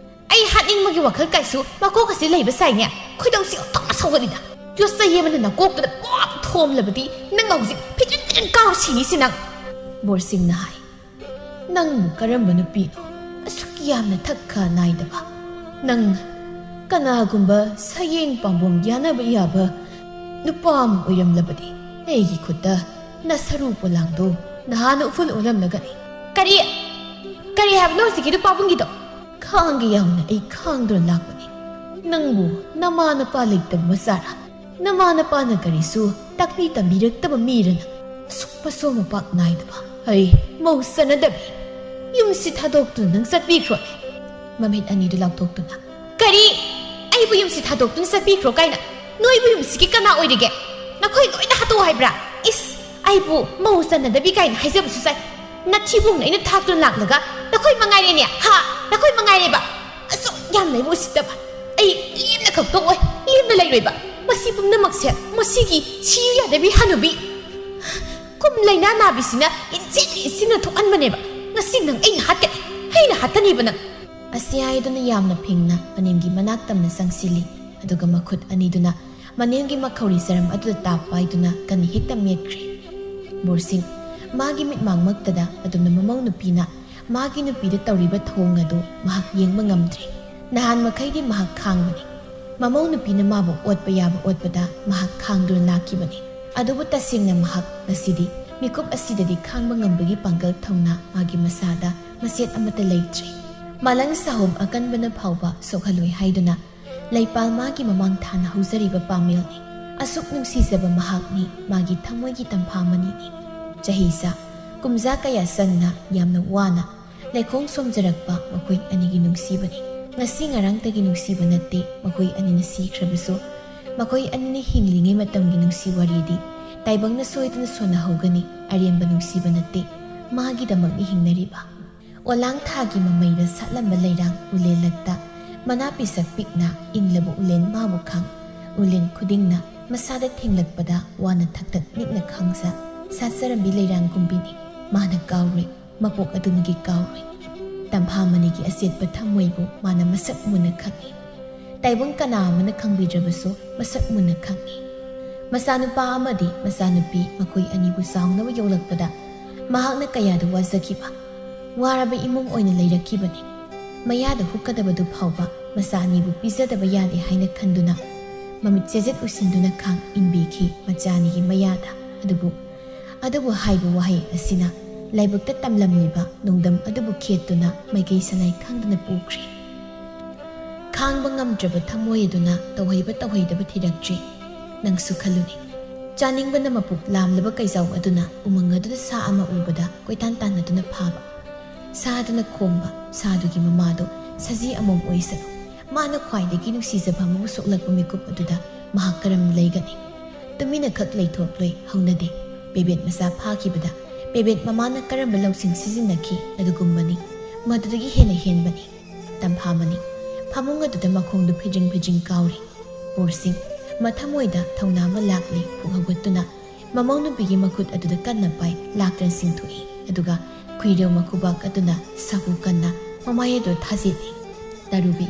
ꯑꯩ ꯍꯥꯠꯅꯤꯡꯕꯒꯤ ꯋꯥꯈꯜ ꯀꯥꯏꯁꯨ ꯃꯀꯣꯛ ꯑꯁꯤ ꯂꯩꯕ ꯁꯥꯏꯅꯦ꯫ ꯈꯣꯏꯗꯧꯁꯤ ꯑꯣꯟꯊꯣꯛꯅ ꯁꯧꯒꯠꯂꯤꯗ꯫ ꯌꯣꯠꯆꯩ ꯑꯃꯅ ꯅꯀꯣꯛꯇꯨꯗ ꯄꯣꯞ ꯊꯣꯝꯂꯕꯗꯤ ꯅꯪ ꯍꯧꯖꯤꯛ ꯐꯤꯇ꯭ꯔꯤꯟ ꯀꯥꯎꯔ ꯁꯤꯅꯤꯁꯤ ꯅꯪ." ꯕꯣꯔꯁꯤꯡꯅ ꯍꯥꯏ, "ꯅꯪꯕꯨ ꯀꯔꯝꯕ ꯅꯨꯄꯤꯅꯣ ꯑꯁꯨꯛ ꯌꯥꯝꯅ ꯊꯛ-ꯈꯥ ꯅꯥꯏꯗꯕ? ꯅꯪ ꯀꯅꯥꯒꯨꯝꯕ ꯁꯌꯦꯡ ꯄꯥꯝꯕꯣꯝ ꯌꯥꯅꯕ ꯌꯥꯕ ꯅꯨꯄꯥ ꯑꯃ ꯑꯣꯏꯔꯝꯂꯕꯗꯤ ꯑꯩꯒꯤ ꯈꯨꯠꯇ ꯅꯁꯔꯨ ꯄꯣꯂꯥꯡꯗꯣ ꯅꯍꯥꯟꯅ ꯎꯐꯨꯜ ꯑꯣꯜꯂꯝꯂꯒꯅꯤ." ꯀꯔꯤ ꯍꯥꯏꯕꯅꯣ ꯍꯧꯖꯤꯛꯀꯤꯗꯨ ꯄꯥꯕꯨꯡꯒꯤꯗꯣ? "ꯈꯥꯡꯒꯦ ꯌꯥꯎꯅ ꯑꯩ ꯈꯥꯡꯗꯨꯅ ꯂꯥꯛꯄꯅꯤ꯫ ꯅꯪꯕꯨ ꯅꯃꯥ ꯅꯄꯥ ꯂꯩꯇꯕ ꯃꯆꯥꯔꯥ? ꯅꯃꯥ ꯅꯄꯥꯅ ꯀꯔꯤꯁꯨ ꯇꯥꯛꯄꯤ ꯇꯝꯕꯤꯔꯛꯇꯕ ꯃꯤꯔ ꯅꯪ? ꯑꯁꯨꯛ ꯃꯁꯣ ꯃꯄꯥꯛ ꯅꯥꯏꯗꯕ ꯑꯩ ꯃꯧ ꯆꯟꯅꯗꯕꯤ ꯌꯨꯝꯁꯤ ꯊꯥꯗꯣꯛꯇꯨꯅ ꯅꯪ ꯆꯠꯄꯤꯈ꯭ꯔꯣꯅꯦ." ꯃꯃꯤꯠ ꯑꯅꯤꯗꯨ ꯂꯥꯎꯊꯣꯛꯇꯨꯅ, "ꯀꯔꯤ? ꯑꯩꯕꯨ ꯌꯨꯝꯁꯤ ꯊꯥꯗꯣꯛꯇꯨꯅ ꯆꯠꯄꯤꯈ꯭ꯔꯣ ꯀꯥꯏꯅ? ꯅꯣꯏꯕꯨ ꯌꯨꯝꯁꯤꯒꯤ ꯀꯅꯥ ꯑꯣꯏꯔꯤꯒꯦ? ꯅꯈꯣꯏ ꯂꯣꯏꯅ ꯍꯥꯠꯇꯣꯛꯑꯣ ꯍꯥꯏꯕ꯭ꯔꯥ? ꯏꯁ, ꯑꯩꯕꯨ ꯃꯧ ꯆꯟꯅꯗꯕꯤ ꯀꯥꯏꯅ ꯍꯥꯏꯖꯕꯁꯨ ꯆꯥꯏ꯫ ꯅꯊꯤꯕꯨꯡꯅ ꯑꯩꯅ ꯊꯥꯛꯇꯨꯅ ꯂꯥꯛꯂꯒ ꯅꯈꯣꯏ ꯃꯉꯥꯏꯔꯦꯅꯦ, ꯅꯈꯣꯏ ꯃꯉꯥꯏꯔꯦꯕ ꯑꯁꯨꯛ ꯌꯥꯝ ꯂꯩꯕ ꯎꯁꯤꯠꯇꯕ꯫ ꯑꯩ ꯂꯦꯝꯅ ꯈꯛꯇꯣꯛꯑꯣꯏ, ꯂꯦꯝꯅ ꯂꯩꯔꯣꯏꯕ꯫ ꯃꯁꯤ ꯄꯨꯝꯅꯃꯛꯁꯦ ꯃꯁꯤꯒꯤ ꯁꯤꯌꯨ ꯌꯥꯗꯕꯤ ꯍꯅꯨꯕꯤ ꯀꯨꯝ ꯂꯩꯅꯥ ꯅꯥꯕꯤꯁꯤꯅ ꯏꯟꯁꯤꯟꯅ ꯊꯣꯛꯍꯟꯕꯅꯦꯕ꯫ ꯉꯁꯤ ꯅꯪ ꯑꯩꯅ ꯍꯥꯠꯀꯅꯤꯕ ꯅꯪ." ꯑꯁꯤ ꯍꯥꯏꯗꯨꯅ ꯌꯥꯝꯅ ꯐꯤꯡꯅ ꯃꯅꯦꯝꯒꯤ ꯃꯅꯥꯛ ꯇꯝꯅ ꯆꯪꯁꯤꯜꯂꯤ, ꯑꯗꯨꯒ ꯃꯈꯨꯠ ꯑꯅꯤꯗꯨꯅ ꯃꯅꯦꯝꯒꯤ ꯃꯈꯧꯔꯤ ꯆꯔꯝ ꯑꯗꯨꯗ ꯇꯥꯞ ꯄꯥꯏꯗꯨꯅ ꯀꯟꯅ ꯍꯦꯛꯇ ꯃꯦꯠꯈ꯭ꯔꯦ꯫ ꯕꯣꯔꯁꯤꯡ ꯃꯥꯒꯤ ꯃꯤꯠꯃꯥꯡꯃꯛꯇꯗ ꯑꯗꯨꯝꯅ ꯃꯃꯧ ꯅꯨꯄꯤꯅ ꯃꯥꯒꯤ ꯅꯨꯄꯤꯗ ꯇꯧꯔꯤꯕ ꯊꯧꯑꯣꯡ ꯑꯗꯨ ꯃꯍꯥꯛ ꯌꯦꯡꯕ ꯉꯝꯗ꯭ꯔꯦ꯫ ꯅꯍꯥꯟ ꯃꯈꯩꯗꯤ ꯃꯍꯥꯛ ꯈꯥꯡꯕꯅꯤ꯫ ꯃꯃꯧ ꯅꯨꯄꯤꯅ ꯃꯥꯕꯨ ꯑꯣꯠꯄ ꯌꯥꯕ ꯑꯣꯠꯄꯗ ꯃꯍꯥꯛ ꯈꯥꯡꯗꯨꯅ ꯂꯥꯛꯈꯤꯕꯅꯤ꯫ ꯑꯗꯨꯕꯨ ꯇꯁꯦꯡꯅ ꯃꯍꯥꯛ ꯉꯁꯤꯗꯤ ꯃꯤꯀꯨꯞ ꯑꯁꯤꯗꯗꯤ ꯈꯥꯡꯕ ꯉꯝꯕꯒꯤ ꯄꯥꯡꯒꯜ ꯊꯧꯅꯥ ꯃꯥꯒꯤ ꯃꯁꯥꯗ ꯃꯆꯦꯠ ꯑꯃꯠꯇ ꯂꯩꯇ꯭ꯔꯦ꯫ ꯃꯥꯂꯪ ꯁꯥꯍꯣꯝ ꯑꯀꯟꯕꯅ ꯐꯥꯎꯕ ꯁꯣꯛꯍꯜꯂꯣꯏ ꯍꯥꯏꯗꯨꯅ ꯂꯩꯄꯥꯜ ꯃꯥꯒꯤ ꯃꯃꯥꯡ ꯊꯥꯅ ꯍꯧꯖꯔꯤꯕ ꯄꯥꯃꯦꯜꯅꯤ꯫ ꯑꯁꯨꯛ ꯅꯨꯡꯁꯤꯖꯕ ꯃꯍꯥꯛꯅꯤ, ꯃꯥꯒꯤ ꯊꯃꯣꯏꯒꯤ ꯇꯝꯐꯥꯃꯅꯤꯅꯤ꯫ ꯆꯍꯤꯆꯥ ꯀꯨꯝꯖꯥ ꯀꯌꯥ ꯆꯪꯅ ꯌꯥꯝꯅ ꯋꯥꯅ ꯂꯩꯈꯣꯡ ꯁꯣꯝꯖꯔꯛꯄ ꯃꯈꯣꯏ ꯑꯅꯤꯒꯤ ꯅꯨꯡꯁꯤꯕꯅꯤ꯫ ꯉꯁꯤ ꯉꯔꯥꯡꯇꯒꯤ ꯅꯨꯡꯁꯤꯕ ꯅꯠꯇꯦ ꯃꯈꯣꯏ ꯑꯅꯤꯅ ꯁꯤꯈ꯭ꯔꯕꯁꯨ꯫ ꯃꯈꯣꯏ ꯑꯅꯤꯅ ꯍꯤꯡꯂꯤꯉꯩ ꯃꯇꯝꯒꯤ ꯅꯨꯡꯁꯤ ꯋꯥꯔꯤꯗꯤ ꯇꯥꯏꯕꯪꯅ ꯁꯣꯏꯗꯅ ꯁꯣꯟꯅꯍꯧꯒꯅꯤ꯫ ꯑꯔꯦꯝꯕ ꯅꯨꯡꯁꯤꯕ ꯅꯠꯇꯦ, ꯃꯥꯒꯤꯗꯃꯛꯅꯤ ꯍꯤꯡꯅꯔꯤꯕ꯫ ꯑꯣꯂꯥꯡ ꯊꯥꯒꯤ ꯃꯃꯩꯗ ꯁꯥꯠꯂꯝꯕ ꯂꯩꯔꯥꯡ ꯎꯂꯦꯜꯂꯛꯇ ꯃꯅꯥ ꯄꯤꯁꯛ ꯄꯤꯛꯅ ꯏꯪꯂꯕ ꯎꯂꯦꯟ ꯃꯥꯕꯨ ꯈꯥꯡ꯫ ꯎꯂꯦꯟ ꯈꯨꯗꯤꯡꯅ ꯃꯁꯥꯗ ꯊꯦꯡꯂꯛꯄꯗ ꯋꯥꯅ ꯊꯛꯇꯛ ꯅꯤꯛꯅ ꯈꯥꯡꯖ ꯁꯥꯠꯆꯔꯝꯕꯤ ꯂꯩꯔꯥꯡ ꯒꯨꯝꯕꯤꯅꯤ꯫ ꯃꯥꯅ ꯀꯥꯎꯔꯣꯏ, ꯃꯄꯣꯛ ꯑꯗꯨꯃꯒꯤ ꯀꯥꯎꯔꯣꯏ꯫ ꯇꯝꯐꯥꯃꯅꯤꯒꯤ ꯑꯆꯦꯠꯄ ꯊꯃꯣꯏꯕꯨ ꯃꯥꯅ ꯃꯁꯛ ꯃꯨꯟꯅ ꯈꯪꯏ꯫ ꯇꯥꯏꯕꯪ ꯀꯅꯥ ꯑꯃꯅ ꯈꯪꯕꯤꯗ꯭ꯔꯕꯁꯨ ꯃꯁꯛ ꯃꯨꯟꯅ ꯈꯪꯏ꯫ ꯃꯆꯥꯅꯨꯄꯥ ꯑꯃꯗꯤ ꯃꯆꯥꯅꯨꯄꯤ ꯃꯈꯣꯏ ꯑꯅꯤꯕꯨ ꯆꯥꯎꯅꯕ ꯌꯣꯛꯂꯛꯄꯗ ꯃꯍꯥꯛꯅ ꯀꯌꯥꯗ ꯋꯥꯖꯈꯤꯕ, ꯋꯥꯔꯕ ꯏꯃꯨꯡ ꯑꯣꯏꯅ ꯂꯩꯔꯛꯈꯤꯕꯅꯤ꯫ ꯃꯌꯥꯗ ꯍꯨꯛꯀꯗꯕꯗꯨ ꯐꯥꯎꯕ ꯃꯆꯥ ꯑꯅꯤꯕꯨ ꯄꯤꯖꯗꯕ ꯌꯥꯗꯦ ꯍꯥꯏꯅ ꯈꯟꯗꯨꯅ ꯃꯃꯤꯠ ꯆꯦꯖꯦꯠ ꯎꯁꯤꯟꯗꯨꯅ ꯈꯥꯡ ꯏꯟꯕꯤꯈꯤ ꯃꯆꯥ ꯑꯅꯤꯒꯤ ꯃꯌꯥꯗ꯫ ꯑꯗꯨꯕꯨ ꯍꯥꯏꯕ ꯋꯥꯍꯩ ꯑꯁꯤꯅ ꯂꯥꯏꯕꯛꯇ ꯇꯝꯂꯝꯂꯤꯕ ꯅꯣꯡꯗꯝ ꯑꯗꯨꯕꯨ ꯈꯦꯠꯇꯨꯅ ꯃꯥꯏꯀꯩ ꯁꯅꯥꯏ ꯈꯪꯗꯅ ꯄꯨꯈ꯭ꯔꯦ꯫ ꯈꯥꯡꯕ ꯉꯝꯗ꯭ꯔꯕ ꯊꯃꯣꯏ ꯑꯗꯨꯅ ꯇꯧꯍꯩꯕ ꯇꯧꯍꯩꯗꯕ ꯊꯤꯔꯛꯇ꯭ꯔꯤ꯫ ꯅꯪꯁꯨ ꯈꯜꯂꯨꯅꯤ, ꯆꯥꯅꯤꯡꯕꯅ ꯃꯄꯨꯛ ꯂꯥꯝꯂꯕ ꯀꯩꯖꯥꯎ ꯑꯗꯨꯅ ꯎꯃꯪ ꯑꯗꯨꯗ ꯁꯥ ꯑꯃ ꯎꯕꯗ ꯀꯣꯏꯇꯥꯟ ꯇꯥꯟꯅꯗꯨꯅ ꯐꯥꯕ, ꯁꯥꯗꯨꯅ ꯈꯣꯡꯕ, ꯁꯥꯗꯨꯒꯤ ꯃꯃꯥꯗꯣ ꯁꯖꯤ ꯑꯃꯣꯝ ꯑꯣꯏꯁꯅꯨ, ꯃꯥꯅ ꯈ꯭ꯋꯥꯏꯗꯒꯤ ꯅꯨꯡꯁꯤꯖꯕ ꯑꯃꯕꯨ ꯁꯣꯛꯂꯛꯄ ꯃꯤꯀꯨꯞ ꯑꯗꯨꯗ ꯃꯍꯥꯛ ꯀꯔꯝꯅ ꯂꯩꯒꯅꯤ? ꯇꯨꯃꯤꯟꯅ ꯈꯛ ꯂꯩꯊꯣꯛꯂꯣꯏ, ꯍꯧꯅꯗꯦ꯫ ꯄꯦꯕꯦꯠ ꯃꯆꯥ ꯐꯥꯈꯤꯕꯗ ꯄꯦꯕꯦꯠ ꯃꯃꯥꯅ ꯀꯔꯝꯕ ꯂꯧꯁꯤꯡ ꯁꯤꯖꯤꯟꯅꯈꯤ ꯑꯗꯨꯒꯨꯝꯕꯅꯤ, ꯃꯗꯨꯗꯒꯤ ꯍꯦꯟꯅ ꯍꯦꯟꯕꯅꯤ꯫ ꯇꯝꯐꯥꯃꯅꯤ ꯐꯃꯨꯡ ꯑꯗꯨꯗ ꯃꯈꯣꯡꯗꯨ ꯐꯤꯗ꯭ꯔꯤꯡ ꯐꯤꯗ꯭ꯔꯤꯡ ꯀꯥꯎꯔꯤ꯫ ꯕꯣꯔꯁꯤꯡ ꯃꯊꯃꯣꯏꯗ ꯊꯧꯅꯥ ꯑꯃ ꯂꯥꯛꯂꯤ꯫ ꯄꯨꯛ ꯍꯧꯒꯠꯇꯨꯅ ꯃꯃꯧ ꯅꯨꯄꯤꯒꯤ ꯃꯈꯨꯠ ꯑꯗꯨꯗ ꯀꯟꯅ ꯄꯥꯏ, ꯂꯥꯛꯇꯅ ꯆꯤꯡꯊꯣꯛꯏ꯫ ꯑꯗꯨꯒ ꯈꯨꯏꯔꯧ ꯃꯈꯨꯕꯥꯛ ꯑꯗꯨꯅ ꯁꯥꯍꯨ ꯀꯟꯅ ꯃꯃꯥꯏ ꯑꯗꯨ ꯊꯥꯖꯤꯜꯂꯤ꯫ ꯇꯔꯨꯕꯤ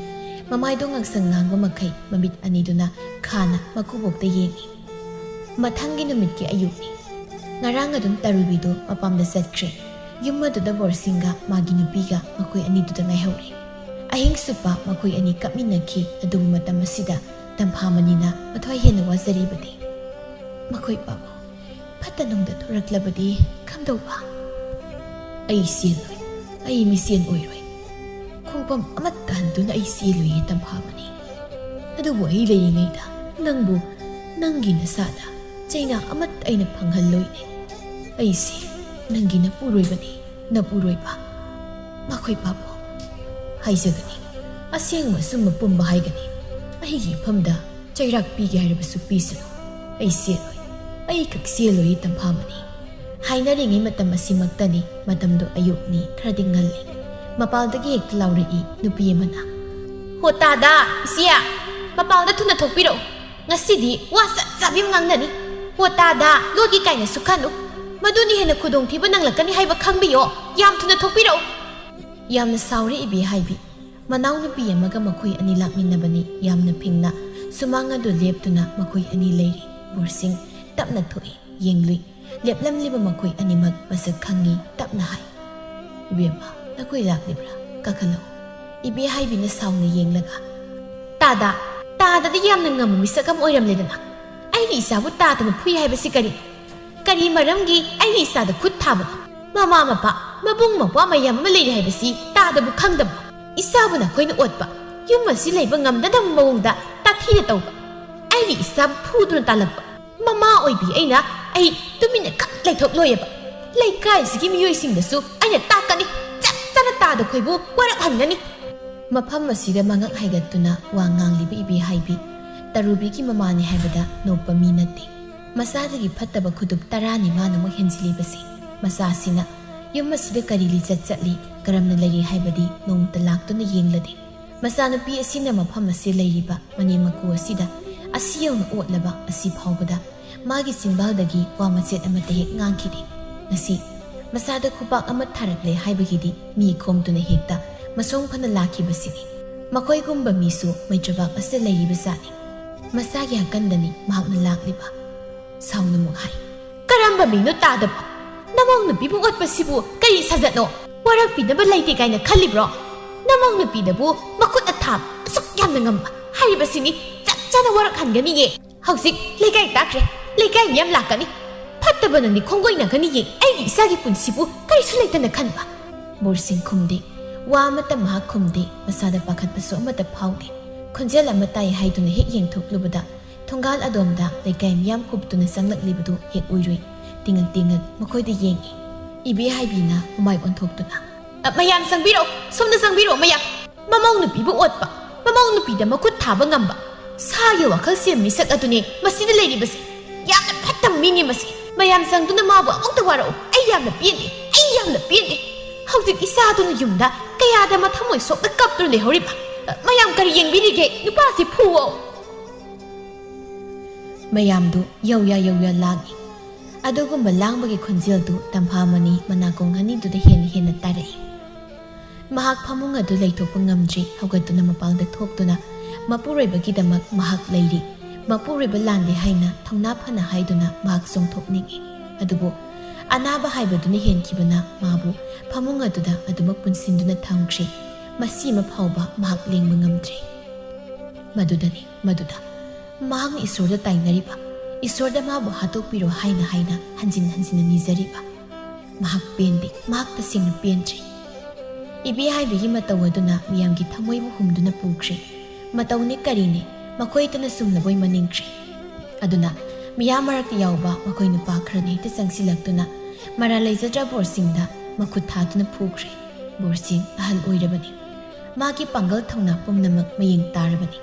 ꯃꯃꯥꯏꯗꯣ ꯉꯥꯡꯁꯪ ꯉꯥꯡꯕ ꯃꯈꯩ ꯃꯃꯤꯠ ꯑꯅꯤꯗꯨꯅ ꯈꯥꯅ ꯃꯀꯨꯕꯣꯛꯇ ꯌꯦꯡꯏ꯫ ꯃꯊꯪꯒꯤ ꯅꯨꯃꯤꯠꯀꯤ ꯑꯌꯨꯛꯅꯤ꯫ ꯉꯔꯥꯡ ꯑꯗꯨꯝ ꯇꯔꯨꯕꯤꯗꯨ ꯃꯄꯥꯝꯗ ꯆꯠꯈ꯭ꯔꯦ꯫ ꯌꯨꯝ ꯑꯗꯨꯗ ꯕꯣꯔꯁꯤꯡꯒ ꯃꯥꯒꯤ ꯅꯨꯄꯤꯒ ꯃꯈꯣꯏ ꯑꯅꯤꯗꯨꯗ ꯉꯥꯏꯍꯧꯔꯦ꯫ ꯑꯍꯤꯡ ꯆꯨꯞꯄ ꯃꯈꯣꯏ ꯑꯅꯤ ꯀꯞꯃꯤꯟꯅꯈꯤ꯫ ꯑꯗꯨꯕꯨ ꯃꯇꯝ ꯑꯁꯤꯗ ꯇꯝꯐꯥꯃꯅꯤꯅ ꯃꯊ꯭ꯋꯥꯏ ꯍꯦꯟꯅ ꯋꯥꯖꯔꯤꯕꯗꯤ, ꯃꯈꯣꯏ ꯄꯥꯕꯨ ꯐꯠꯇ ꯅꯨꯡꯗ ꯊꯣꯔꯛꯂꯕꯗꯤ ꯀꯝꯗꯧꯕ? ꯑꯩ ꯆꯦꯜꯂꯣꯏ, ꯑꯩ ꯃꯤꯆꯦꯟ ꯑꯣꯏꯔꯣꯏ꯫ ꯈꯣꯡꯐꯝ ꯑꯃꯠꯇ ꯍꯟꯗꯨꯅ ꯑꯩ ꯆꯦꯜꯂꯣꯏꯌꯦ ꯇꯝꯐꯥꯃꯅꯤ꯫ ꯑꯗꯨꯕꯨ ꯑꯩ ꯂꯩꯔꯤꯉꯩꯗ ꯅꯪꯕꯨ ꯅꯪꯒꯤ ꯅꯁꯥꯗ ꯆꯩꯅꯥ ꯑꯃꯠꯇ ꯑꯩꯅ ꯐꯪꯍꯜꯂꯣꯏꯅꯦ ꯑꯩꯁꯦ ꯅꯪꯒꯤ ꯅꯄꯨꯔꯣꯏꯕꯅꯤ ꯅꯄꯨꯔꯣꯏꯕ ꯃꯈꯣꯏ ꯄꯥꯕꯨ ꯍꯥꯏꯖꯒꯅꯤ ꯑꯁꯦꯡꯕ ꯑꯆꯨꯝꯕ ꯄꯨꯝꯕ ꯍꯥꯏꯒꯅꯤ ꯑꯩꯒꯤ ꯏꯐꯝꯗ ꯆꯩꯔꯥꯛ ꯄꯤꯒꯦ ꯍꯥꯏꯔꯕꯁꯨ ꯄꯤꯁꯅꯨ ꯑꯩ ꯆꯦꯜꯂꯣꯏ ꯑꯩ ꯈꯛ ꯆꯦꯜꯂꯣꯏ ꯇꯝꯐꯥꯃꯅꯤ ꯍꯥꯏꯅꯔꯤꯉꯩ ꯃꯇꯝ ꯑꯁꯤꯃꯛꯇꯅꯤ ꯃꯇꯝꯗꯣ ꯑꯌꯨꯛꯅꯤ ꯈꯔꯗꯤ ꯉꯜꯂꯤ ꯃꯄꯥꯜꯗꯒꯤ ꯍꯦꯛꯇ ꯂꯥꯎꯔꯛꯏ ꯅꯨꯄꯤ ꯑꯃꯅ ꯍꯣ ꯇꯥꯗ ꯏꯆꯦ ꯃꯄꯥꯜꯗ ꯊꯨꯅ ꯊꯣꯛꯄꯤꯔꯛꯎ ꯉꯁꯤꯗꯤ ꯋꯥ ꯆꯞ ꯆꯥꯕꯤ ꯉꯥꯡꯅꯅꯤ ꯍꯣ ꯇꯥꯗ ꯂꯣꯠꯀꯤ ꯀꯥꯏꯅꯁꯨ ꯈꯟꯅꯨ ꯃꯗꯨꯅ ꯍꯦꯟꯅ ꯈꯨꯗꯣꯡꯊꯤꯕ ꯅꯪꯂꯛꯀꯅꯤ ꯍꯥꯏꯕ ꯈꯪꯕꯤꯌꯣ ꯌꯥꯝ ꯊꯨꯅ ꯊꯣꯛꯄꯤꯔꯛꯎ ꯌꯥꯝꯅ ꯁꯥꯎꯔꯦ ꯏꯕꯦ ꯍꯥꯏꯕꯤ ꯃꯅꯥꯎ ꯅꯨꯄꯤ ꯑꯃꯒ ꯃꯈꯣꯏ ꯑꯅꯤ ꯂꯥꯛꯃꯤꯟꯅꯕꯅꯤ ꯌꯥꯝꯅ ꯐꯤꯡꯅ ꯁꯨꯃꯥꯡ ꯑꯗꯨ ꯂꯦꯞꯇꯨꯅ ꯃꯈꯣꯏ ꯑꯅꯤ ꯂꯩꯔꯤ ꯕꯣꯔꯁꯤꯡ ꯇꯞꯅ ꯊꯣꯛꯏ ꯌꯦꯡꯂꯨꯏ ꯂꯦꯞꯂꯝꯂꯤꯕ ꯃꯈꯣꯏ ꯑꯅꯤꯃꯛ ꯃꯁꯛ ꯈꯪꯉꯤ ꯇꯞꯅ ꯍꯥꯏ ꯏꯕꯦꯝꯃ ꯅꯈꯣꯏ ꯂꯥꯛꯂꯤꯕ꯭ꯔꯥ ꯀꯥꯈꯠꯂꯛꯎ ꯏꯕꯦ ꯍꯥꯏꯕꯤꯅ ꯁꯥꯎꯅ ꯌꯦꯡꯂꯒ ꯇꯥꯗꯗꯤ ꯌꯥꯝꯅ ꯉꯝꯕ ꯃꯤꯁꯛ ꯑꯃ ꯑꯣꯏꯔꯝꯂꯦꯗꯅ ꯑꯩꯒꯤ ꯏꯆꯥꯕꯨ ꯇꯥꯗꯅ ꯐꯨꯏ ꯍꯥꯏꯕꯁꯤ ꯀꯔꯤ ꯃꯔꯝꯒꯤ ꯑꯩꯒꯤ ꯏꯆꯥꯗ ꯈꯨꯠ ꯊꯥꯕꯅꯣ ꯃꯃꯥ ꯃꯄꯥ ꯃꯕꯨꯡ ꯃꯧꯄ꯭ꯋꯥ ꯃꯌꯥꯝ ꯑꯃ ꯂꯩꯔꯤ ꯍꯥꯏꯕꯁꯤ ꯇꯥꯗꯕꯨ ꯈꯪꯗꯕ ꯏꯆꯥꯕꯨ ꯅꯈꯣꯏꯅ ꯑꯣꯠꯄ ꯌꯨꯝ ꯑꯁꯤ ꯂꯩꯕ ꯉꯝꯗꯗꯕ ꯃꯑꯣꯡꯗ ꯇꯥꯊꯤꯅ ꯇꯧꯕ ꯑꯩꯒꯤ ꯏꯆꯥꯕꯨ ꯐꯨꯗꯨꯅ ꯇꯥꯜꯂꯛꯄ ꯃꯃꯥ ꯑꯣꯏꯕꯤ ꯑꯩ ꯇꯨꯃꯤꯟꯅ ꯈꯛ ꯂꯩꯊꯣꯛꯂꯣꯏꯌꯦꯕ ꯂꯩꯀꯥꯏꯁꯤꯒꯤ ꯃꯤꯑꯣꯏꯁꯤꯡꯗꯁꯨ ꯑꯩꯅ ꯇꯥꯛꯀꯅꯤ ꯆꯞ ꯆꯥꯅ ꯇꯥꯗ ꯈꯣꯏꯕꯨ ꯋꯥꯔꯛꯍꯟꯒꯅꯤ ꯃꯐꯝ ꯑꯁꯤꯗ ꯃꯉꯛ ꯍꯥꯏꯒꯠꯇꯨꯅ ꯋꯥ ꯉꯥꯡꯂꯤꯕ ꯏꯕꯦ ꯍꯥꯏꯕꯤ ꯇꯔꯨꯕꯤꯒꯤ ꯃꯃꯥꯅꯤ ꯍꯥꯏꯕꯗ ꯅꯣꯞꯄ ꯃꯤ ꯅꯠꯇꯦ ꯃꯆꯥꯗꯒꯤ ꯐꯠꯇꯕ ꯈꯨꯗꯨꯞ 10ꯅꯤ ꯃꯥꯅ ꯑꯃꯨꯛ ꯍꯦꯟꯖꯤꯜꯂꯤꯕꯁꯤ ꯃꯆꯥꯁꯤꯅ ꯌꯨꯝ ꯑꯁꯤꯗ ꯀꯔꯤ ꯂꯤꯆꯠ ꯆꯠꯂꯤ ꯀꯔꯝꯅ ꯂꯩꯔꯤ ꯍꯥꯏꯕꯗꯤ ꯅꯣꯡꯃꯇ ꯂꯥꯛꯇꯨꯅ ꯌꯦꯡꯂꯗꯦ ꯃꯆꯥꯅꯨꯄꯤ ꯑꯁꯤꯅ ꯃꯐꯝ ꯑꯁꯤ ꯂꯩꯔꯤꯕ ꯃꯅꯦꯝ ꯃꯀꯨ ꯑꯁꯤꯗ ꯑꯁꯤ ꯌꯧꯅ ꯑꯣꯠꯂꯕ ꯑꯁꯤ ꯐꯥꯎꯕꯗ ꯃꯥꯒꯤ ꯆꯤꯟꯕꯥꯜꯗꯒꯤ ꯋꯥ ꯃꯆꯦꯠ ꯑꯃꯠꯇ ꯍꯦꯛ ꯉꯥꯡꯈꯤꯗꯦ ꯉꯁꯤ ꯃꯆꯥꯗ ꯈꯨꯄꯥꯛ ꯑꯃ ꯊꯥꯔꯛꯂꯦ ꯍꯥꯏꯕꯒꯤꯗꯤ ꯃꯤ ꯈꯣꯝꯗꯨꯅ ꯍꯦꯛꯇ ꯃꯁꯣꯡ ꯐꯅ ꯂꯥꯛꯈꯤꯕꯁꯤꯅꯤ ꯃꯈꯣꯏꯒꯨꯝꯕ ꯃꯤꯁꯨ ꯃꯩꯇ꯭ꯔꯕꯥꯛ ꯑꯁꯤꯗ ꯂꯩꯔꯤꯕ ꯖꯥꯠꯅꯤ ꯃꯆꯥꯒꯤ ꯍꯥꯀꯟꯗꯅꯤ ꯃꯍꯥꯛꯅ ꯂꯥꯛꯂꯤꯕ ꯁꯥꯎꯅꯃꯨꯛ ꯍꯥꯏ ꯀꯔꯝꯕ ꯃꯤꯅꯣ ꯇꯥꯗꯕ ꯅꯃꯧ ꯅꯨꯄꯤꯕꯨ ꯑꯣꯠꯄꯁꯤꯕꯨ ꯀꯔꯤ ꯁꯥꯖꯠꯅꯣ ꯋꯥꯔꯛꯄꯤꯅꯕ ꯂꯩꯇꯦ ꯀꯥꯏꯅ ꯈꯜꯂꯤꯕ꯭ꯔꯣ ꯅꯃꯧ ꯅꯨꯄꯤꯗꯕꯨ ꯃꯈꯨꯠꯅ ꯊꯥꯕ ꯑꯁꯨꯛ ꯌꯥꯝꯅ ꯉꯝꯕ ꯍꯥꯏꯔꯤꯕꯁꯤꯅꯤ ꯆꯞ ꯆꯥꯅ ꯋꯥꯔꯛꯍꯟꯒꯅꯤꯌꯦ ꯍꯧꯖꯤꯛ ꯂꯩꯀꯥꯏ ꯇꯥꯈ꯭ꯔꯦ ꯂꯩꯀꯥꯏ ꯃꯤꯌꯥꯝ ꯂꯥꯛꯀꯅꯤ ꯐꯠꯇꯕ ꯅꯪꯗꯤ ꯈꯣꯡꯒꯣꯏꯅꯒꯅꯤꯌꯦ ꯑꯩꯒꯤ ꯏꯆꯥꯒꯤ ꯄꯨꯟꯁꯤꯕꯨ ꯀꯔꯤꯁꯨ ꯂꯩꯇꯅ ꯈꯟꯕ ꯕꯣꯔꯁꯤꯡ ꯈꯨꯝꯗꯦ ꯋꯥ ꯑꯃꯠꯇ ꯃꯍꯥꯛ ꯈꯨꯝꯗꯦ ꯃꯁꯥꯗ ꯄꯥꯈꯠꯄꯁꯨ ꯑꯃꯠꯇ ꯐꯥꯎꯗꯦ ꯈꯣꯟꯖꯦꯜ ꯑꯃ ꯇꯥꯏ ꯍꯥꯏꯗꯨꯅ ꯍꯦꯛ ꯌꯦꯡꯊꯣꯛꯂꯨꯕꯗ ꯊꯣꯡꯒꯥꯜ ꯑꯗꯣꯝꯗ ꯂꯩꯀꯥꯏ ꯃꯤꯌꯥꯝ ꯍꯨꯞꯇꯨꯅ ꯆꯪꯂꯛꯂꯤꯕꯗꯨ ꯍꯦꯛ ꯎꯏꯔꯨꯏ ꯇꯤꯡꯉꯛ ꯃꯈꯣꯏꯗ ꯌꯦꯡꯏ ꯏꯕꯦ ꯍꯥꯏꯕꯤꯅ ꯃꯃꯥꯏ ꯑꯣꯟꯊꯣꯛꯇꯨꯅ ꯃꯌꯥꯝ ꯆꯪꯕꯤꯔꯛꯎ ꯁꯣꯝꯗ ꯆꯪꯕꯤꯔꯛꯎ ꯃꯌꯥꯝ ꯃꯃꯧ ꯅꯨꯄꯤꯕꯨ ꯑꯣꯠꯄ ꯃꯃꯧ ꯅꯨꯄꯤꯗ ꯃꯈꯨꯠ ꯊꯥꯕ ꯉꯝꯕ ꯁꯥꯒꯤ ꯋꯥꯈꯜ ꯁꯦꯝ ꯃꯤꯁꯛ ꯑꯗꯨꯅꯤ ꯃꯁꯤꯗ ꯂꯩꯔꯤꯕꯁꯤ ꯌꯥꯝꯅ ꯐꯠꯇꯕ ꯃꯤꯅꯤ ꯃꯁꯤ ꯃꯌꯥꯝ ꯆꯪꯗꯨꯅ ꯃꯥꯕꯨ ꯑꯃꯨꯛꯇ ꯋꯥꯔꯛꯎ ꯑꯩ ꯌꯥꯝꯅ ꯄꯦꯟꯗꯦ ꯍꯧꯖꯤꯛ ꯏꯆꯥꯗꯨꯅ ꯌꯨꯝꯗ ꯀꯌꯥꯗ ꯃꯊꯃꯣꯏ ꯁꯣꯛꯅ ꯀꯞꯇꯨꯅ ꯂꯩꯍꯧꯔꯤꯕ ꯃꯌꯥꯝ ꯀꯔꯤ ꯌꯦꯡꯕꯤꯔꯤꯒꯦ ꯅꯨꯄꯥꯁꯤ ꯐꯨꯋꯣ ꯃꯌꯥꯝꯗꯨ ꯌꯧꯌꯥ ꯂꯥꯡꯏ ꯑꯗꯨꯒꯨꯝꯕ ꯂꯥꯡꯕꯒꯤ ꯈꯣꯟꯖꯦꯜꯗꯨ ꯇꯝꯐꯥꯃꯅꯤ ꯃꯅꯥꯀꯣꯡ ꯑꯅꯤꯗꯨꯗ ꯍꯦꯟꯅ ꯇꯥꯔꯛꯏ ꯃꯍꯥꯛ ꯐꯃꯨꯡ ꯑꯗꯨ ꯂꯩꯊꯣꯛꯄ ꯉꯝꯗ꯭ꯔꯤ ꯍꯧꯒꯠꯇꯨꯅ ꯃꯄꯥꯟꯗ ꯊꯣꯛꯇꯨꯅ ꯃꯄꯨꯔꯣꯏꯕꯒꯤꯗꯃꯛ ꯃꯍꯥꯛ ꯂꯩꯔꯤ ꯃꯄꯨꯔꯣꯏꯕ ꯂꯥꯟꯗꯦ ꯍꯥꯏꯅ ꯊꯧꯅꯥ ꯐꯅ ꯍꯥꯏꯗꯨꯅ ꯃꯍꯥꯛ ꯆꯣꯡꯊꯣꯛꯅꯤꯡꯏ ꯑꯗꯨꯕꯨ ꯑꯅꯥꯕ ꯍꯥꯏꯕꯗꯨꯅ ꯍꯦꯟꯈꯤꯕꯅ ꯃꯥꯕꯨ ꯐꯃꯨꯡ ꯑꯗꯨꯗ ꯑꯗꯨꯃꯛ ꯄꯨꯟꯁꯤꯟꯗꯨꯅ ꯊꯝꯈ꯭ꯔꯦ ꯃꯁꯤꯃ ꯐꯥꯎꯕ ꯃꯍꯥꯛ ꯂꯦꯡꯕ ꯉꯝꯗ꯭ꯔꯦ ꯃꯗꯨꯗ ꯃꯍꯥꯛꯅ ꯏꯁꯣꯔꯗ ꯇꯥꯏꯅꯔꯤꯕ ꯏꯁꯣꯔꯗ ꯃꯥꯕꯨ ꯍꯥꯠꯇꯣꯛꯄꯤꯔꯣ ꯍꯥꯏꯅ ꯍꯟꯖꯤꯟꯅ ꯅꯤꯖꯔꯤꯕ ꯃꯍꯥꯛ ꯄꯦꯟꯗꯦ ꯃꯍꯥꯛ ꯇꯁꯦꯡꯅ ꯄꯦꯟꯗ꯭ꯔꯤ ꯏꯕꯦ ꯍꯥꯏꯕꯤꯒꯤ ꯃꯇꯧ ꯑꯗꯨꯅ ꯃꯤꯌꯥꯝꯒꯤ ꯊꯃꯣꯏꯕꯨ ꯍꯨꯝꯗꯨꯅ ꯄꯨꯈ꯭ꯔꯦ ꯃꯇꯧꯅꯤ ꯀꯔꯤꯅꯤ ꯃꯈꯣꯏꯇꯅ ꯁꯨꯝꯅꯕꯣꯏ ꯃꯅꯤꯡꯈ꯭ꯔꯦ ꯑꯗꯨꯅ ꯃꯤꯌꯥꯝ ꯃꯔꯛꯇ ꯌꯥꯎꯕ ꯃꯈꯣꯏ ꯅꯨꯄꯥ ꯈꯔꯅ ꯍꯦꯛꯇ ꯆꯪꯁꯤꯜꯂꯛꯇꯨꯅ ꯃꯔꯥ ꯂꯩꯖꯗ꯭ꯔ ꯕꯣꯔꯁꯤꯡꯗ ꯃꯈꯨꯠ ꯊꯥꯗꯨꯅ ꯐꯨꯈ꯭ꯔꯦ ꯕꯣꯔꯁꯤꯡ ꯑꯍꯜ ꯑꯣꯏꯔꯕꯅꯤ ꯃꯥꯒꯤ ꯄꯥꯡꯒꯜ ꯊꯧꯅꯥ ꯄꯨꯝꯅꯃꯛ ꯃꯌꯦꯡ ꯇꯥꯔꯕꯅꯤ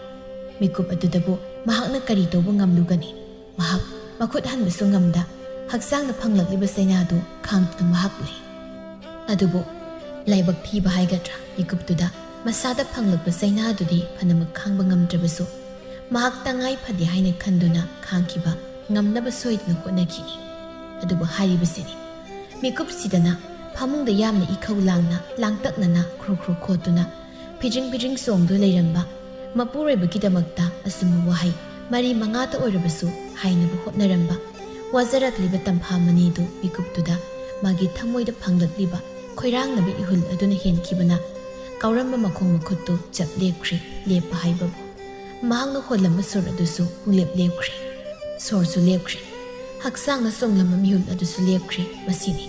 ꯃꯤꯀꯨꯞ ꯑꯗꯨꯗꯕꯨ ꯃꯍꯥꯛꯅ ꯀꯔꯤ ꯇꯧꯕ ꯉꯝꯂꯨꯒꯅꯤ ꯃꯍꯥꯛ ꯃꯈꯨꯠ ꯍꯟꯕꯁꯨ ꯉꯝꯗ ꯍꯛꯆꯥꯡꯗ ꯐꯪꯂꯛꯂꯤꯕ ꯆꯩꯅꯥꯗꯨ ꯈꯥꯡꯗꯨꯅ ꯃꯍꯥꯛ ꯂꯩ ꯑꯗꯨꯕꯨ ꯂꯥꯏꯕꯛ ꯊꯤꯕ ꯍꯥꯏꯒꯗ꯭ꯔꯥ ꯃꯤꯀꯨꯞꯇꯨꯗ ꯃꯁꯥꯗ ꯐꯪꯂꯛꯄ ꯆꯩꯅꯥꯗꯨꯗꯤ ꯐꯅꯃꯛ ꯈꯥꯡꯕ ꯉꯝꯗ꯭ꯔꯕꯁꯨ ꯃꯍꯥꯛ ꯇꯉꯥꯏ ꯐꯗꯦ ꯍꯥꯏꯅ ꯈꯟꯗꯨꯅ ꯈꯥꯡꯈꯤꯕ ꯉꯝꯅꯕ ꯁꯣꯏꯗꯅ ꯍꯣꯠꯅꯈꯤꯅꯤ ꯑꯗꯨꯕꯨ ꯍꯥꯏꯔꯤꯕꯁꯤꯅꯤ ꯃꯤꯀꯨꯞꯁꯤꯗꯅ ꯐꯃꯨꯡꯗ ꯌꯥꯝꯅ ꯏꯈꯧ ꯂꯥꯡꯅ ꯂꯥꯡꯇꯛꯅꯅ ꯈ꯭ꯔꯣ ꯈꯣꯠꯇꯨꯅ ꯐꯤꯖꯤꯡ ꯆꯣꯡꯗꯨ ꯂꯩꯔꯝꯕ ꯃꯄꯨꯔꯣꯏꯕꯒꯤꯗꯃꯛꯇ ꯑꯆꯨꯝꯕ ꯋꯥꯍꯩ 4-5ꯇ ꯑꯣꯏꯔꯕꯁꯨ ꯍꯥꯏꯅꯕ ꯍꯣꯠꯅꯔꯝꯕ ꯋꯥꯖꯔꯛꯂꯤꯕ ꯇꯝꯐꯥꯃꯅꯤꯗꯨ ꯃꯤꯀꯨꯞꯇꯨꯗ ꯃꯥꯒꯤ ꯊꯃꯣꯏꯗ ꯐꯪꯂꯛꯂꯤꯕ ꯈꯣꯏꯔꯥꯡꯅꯕ ꯏꯍꯨꯜ ꯑꯗꯨꯅ ꯍꯦꯟꯈꯤꯕꯅ ꯀꯥꯎꯔꯝꯕ ꯃꯈꯣꯡ ꯃꯈꯨꯠꯇꯨ ꯆꯞ ꯂꯦꯞꯈ꯭ꯔꯦ ꯂꯦꯞꯄ ꯍꯥꯏꯕꯕꯨ ꯃꯍꯥꯛꯅ ꯍꯣꯜꯂꯝꯕ ꯁꯣꯔ ꯑꯗꯨꯁꯨ ꯄꯨꯡꯂꯦꯞ ꯂꯦꯞꯈ꯭ꯔꯦ ꯁꯣꯔꯁꯨ ꯂꯦꯞꯈ꯭ꯔꯦ ꯍꯛꯆꯥꯡꯅ ꯆꯣꯡꯂꯝꯕ ꯃꯤꯍꯨꯜ ꯑꯗꯨꯁꯨ ꯂꯦꯞꯈ꯭ꯔꯦ ꯃꯁꯤꯅꯤ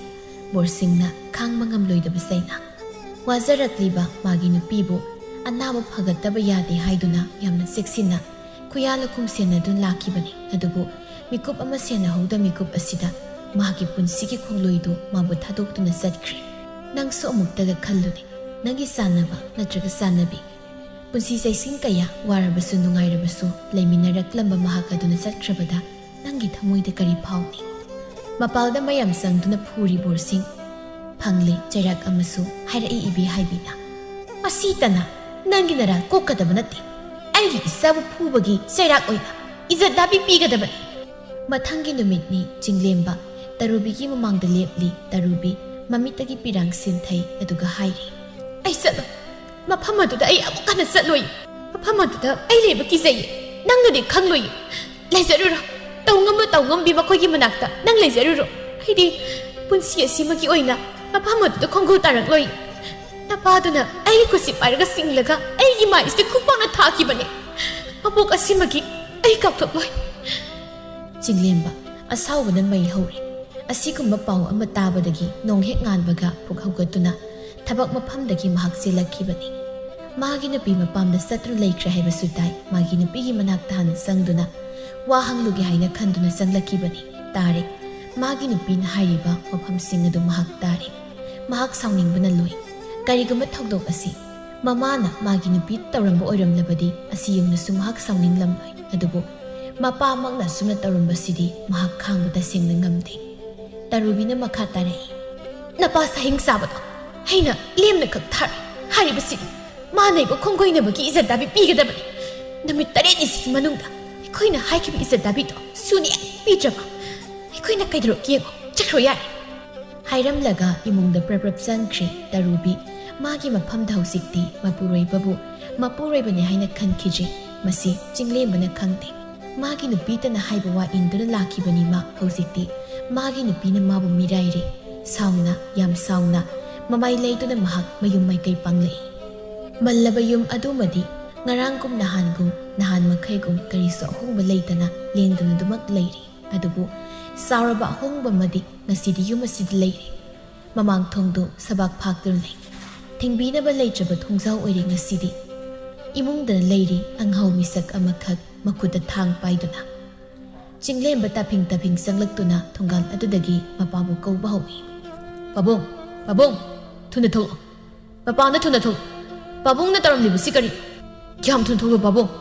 ꯕꯣꯔꯁꯤꯡꯅ ꯈꯥꯡꯕ ꯉꯝꯂꯣꯏꯗꯕ ꯆꯩꯅꯥ ꯋꯥꯖꯔꯛꯂꯤꯕ ꯃꯥꯒꯤ ꯅꯨꯄꯤꯕꯨ ꯑꯅꯥꯕ ꯐꯒꯠꯇꯕ ꯌꯥꯗꯦ ꯍꯥꯏꯗꯨꯅ ꯌꯥꯝꯅ ꯆꯦꯛꯁꯤꯟꯅ ꯈꯨꯌꯥ ꯂꯧꯈꯨꯝ ꯁꯦꯟꯅꯗꯨꯅ ꯂꯥꯛꯈꯤꯕꯅꯤ ꯑꯗꯨꯕꯨ ꯃꯤꯀꯨꯞ ꯑꯃ ꯁꯦꯟꯅꯍꯧꯗ ꯃꯤꯀꯨꯞ ꯑꯁꯤꯗ ꯃꯍꯥꯛꯀꯤ ꯄꯨꯟꯁꯤꯒꯤ ꯈꯣꯡꯂꯣꯏꯗꯨ ꯃꯥꯕꯨ ꯊꯥꯗꯣꯛꯇꯨꯅ ꯆꯠꯈ꯭ꯔꯦ꯫ ꯅꯪꯁꯨ ꯑꯃꯨꯛꯇꯒ ꯈꯜꯂꯨꯅꯦ, ꯅꯪꯒꯤ ꯆꯥꯟꯅꯕ ꯅꯠꯇ꯭ꯔꯒ ꯆꯥꯟꯅꯕꯤ, ꯄꯨꯟꯁꯤ ꯆꯩꯁꯤꯡ ꯀꯌꯥ ꯋꯥꯔꯕꯁꯨ ꯅꯨꯡꯉꯥꯏꯔꯕꯁꯨ ꯂꯩꯃꯤꯟꯅꯔꯛꯂꯝꯕ ꯃꯍꯥꯛ ꯑꯗꯨꯅ ꯆꯠꯈ꯭ꯔꯕꯗ ꯅꯪꯒꯤ ꯊꯃꯣꯏꯗ ꯀꯔꯤ ꯐꯥꯎꯅꯤ? ꯃꯄꯥꯜꯗ ꯃꯌꯥꯝ ꯆꯪꯗꯨꯅ ꯐꯨꯔꯤ ꯕꯣꯔꯁꯤꯡ ꯐꯪꯂꯦ ꯆꯩꯔꯥꯛ ꯑꯃꯁꯨ ꯍꯥꯏꯔꯛꯏ ꯏꯕꯤ ꯍꯥꯏꯕꯤꯅ꯫ ꯃꯁꯤꯇꯅ ꯅꯪꯒꯤ ꯅꯔꯥ ꯀꯣꯛꯀꯗꯕ ꯅꯠꯇꯦ, ꯑꯩꯒꯤ ꯏꯆꯥꯕꯨ ꯐꯨꯕꯒꯤ ꯆꯩꯔꯥꯛ ꯑꯣꯏꯅ ꯏꯖꯠ ꯗꯥꯕꯤ ꯄꯤꯒꯗꯕꯅꯤ꯫ ꯃꯊꯪꯒꯤ ꯅꯨꯃꯤꯠꯅꯤ ꯆꯤꯡꯂꯦꯝꯕ ꯇꯔꯨꯕꯤꯒꯤ ꯃꯃꯥꯡꯗ ꯂꯦꯞꯂꯤ ꯇꯔꯨꯕꯤ ꯃꯃꯤꯠꯇꯒꯤ ꯄꯤꯔꯥꯡ ꯁꯤꯟꯊꯩ ꯑꯗꯨꯒ ꯍꯥꯏꯔꯤ, ꯑꯩ ꯆꯠꯂꯣꯏ, ꯃꯐꯝ ꯑꯗꯨꯗ ꯑꯩ ꯑꯃꯨꯛ ꯍꯟꯅ ꯆꯠꯂꯣꯏ, ꯃꯐꯝ ꯑꯗꯨꯗ ꯑꯩ ꯂꯩꯕ ꯀꯤꯖꯩꯌꯦ, ꯅꯪꯅꯗꯤ ꯈꯪꯂꯣꯏ, ꯂꯩꯖꯔꯨꯔꯣ, ꯇꯧ ꯉꯝꯕꯤ ꯃꯈꯣꯏꯒꯤ ꯃꯅꯥꯛꯇ ꯅꯪ ꯂꯩꯖꯔꯨꯔꯣ, ꯑꯩꯗꯤ ꯄꯨꯟꯁꯤ ꯑꯁꯤꯃꯒꯤ ꯑꯣꯏꯅ ꯃꯐꯝ ꯑꯗꯨꯗ ꯈꯣꯡꯒꯨꯜ ꯇꯥꯔꯛꯂꯣꯏ꯫ ꯅꯄꯥꯗꯨꯅ ꯑꯩꯒꯤ ꯈꯨꯠꯁꯤ ꯄꯥꯏꯔꯒ ꯆꯤꯡꯂꯒ ꯑꯩꯒꯤ ꯃꯥꯏꯁꯤꯗ ꯈꯨꯄꯥꯛꯅ ꯊꯥꯈꯤꯕꯅꯤ, ꯃꯄꯣꯛ ꯑꯁꯤꯃꯒꯤ ꯑꯩ ꯀꯥꯎꯊꯣꯛꯂꯣꯏ꯫ ꯆꯤꯡꯂꯦꯝꯕ ꯑꯁꯥꯎꯕꯅ ꯃꯩ ꯍꯧꯔꯦ꯫ ꯑꯁꯤꯒꯨꯝꯕ ꯄꯥꯎ ꯑꯃ ꯇꯥꯕꯗꯒꯤ ꯅꯣꯡꯍꯦꯛ ꯉꯥꯟꯕꯒ ꯄꯨꯛ ꯍꯧꯒꯠꯇꯨꯅ ꯊꯕꯛ ꯃꯐꯝꯗꯒꯤ ꯃꯍꯥꯛ ꯆꯦꯜꯂꯛꯈꯤꯕꯅꯤ꯫ ꯃꯥꯒꯤ ꯅꯨꯄꯤ ꯃꯄꯥꯝꯗ ꯁꯇ꯭ꯔꯨ ꯂꯩꯇ꯭ꯔꯦ ꯍꯥꯏꯕꯁꯨ ꯇꯥꯏ꯫ ꯃꯥꯒꯤ ꯅꯨꯄꯤꯒꯤ ꯃꯅꯥꯛꯇ ꯍꯥꯟꯅ ꯆꯪꯗꯨꯅ ꯋꯥ ꯍꯪꯂꯨꯒꯦ ꯍꯥꯏꯅ ꯈꯟꯗꯨꯅ ꯆꯪꯂꯛꯈꯤꯕꯅꯤ꯫ ꯇꯥꯔꯦ, ꯃꯥꯒꯤ ꯅꯨꯄꯤꯅ ꯍꯥꯏꯔꯤꯕ ꯋꯥꯐꯝꯁꯤꯡ ꯑꯗꯨ ꯃꯍꯥꯛ ꯇꯥꯔꯦ꯫ ꯃꯍꯥꯛ ꯁꯥꯎꯅꯤꯡꯕꯅ ꯂꯣꯏ꯫ ꯀꯔꯤꯒꯨꯝꯕ ꯊꯧꯗꯣꯛ ꯑꯁꯤ ꯃꯃꯥꯅ ꯃꯥꯒꯤ ꯅꯨꯄꯤ ꯇꯧꯔꯝꯕ ꯑꯣꯏꯔꯝꯂꯕꯗꯤ ꯑꯁꯤ ꯌꯧꯅꯁꯨ ꯃꯍꯥꯛ ꯁꯥꯎꯅꯤꯡꯂꯝꯂꯣꯏ, ꯑꯗꯨꯕꯨ ꯃꯄꯥꯃꯛꯅ ꯑꯁꯨꯝꯅ ꯇꯧꯔꯝꯕꯁꯤꯗꯤ ꯃꯍꯥꯛ ꯈꯥꯡꯕ ꯇꯁꯦꯡꯅ ꯉꯝꯗꯦ꯫ ꯇꯔꯨꯕꯤꯅ ꯃꯈꯥ ꯇꯥꯔꯛꯏ, ꯅꯄꯥ ꯁꯥꯍꯤꯡ ꯆꯥꯕꯗꯣ ꯑꯩꯅ ꯂꯦꯝꯅ ꯈꯛ ꯊꯥꯔꯣꯏ, ꯍꯥꯏꯔꯤꯕꯁꯤꯗꯤ ꯃꯥꯅꯩꯕ ꯈꯣꯡꯒꯣꯏꯅꯕꯒꯤ ꯏꯖꯠ ꯗꯥꯕꯤ ꯄꯤꯒꯗꯕꯅꯤ꯫ ꯅꯨꯃꯤꯠ 7ꯅꯤꯁꯤꯒꯤ ꯃꯅꯨꯡꯗ ꯑꯩꯈꯣꯏꯅ ꯍꯥꯏꯈꯤꯕ ꯏꯖꯠ ꯗꯥꯕꯤꯗꯣ ꯁꯨꯡꯄꯤ ꯄꯤꯗ꯭ꯔꯕ ꯑꯩꯈꯣꯏꯅ ꯀꯩꯗꯧꯔꯛꯀꯦ ꯌꯦꯡꯉꯣ, ꯆꯠꯈ꯭ꯔꯣ ꯌꯥꯔꯦ꯫ ꯍꯥꯏꯔꯝꯂꯒ ꯏꯃꯨꯡꯗ ꯄ꯭ꯔꯞ ꯆꯪꯈ꯭ꯔꯦ ꯇꯔꯨꯕꯤ꯫ ꯃꯥꯒꯤ ꯃꯐꯝꯗ ꯍꯧꯖꯤꯛꯇꯤ ꯃꯄꯨꯔꯣꯏꯕꯕꯨ ꯃꯄꯨꯔꯣꯏꯕꯅꯤ ꯍꯥꯏꯅ ꯈꯟꯈꯤꯗ꯭ꯔꯦ꯫ ꯃꯁꯤ ꯆꯤꯡꯂꯦꯝꯕꯅ ꯈꯪꯗꯦ꯫ ꯃꯥꯒꯤ ꯅꯨꯄꯤꯇꯅ ꯍꯥꯏꯕ ꯋꯥ ꯏꯟꯗꯨꯅ ꯂꯥꯛꯈꯤꯕꯅꯤ ꯃꯥ꯫ ꯍꯧꯖꯤꯛꯇꯤ ꯃꯥꯒꯤ ꯅꯨꯄꯤꯅ ꯃꯥꯕꯨ ꯃꯤꯔꯥꯏꯔꯦ꯫ ꯁꯥꯎꯅ, ꯌꯥꯝ ꯁꯥꯎꯅ ꯃꯃꯥꯏ ꯂꯩꯗꯨꯅ ꯃꯍꯥꯛ ꯃꯌꯨꯝ ꯃꯥꯏꯀꯩ ꯄꯥꯡꯂꯛꯏ꯫ ꯃꯜꯂꯕ ꯌꯨꯝ ꯑꯗꯨꯃꯗꯤ ꯉꯔꯥꯡꯒꯨꯝ ꯅꯍꯥꯟ ꯃꯈꯩꯒꯨꯝ ꯀꯔꯤꯁꯨ ꯑꯍꯣꯡꯕ ꯂꯩꯇꯅ ꯂꯦꯡꯗꯅ ꯑꯗꯨꯃꯛ ꯂꯩꯔꯤ꯫ ꯑꯗꯨꯕꯨ ꯆꯥꯎꯔꯕ ꯑꯍꯣꯡꯕ ꯑꯃꯗꯤ ꯉꯁꯤꯗꯤ ꯌꯨꯝ ꯑꯁꯤꯗ ꯂꯩꯔꯤ꯫ ꯃꯃꯥꯡ ꯊꯣꯡꯗꯨ ꯁꯕꯥꯛ ꯐꯥꯛꯇꯨꯅ ꯂꯩ꯫ ꯊꯤꯡꯕꯤꯅꯕ ꯂꯩꯇ꯭ꯔꯕ ꯊꯣꯡꯖꯥꯎ ꯑꯣꯏꯔꯤ ꯉꯁꯤꯗꯤ꯫ ꯏꯃꯨꯡꯗꯅ ꯂꯩꯔꯤ ꯑꯪꯍꯧ ꯃꯤꯁꯛ ꯑꯃꯈꯛ ꯃꯈꯨꯠꯇ ꯊꯥꯡ ꯄꯥꯏꯗꯨꯅ꯫ ꯆꯤꯡꯂꯦꯝꯕ ꯇꯥꯐꯤꯡ ꯆꯪꯂꯛꯇꯨꯅ ꯊꯣꯡꯒꯥꯜ ꯑꯗꯨꯗꯒꯤ ꯃꯄꯥꯕꯨ ꯀꯧꯕ ꯍꯧꯏ꯫ ꯄꯥꯕꯨꯡ, ꯄꯥꯕꯨꯡ, ꯊꯨꯅ ꯊꯣꯛꯂꯛꯑꯣ, ꯃꯄꯥꯟꯗ ꯊꯨꯅ ꯊꯣꯛꯂꯛꯑꯣ, ꯄꯥꯕꯨꯡꯅ ꯇꯧꯔꯝꯂꯤꯕꯁꯤ ꯀꯔꯤ? ꯀꯌꯥꯝ ꯊꯨꯅ ꯊꯣꯛꯂꯣ ꯄꯥꯕꯨꯡ꯫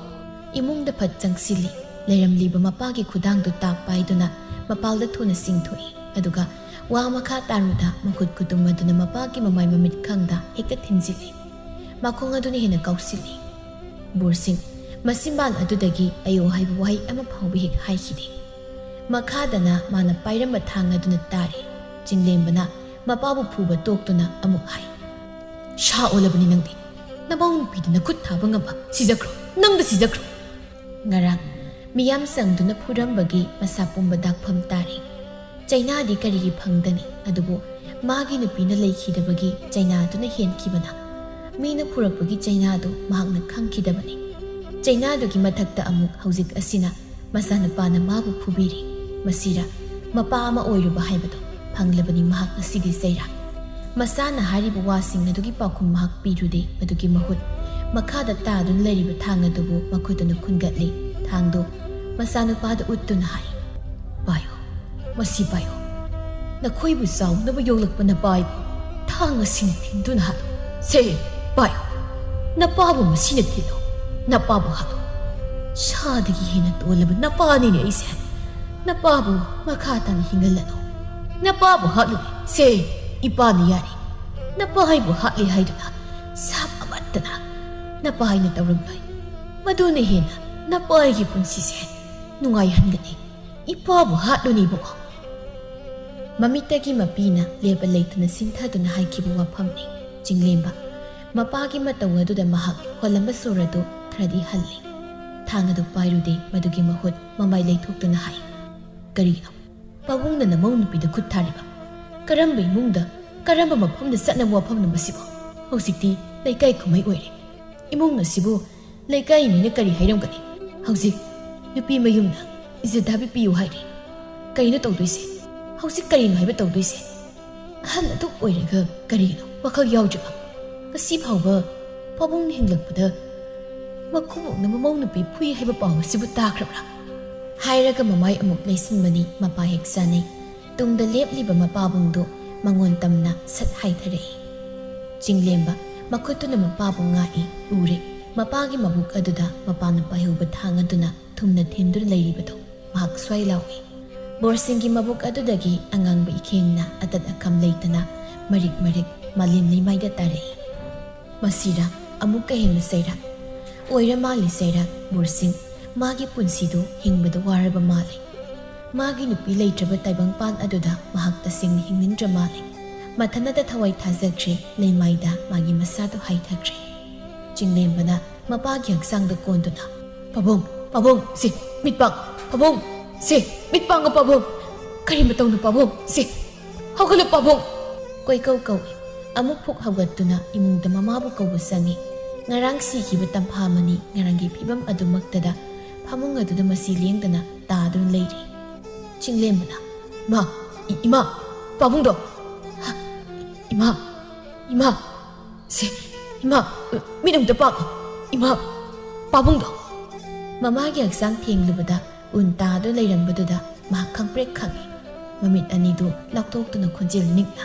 ꯏꯃꯨꯡꯗ ꯐꯠ ꯆꯪꯁꯤꯜꯂꯤ꯫ ꯂꯩꯔꯝꯂꯤꯕ ꯃꯄꯥꯒꯤ ꯈꯨꯗꯥꯡꯗꯨ ꯇꯥꯞ パイꯗꯨꯅ ꯃꯄꯥꯜꯗ ꯊꯨꯅ ꯆꯤꯡꯊꯣꯛꯏ꯫ ꯑꯗꯨꯒ ꯋꯥ ꯃꯈꯥ ꯇꯥꯔꯨꯗ ꯃꯈꯨꯠ ꯈꯨꯇꯨꯝ ꯑꯗꯨꯅ ꯃꯄꯥꯒꯤ ꯃꯃꯥꯏ ꯃꯃꯤꯠ ꯈꯪꯗ ꯍꯦꯛꯇ ꯊꯤꯟꯖꯤꯜꯂꯤ꯫ ꯃꯈꯣꯡ ꯑꯗꯨꯅ ꯍꯦꯟꯅ ꯀꯥꯎꯁꯤꯜꯂꯤ꯫ ꯕꯣꯔꯁꯤꯡ ꯃꯆꯤꯟꯕꯥꯜ ꯑꯗꯨꯗꯒꯤ ꯑꯌꯣ ꯍꯥꯏꯕ ꯋꯥꯍꯩ ꯑꯃ ꯐꯥꯎꯕ ꯍꯦꯛ ꯍꯥꯏꯈꯤꯗꯦ꯫ ꯃꯈꯥꯗꯅ ꯃꯥꯅ ꯄꯥꯏꯔꯝꯕ ꯊꯥꯡ ꯑꯗꯨꯅ ꯇꯥꯔꯤ꯫ ꯆꯤꯡꯂꯦꯝꯕꯅ ꯃꯄꯥꯕꯨ ꯐꯨꯕ ꯇꯣꯛꯇꯨꯅ ꯑꯃꯨꯛ ꯍꯥꯏ, ꯁꯥ ꯑꯣꯜꯂꯕꯅꯤ ꯅꯪꯗꯤ, ꯅꯃꯧ ꯅꯨꯄꯤꯗꯨꯅ ꯈꯨꯠ ꯊꯥꯕ ꯉꯝꯕ ꯁꯤꯖꯈ꯭ꯔꯣ, ꯅꯪꯗ ꯁꯤꯖꯈ꯭ꯔꯣ꯫ ꯉꯔꯥꯡ ꯃꯤꯌꯥꯝ ꯆꯪꯗꯨꯅ ꯐꯨꯔꯝꯕꯒꯤ ꯃꯁꯥ ꯄꯨꯝꯕ ꯗꯥꯛꯐꯝ ꯇꯥꯔꯤ꯫ ꯆꯩꯅꯥꯗꯤ ꯀꯔꯤꯒꯤ ꯐꯪꯗꯅꯤ, ꯑꯗꯨꯕꯨ ꯃꯥꯒꯤ ꯅꯨꯄꯤꯅ ꯂꯩꯈꯤꯗꯕꯒꯤ ꯆꯩꯅꯥꯗꯨꯅ ꯍꯦꯟꯈꯤꯕꯅ꯫ ꯃꯤꯅ ꯐꯨꯔꯛꯄꯒꯤ ꯆꯩꯅꯥꯗꯨ ꯃꯍꯥꯛꯅ ꯈꯪꯈꯤꯗꯕꯅꯤ꯫ ꯆꯩꯅꯥꯗꯨꯒꯤ ꯃꯊꯛꯇ ꯑꯃꯨꯛ ꯍꯧꯖꯤꯛ ꯑꯁꯤꯅ ꯃꯆꯥꯅꯨꯄꯥꯅ ꯃꯥꯕꯨ ꯐꯨꯕꯤꯔꯤ꯫ ꯃꯁꯤꯔ ꯃꯄꯥ ꯑꯃ ꯑꯣꯏꯔꯨꯕ ꯍꯥꯏꯕꯗꯣ ꯐꯪꯂꯕꯅꯤ ꯃꯍꯥꯛ ꯉꯁꯤꯗꯤ ꯆꯩꯔꯥꯛ꯫ ꯃꯁꯥꯅ ꯍꯥꯏꯔꯤꯕ ꯋꯥꯁꯤꯡ ꯑꯗꯨꯒꯤ ꯄꯥꯎꯈꯨꯝ ꯃꯍꯥꯛ ꯄꯤꯔꯨꯗꯦ꯫ ꯃꯗꯨꯒꯤ ꯃꯍꯨꯠ ꯃꯈꯥꯗ ꯇꯥꯗꯨꯅ ꯂꯩꯔꯤꯕ ꯊꯥꯡ ꯑꯗꯨꯕꯨ ꯃꯈꯨꯠꯇꯨꯅ ꯈꯨꯟꯒꯠꯂꯤ꯫ ꯊꯥꯡꯗꯨ ꯃꯆꯥꯅꯨꯄꯥꯗ ꯎꯠꯇꯨꯅ ꯍꯥꯏ, ꯄꯥꯏꯌꯣ, ꯃꯁꯤ ꯄꯥꯏꯌꯣ, ꯅꯈꯣꯏꯕꯨ ꯆꯥꯎꯅꯕ ꯌꯣꯛꯂꯛꯄ ꯅꯄꯥꯏꯕꯨ ꯊꯥꯡ ꯑꯁꯤꯅ ꯊꯤꯟꯗꯨꯅ ꯍꯥꯠꯂꯨ꯫ ꯁꯦ ꯄꯥꯏꯌꯣ, ꯅꯄꯥꯕꯨ ꯃꯁꯤꯅ ꯊꯤꯜꯂꯨ, ꯅꯄꯥꯕꯨ ꯍꯥꯠꯂꯨ꯫ ꯁꯥꯗꯒꯤ ꯍꯦꯟꯅ ꯇꯣꯜꯂꯕ ꯅꯄꯥꯅꯤꯅꯦ ꯑꯩꯁꯦ꯫ ꯅꯄꯥꯕꯨ ꯃꯈꯥ ꯇꯥꯅ ꯍꯤꯡꯍꯜꯂꯅꯨ, ꯅꯄꯥꯕꯨ ꯍꯥꯠꯂꯨꯅꯦ꯫ ꯁꯦ ꯏꯄꯥꯅ ꯌꯥꯔꯤ, ꯅꯄꯥꯏꯕꯨ ꯍꯥꯠꯂꯤ ꯍꯥꯏꯗꯨꯅ ꯁꯥꯞ ꯑꯃꯠꯇꯅ ꯅꯄꯥꯏꯅ ꯇꯧꯔꯝꯂꯣꯏ꯫ ꯃꯗꯨꯅ ꯍꯦꯟꯅ ꯅꯄꯥꯏꯒꯤ ꯄꯨꯟꯁꯤꯁꯦ ꯅꯨꯡꯉꯥꯏꯍꯟꯒꯅꯤ꯫ ꯏꯄꯥꯕꯨ ꯍꯥꯠꯂꯨꯅꯦ ꯏꯕꯨꯡꯉꯣ꯫ ꯃꯃꯤꯠꯇꯒꯤ ꯃꯄꯤꯅ ꯂꯦꯞꯄ ꯂꯩꯇꯅ ꯁꯤꯟꯊꯗꯨꯅ ꯍꯥꯏꯈꯤꯕ ꯋꯥꯐꯝꯅꯤ꯫ ꯆꯤꯡꯂꯦꯝꯕ ꯃꯄꯥꯒꯤ ꯃꯇꯧ ꯑꯗꯨꯗ ꯃꯍꯥꯛ ꯍꯣꯜꯂꯝꯕ ꯁꯣꯔ ꯑꯗꯨ ꯈꯔꯗꯤ ꯍꯜꯂꯤ꯫ ꯊꯥꯡ ꯑꯗꯨ ꯄꯥꯏꯔꯨꯗꯦ꯫ ꯃꯗꯨꯒꯤ ꯃꯍꯨꯠ ꯃꯃꯥꯏ ꯂꯩꯊꯣꯛꯇꯨꯅ ꯍꯥꯏ, ꯀꯔꯤꯒꯤꯅꯣ ꯄꯥꯕꯨꯡꯅ ꯅꯃꯧ ꯅꯨꯄꯤꯗ ꯈꯨꯠ ꯊꯥꯔꯤꯕ? ꯀꯔꯝꯕ ꯏꯃꯨꯡꯗ ꯀꯔꯝꯕ ꯃꯐꯝꯗ ꯆꯠꯅꯕ ꯋꯥꯐꯝꯅꯣ ꯃꯁꯤꯕꯨ? ꯍꯧꯖꯤꯛꯇꯤ ꯂꯩꯀꯥꯏ ꯀꯨꯝꯍꯩ ꯑꯣꯏꯔꯦ꯫ ꯏꯃꯨꯡ ꯑꯁꯤꯕꯨ ꯂꯩꯀꯥꯏ ꯃꯤꯅ ꯀꯔꯤ ꯍꯥꯏꯔꯝꯒꯅꯤ? ꯍꯧꯖꯤꯛ ꯅꯨꯄꯤ ꯃꯌꯨꯝꯅ ꯏꯖꯠ ꯗꯥꯕꯤ ꯄꯤꯌꯨ ꯍꯥꯏꯔꯤ꯫ ꯀꯔꯤꯅꯣ ꯇꯧꯗꯣꯏꯁꯦ? ꯍꯧꯖꯤꯛ ꯀꯔꯤꯅꯣ ꯍꯥꯏꯕ ꯇꯧꯗꯣꯏꯁꯦ? ꯑꯍꯜ ꯑꯗꯨꯛ ꯑꯣꯏꯔꯒ ꯀꯔꯤꯒꯤꯅꯣ ꯋꯥꯈꯜ ꯌꯥꯎꯗ꯭ꯔꯤꯕ? ꯉꯁꯤ ꯐꯥꯎꯕ ꯄꯥꯕꯨꯡꯅ ꯍꯤꯡꯂꯛꯄꯗ ꯃꯈꯨꯕꯣꯛꯅ ꯃꯃꯧ ꯅꯨꯄꯤ ꯐꯨꯏ ꯍꯥꯏꯕ ꯄꯥꯎ ꯑꯁꯤꯕꯨ ꯇꯥꯈ꯭ꯔꯕ꯭ꯔꯥ ꯍꯥꯏꯔꯒ ꯃꯃꯥꯏ ꯑꯃꯨꯛ ꯂꯩꯁꯤꯟꯕꯅꯤ ꯃꯄꯥ ꯍꯦꯛ ꯆꯥꯅꯩ ꯇꯨꯡꯗ ꯂꯦꯞꯂꯤꯕ ꯃꯄꯥꯕꯨꯡꯗꯨ ꯃꯉꯣꯟ ꯇꯝꯅ ꯁꯠ ꯍꯥꯏꯊꯔꯛꯏ ꯆꯤꯡꯂꯦꯝꯕ ꯃꯈꯨꯠꯇꯨꯅ ꯃꯄꯥꯕꯨ ꯉꯥꯛꯏ ꯎꯔꯦ ꯃꯄꯥꯒꯤ ꯃꯕꯨꯛ ꯑꯗꯨꯗ ꯃꯄꯥꯅ ꯄꯥꯏꯍꯧꯕ ꯊꯥꯡ ꯑꯗꯨꯅ ꯊꯨꯝꯅ ꯊꯤꯟꯗꯨꯅ ꯂꯩꯔꯤꯕꯗꯨ ꯃꯍꯥꯛ ꯁ꯭ꯋꯥꯏ ꯂꯥꯎꯏ ꯕꯣꯔꯁꯤꯡꯒꯤ ꯃꯕꯨꯛ ꯑꯗꯨꯗꯒꯤ ꯑꯉꯥꯡꯕ ꯏꯈꯦꯡꯅ ꯑꯇꯠ ꯑꯈꯝ ꯂꯩꯇꯅ ꯃꯔꯤꯛ ꯃꯔꯤꯛ ꯃꯥꯂꯦꯝ ꯂꯩꯃꯥꯏꯗ ꯇꯥꯔꯛꯏ ꯃꯁꯤꯔ ꯑꯃꯨꯛꯀ ꯍꯦꯟꯅ ꯆꯩꯔꯛ ꯑꯣꯏꯔ ꯃꯥꯜꯂꯤ ꯆꯩꯔꯛ ꯕꯣꯔꯁꯤꯡ ꯃꯥꯒꯤ ꯄꯨꯟꯁꯤꯗꯨ ꯍꯤꯡꯕꯗ ꯋꯥꯔꯕ ꯃꯥꯜꯂꯤ ꯃꯥꯒꯤ ꯅꯨꯄꯤ ꯂꯩꯇ꯭ꯔꯕ ꯇꯥꯏꯕꯪꯄꯥꯟ ꯑꯗꯨꯗ ꯃꯍꯥꯛ ꯇꯁꯦꯡꯅ ꯍꯤꯡꯅꯤꯡꯗ꯭ꯔ ꯃꯥꯜꯂꯤ ꯃꯊꯟꯇ ꯊꯋꯥꯏ ꯊꯥꯖꯈ꯭ꯔꯦ ꯂꯩꯃꯥꯏꯗ ꯃꯥꯒꯤ ꯃꯁꯥꯗꯨ ꯍꯥꯏꯊꯈ꯭ꯔꯦ ꯆꯤꯡꯂꯦꯝꯕꯅ ꯃꯄꯥꯒꯤ ꯍꯛꯆꯥꯡꯗ ꯀꯣꯟꯗꯨꯅ ꯄꯥꯕꯨꯡ ꯄꯥꯕꯨꯡ ꯁꯤ ꯃꯤꯠꯄꯥꯡ ꯄꯥꯕꯨꯡ ꯁꯤ ꯃꯤꯠꯄꯥꯡꯒ ꯄꯥꯕꯨꯡ ꯀꯔꯤ ꯃꯇꯧꯅꯣ ꯄꯥꯕꯨꯡ ꯁꯤ ꯍꯧꯒꯠꯂꯨ ꯄꯥꯕꯨꯡ ꯀꯣꯏꯀꯧ ꯀꯧꯏ ꯑꯃꯨꯛ ꯐꯨꯛ ꯍꯧꯒꯠꯇꯨꯅ ꯏꯃꯨꯡꯗ ꯃꯃꯥꯕꯨ ꯀꯧꯕ ꯆꯪꯏ ꯉꯔꯥꯡ ꯁꯤꯈꯤꯕ ꯇꯝꯐꯥꯃꯅꯤ ꯉꯔꯥꯡꯒꯤ ꯐꯤꯕꯝ ꯑꯗꯨꯃꯛꯇꯗ ꯐꯃꯨꯡ ꯑꯗꯨꯗ ꯃꯁꯤ ꯂꯦꯡꯗꯅ ꯇꯥꯗꯨꯅ ꯂꯩꯔꯤ ꯆꯤꯡꯂꯦꯝꯕꯅ ꯏꯃꯥ ꯄꯥꯕꯨꯡꯗꯣ ꯏꯃꯥ ꯏꯃꯥ ꯁꯤ ꯏꯃꯥ ꯃꯤꯠ ꯑꯝꯇ ꯄꯥꯡꯉꯣ ꯏꯃꯥ ꯄꯥꯕꯨꯡꯗꯣ ꯃꯃꯥꯒꯤ ꯍꯛꯆꯥꯡ ꯊꯦꯡꯂꯨꯕꯗ ꯎꯟ ꯇꯥꯗꯨꯅ ꯂꯩꯔꯝꯕꯗꯨꯗ ꯃꯍꯥꯛ ꯈꯪꯄ꯭ꯔꯦꯛ ꯈꯪꯏ ꯃꯃꯤꯠ ꯑꯅꯤꯗꯨ ꯂꯥꯎꯊꯣꯛꯇꯨꯅ ꯈꯣꯟꯖꯦꯜ ꯅꯤꯛꯅ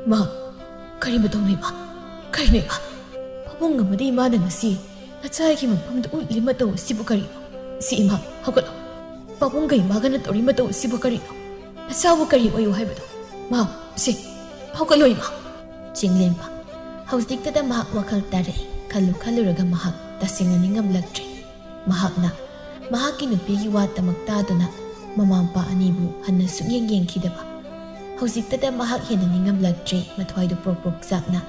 ꯏꯃꯥ ꯀꯔꯤ ꯃꯇꯧꯅꯣ ꯏꯃꯥ ꯀꯔꯤꯅꯣ ꯏꯃꯥ ꯄꯥꯕꯨꯡ ꯑꯃꯗꯤ ꯏꯃꯥꯅ ꯉꯁꯤ ꯅꯆꯥꯒꯤ ꯃꯐꯝꯗ ꯎꯠꯂꯤ ꯃꯇꯧ ꯑꯁꯤꯕꯨ ꯀꯔꯤꯅꯣ ꯁꯤ ꯏꯃꯥ ꯍꯧꯒꯠꯂꯣ ꯄꯥꯕꯨꯡꯒ ꯏꯃꯥꯒꯅ ꯇꯧꯔꯤ ꯃꯇꯧ ꯑꯁꯤꯕꯨ ꯀꯔꯤꯅꯣ ꯅꯆꯥꯕꯨ ꯀꯔꯤ ꯑꯣꯏꯌꯨ ꯍꯥꯏꯕꯗꯣ ꯁꯤ ꯍꯧꯒꯠꯂꯣ ꯏꯃꯥ ꯆꯤꯡꯂꯦꯝꯕ ꯍꯧꯖꯤꯛꯇꯗ ꯃꯍꯥꯛ ꯋꯥꯈꯜ ꯇꯥꯔꯛꯏ ꯈꯜꯂꯨꯔꯒ ꯃꯍꯥꯛ ꯇꯁꯦꯡꯅ ꯅꯤꯡꯉꯝꯂꯛꯇ꯭ꯔꯦ ꯃꯍꯥꯛꯅ ꯃꯍꯥꯛꯀꯤ ꯅꯨꯄꯤꯒꯤ ꯋꯥꯇꯃꯛ ꯇꯥꯗꯨꯅ ꯃꯃꯥ ꯃꯄꯥ ꯑꯅꯤꯕꯨ ꯍꯟꯅ ꯁꯨꯛꯌꯦꯡ ꯌꯦꯡꯈꯤꯗꯕ ꯍꯧꯖꯤꯛꯇꯗ ꯃꯍꯥꯛ ꯍꯦꯟꯅ ꯅꯤꯡꯉꯝꯂꯛꯇ꯭ꯔꯦ ꯃꯊ꯭ꯋꯥꯏꯗꯨ ꯄ꯭ꯔꯣꯛ ꯄ꯭ꯔꯣꯛ ꯆꯥꯛꯅ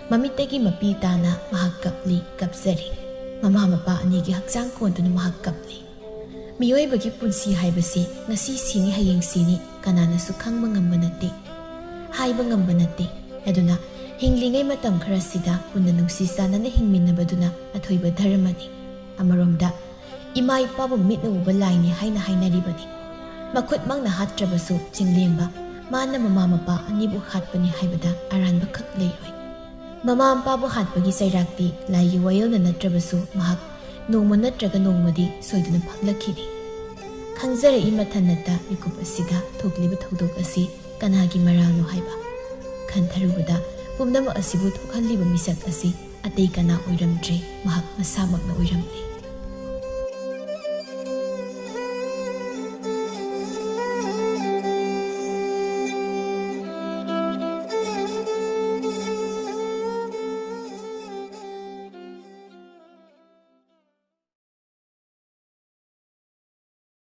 ꯃꯃꯤꯠꯇꯒꯤ ꯃꯄꯤ ꯇꯥꯅ ꯃꯍꯥꯛ ꯀꯞꯆꯔꯤ ꯃꯃꯥ ꯃꯄꯥ ꯑꯅꯤꯒꯤ ꯍꯛꯆꯥꯡ ꯀꯣꯟꯗꯨꯅ ꯃꯍꯥꯛ ꯀꯞꯂꯤ ꯃꯤꯑꯣꯏꯕꯒꯤ ꯄꯨꯟꯁꯤ ꯍꯥꯏꯕꯁꯤ ꯉꯁꯤ ꯁꯤꯅꯤ ꯍꯌꯦꯡ ꯁꯤꯅꯤ ꯀꯅꯥꯅꯁꯨ ꯈꯪꯕ ꯉꯝꯕ ꯅꯠꯇꯦ ꯍꯥꯏꯕ ꯉꯝꯕ ꯅꯠꯇꯦ ꯑꯗꯨꯅ ꯍꯤꯡꯂꯤꯉꯩ ꯃꯇꯝ ꯈꯔꯁꯤꯗ ꯄꯨꯟꯅ ꯅꯨꯡꯁꯤ ꯆꯥꯟꯅꯅ ꯍꯤꯡꯃꯤꯟꯅꯕꯗꯨꯅ ꯑꯊꯣꯏꯕ ꯙꯔꯃꯅꯤ ꯑꯃꯔꯣꯝꯗ ꯏꯃꯥ ꯏꯄꯥꯕꯨ ꯃꯤꯠꯅ ꯎꯕ ꯂꯥꯏꯅꯤ ꯍꯥꯏꯅ ꯍꯥꯏꯅꯔꯤꯕꯅꯤ ꯃꯈꯨꯠꯃꯛꯅ ꯍꯥꯠꯇ꯭ꯔꯕꯁꯨ ꯆꯤꯡꯂꯦꯝꯕ ꯃꯥꯅ ꯃꯃꯥ ꯃꯄꯥ ꯑꯅꯤꯕꯨ ꯍꯥꯠꯄꯅꯤ ꯍꯥꯏꯕꯗ ꯑꯔꯥꯟꯕ ꯈꯛ ꯂꯩꯔꯣꯏ ꯃꯃꯥ ꯃꯄꯥꯕꯨ ꯍꯥꯠꯄꯒꯤ ꯆꯩꯔꯥꯛꯇꯤ ꯂꯥꯏꯒꯤ ꯋꯥꯌꯦꯜꯅ ꯅꯠꯇ꯭ꯔꯕꯁꯨ ꯃꯍꯥꯛ ꯅꯣꯡꯃ ꯅꯠꯇ꯭ꯔꯒ ꯅꯣꯡꯃꯗꯤ ꯁꯣꯏꯗꯅ ꯐꯪꯂꯛꯈꯤꯅꯤ ꯈꯪꯖꯔꯛꯏ ꯃꯊꯟꯅꯇ ꯃꯤꯀꯨꯞ ꯑꯁꯤꯗ ꯊꯣꯛꯂꯤꯕ ꯊꯧꯗꯣꯛ ꯑꯁꯤ ꯀꯅꯥꯒꯤ ꯃꯔꯥꯜꯅꯣ ꯍꯥꯏꯕ ꯈꯟꯊꯔꯨꯕꯗ ꯄꯨꯝꯅꯃꯛ ꯑꯁꯤꯕꯨ ꯊꯣꯛꯍꯜꯂꯤꯕ ꯃꯤꯁꯛ ꯑꯁꯤ ꯑꯇꯩ ꯀꯅꯥ ꯑꯣꯏꯔꯝꯗ꯭ꯔꯦ ꯃꯍꯥꯛ ꯃꯁꯥꯃꯛꯅ ꯑꯣꯏꯔꯝꯂꯤ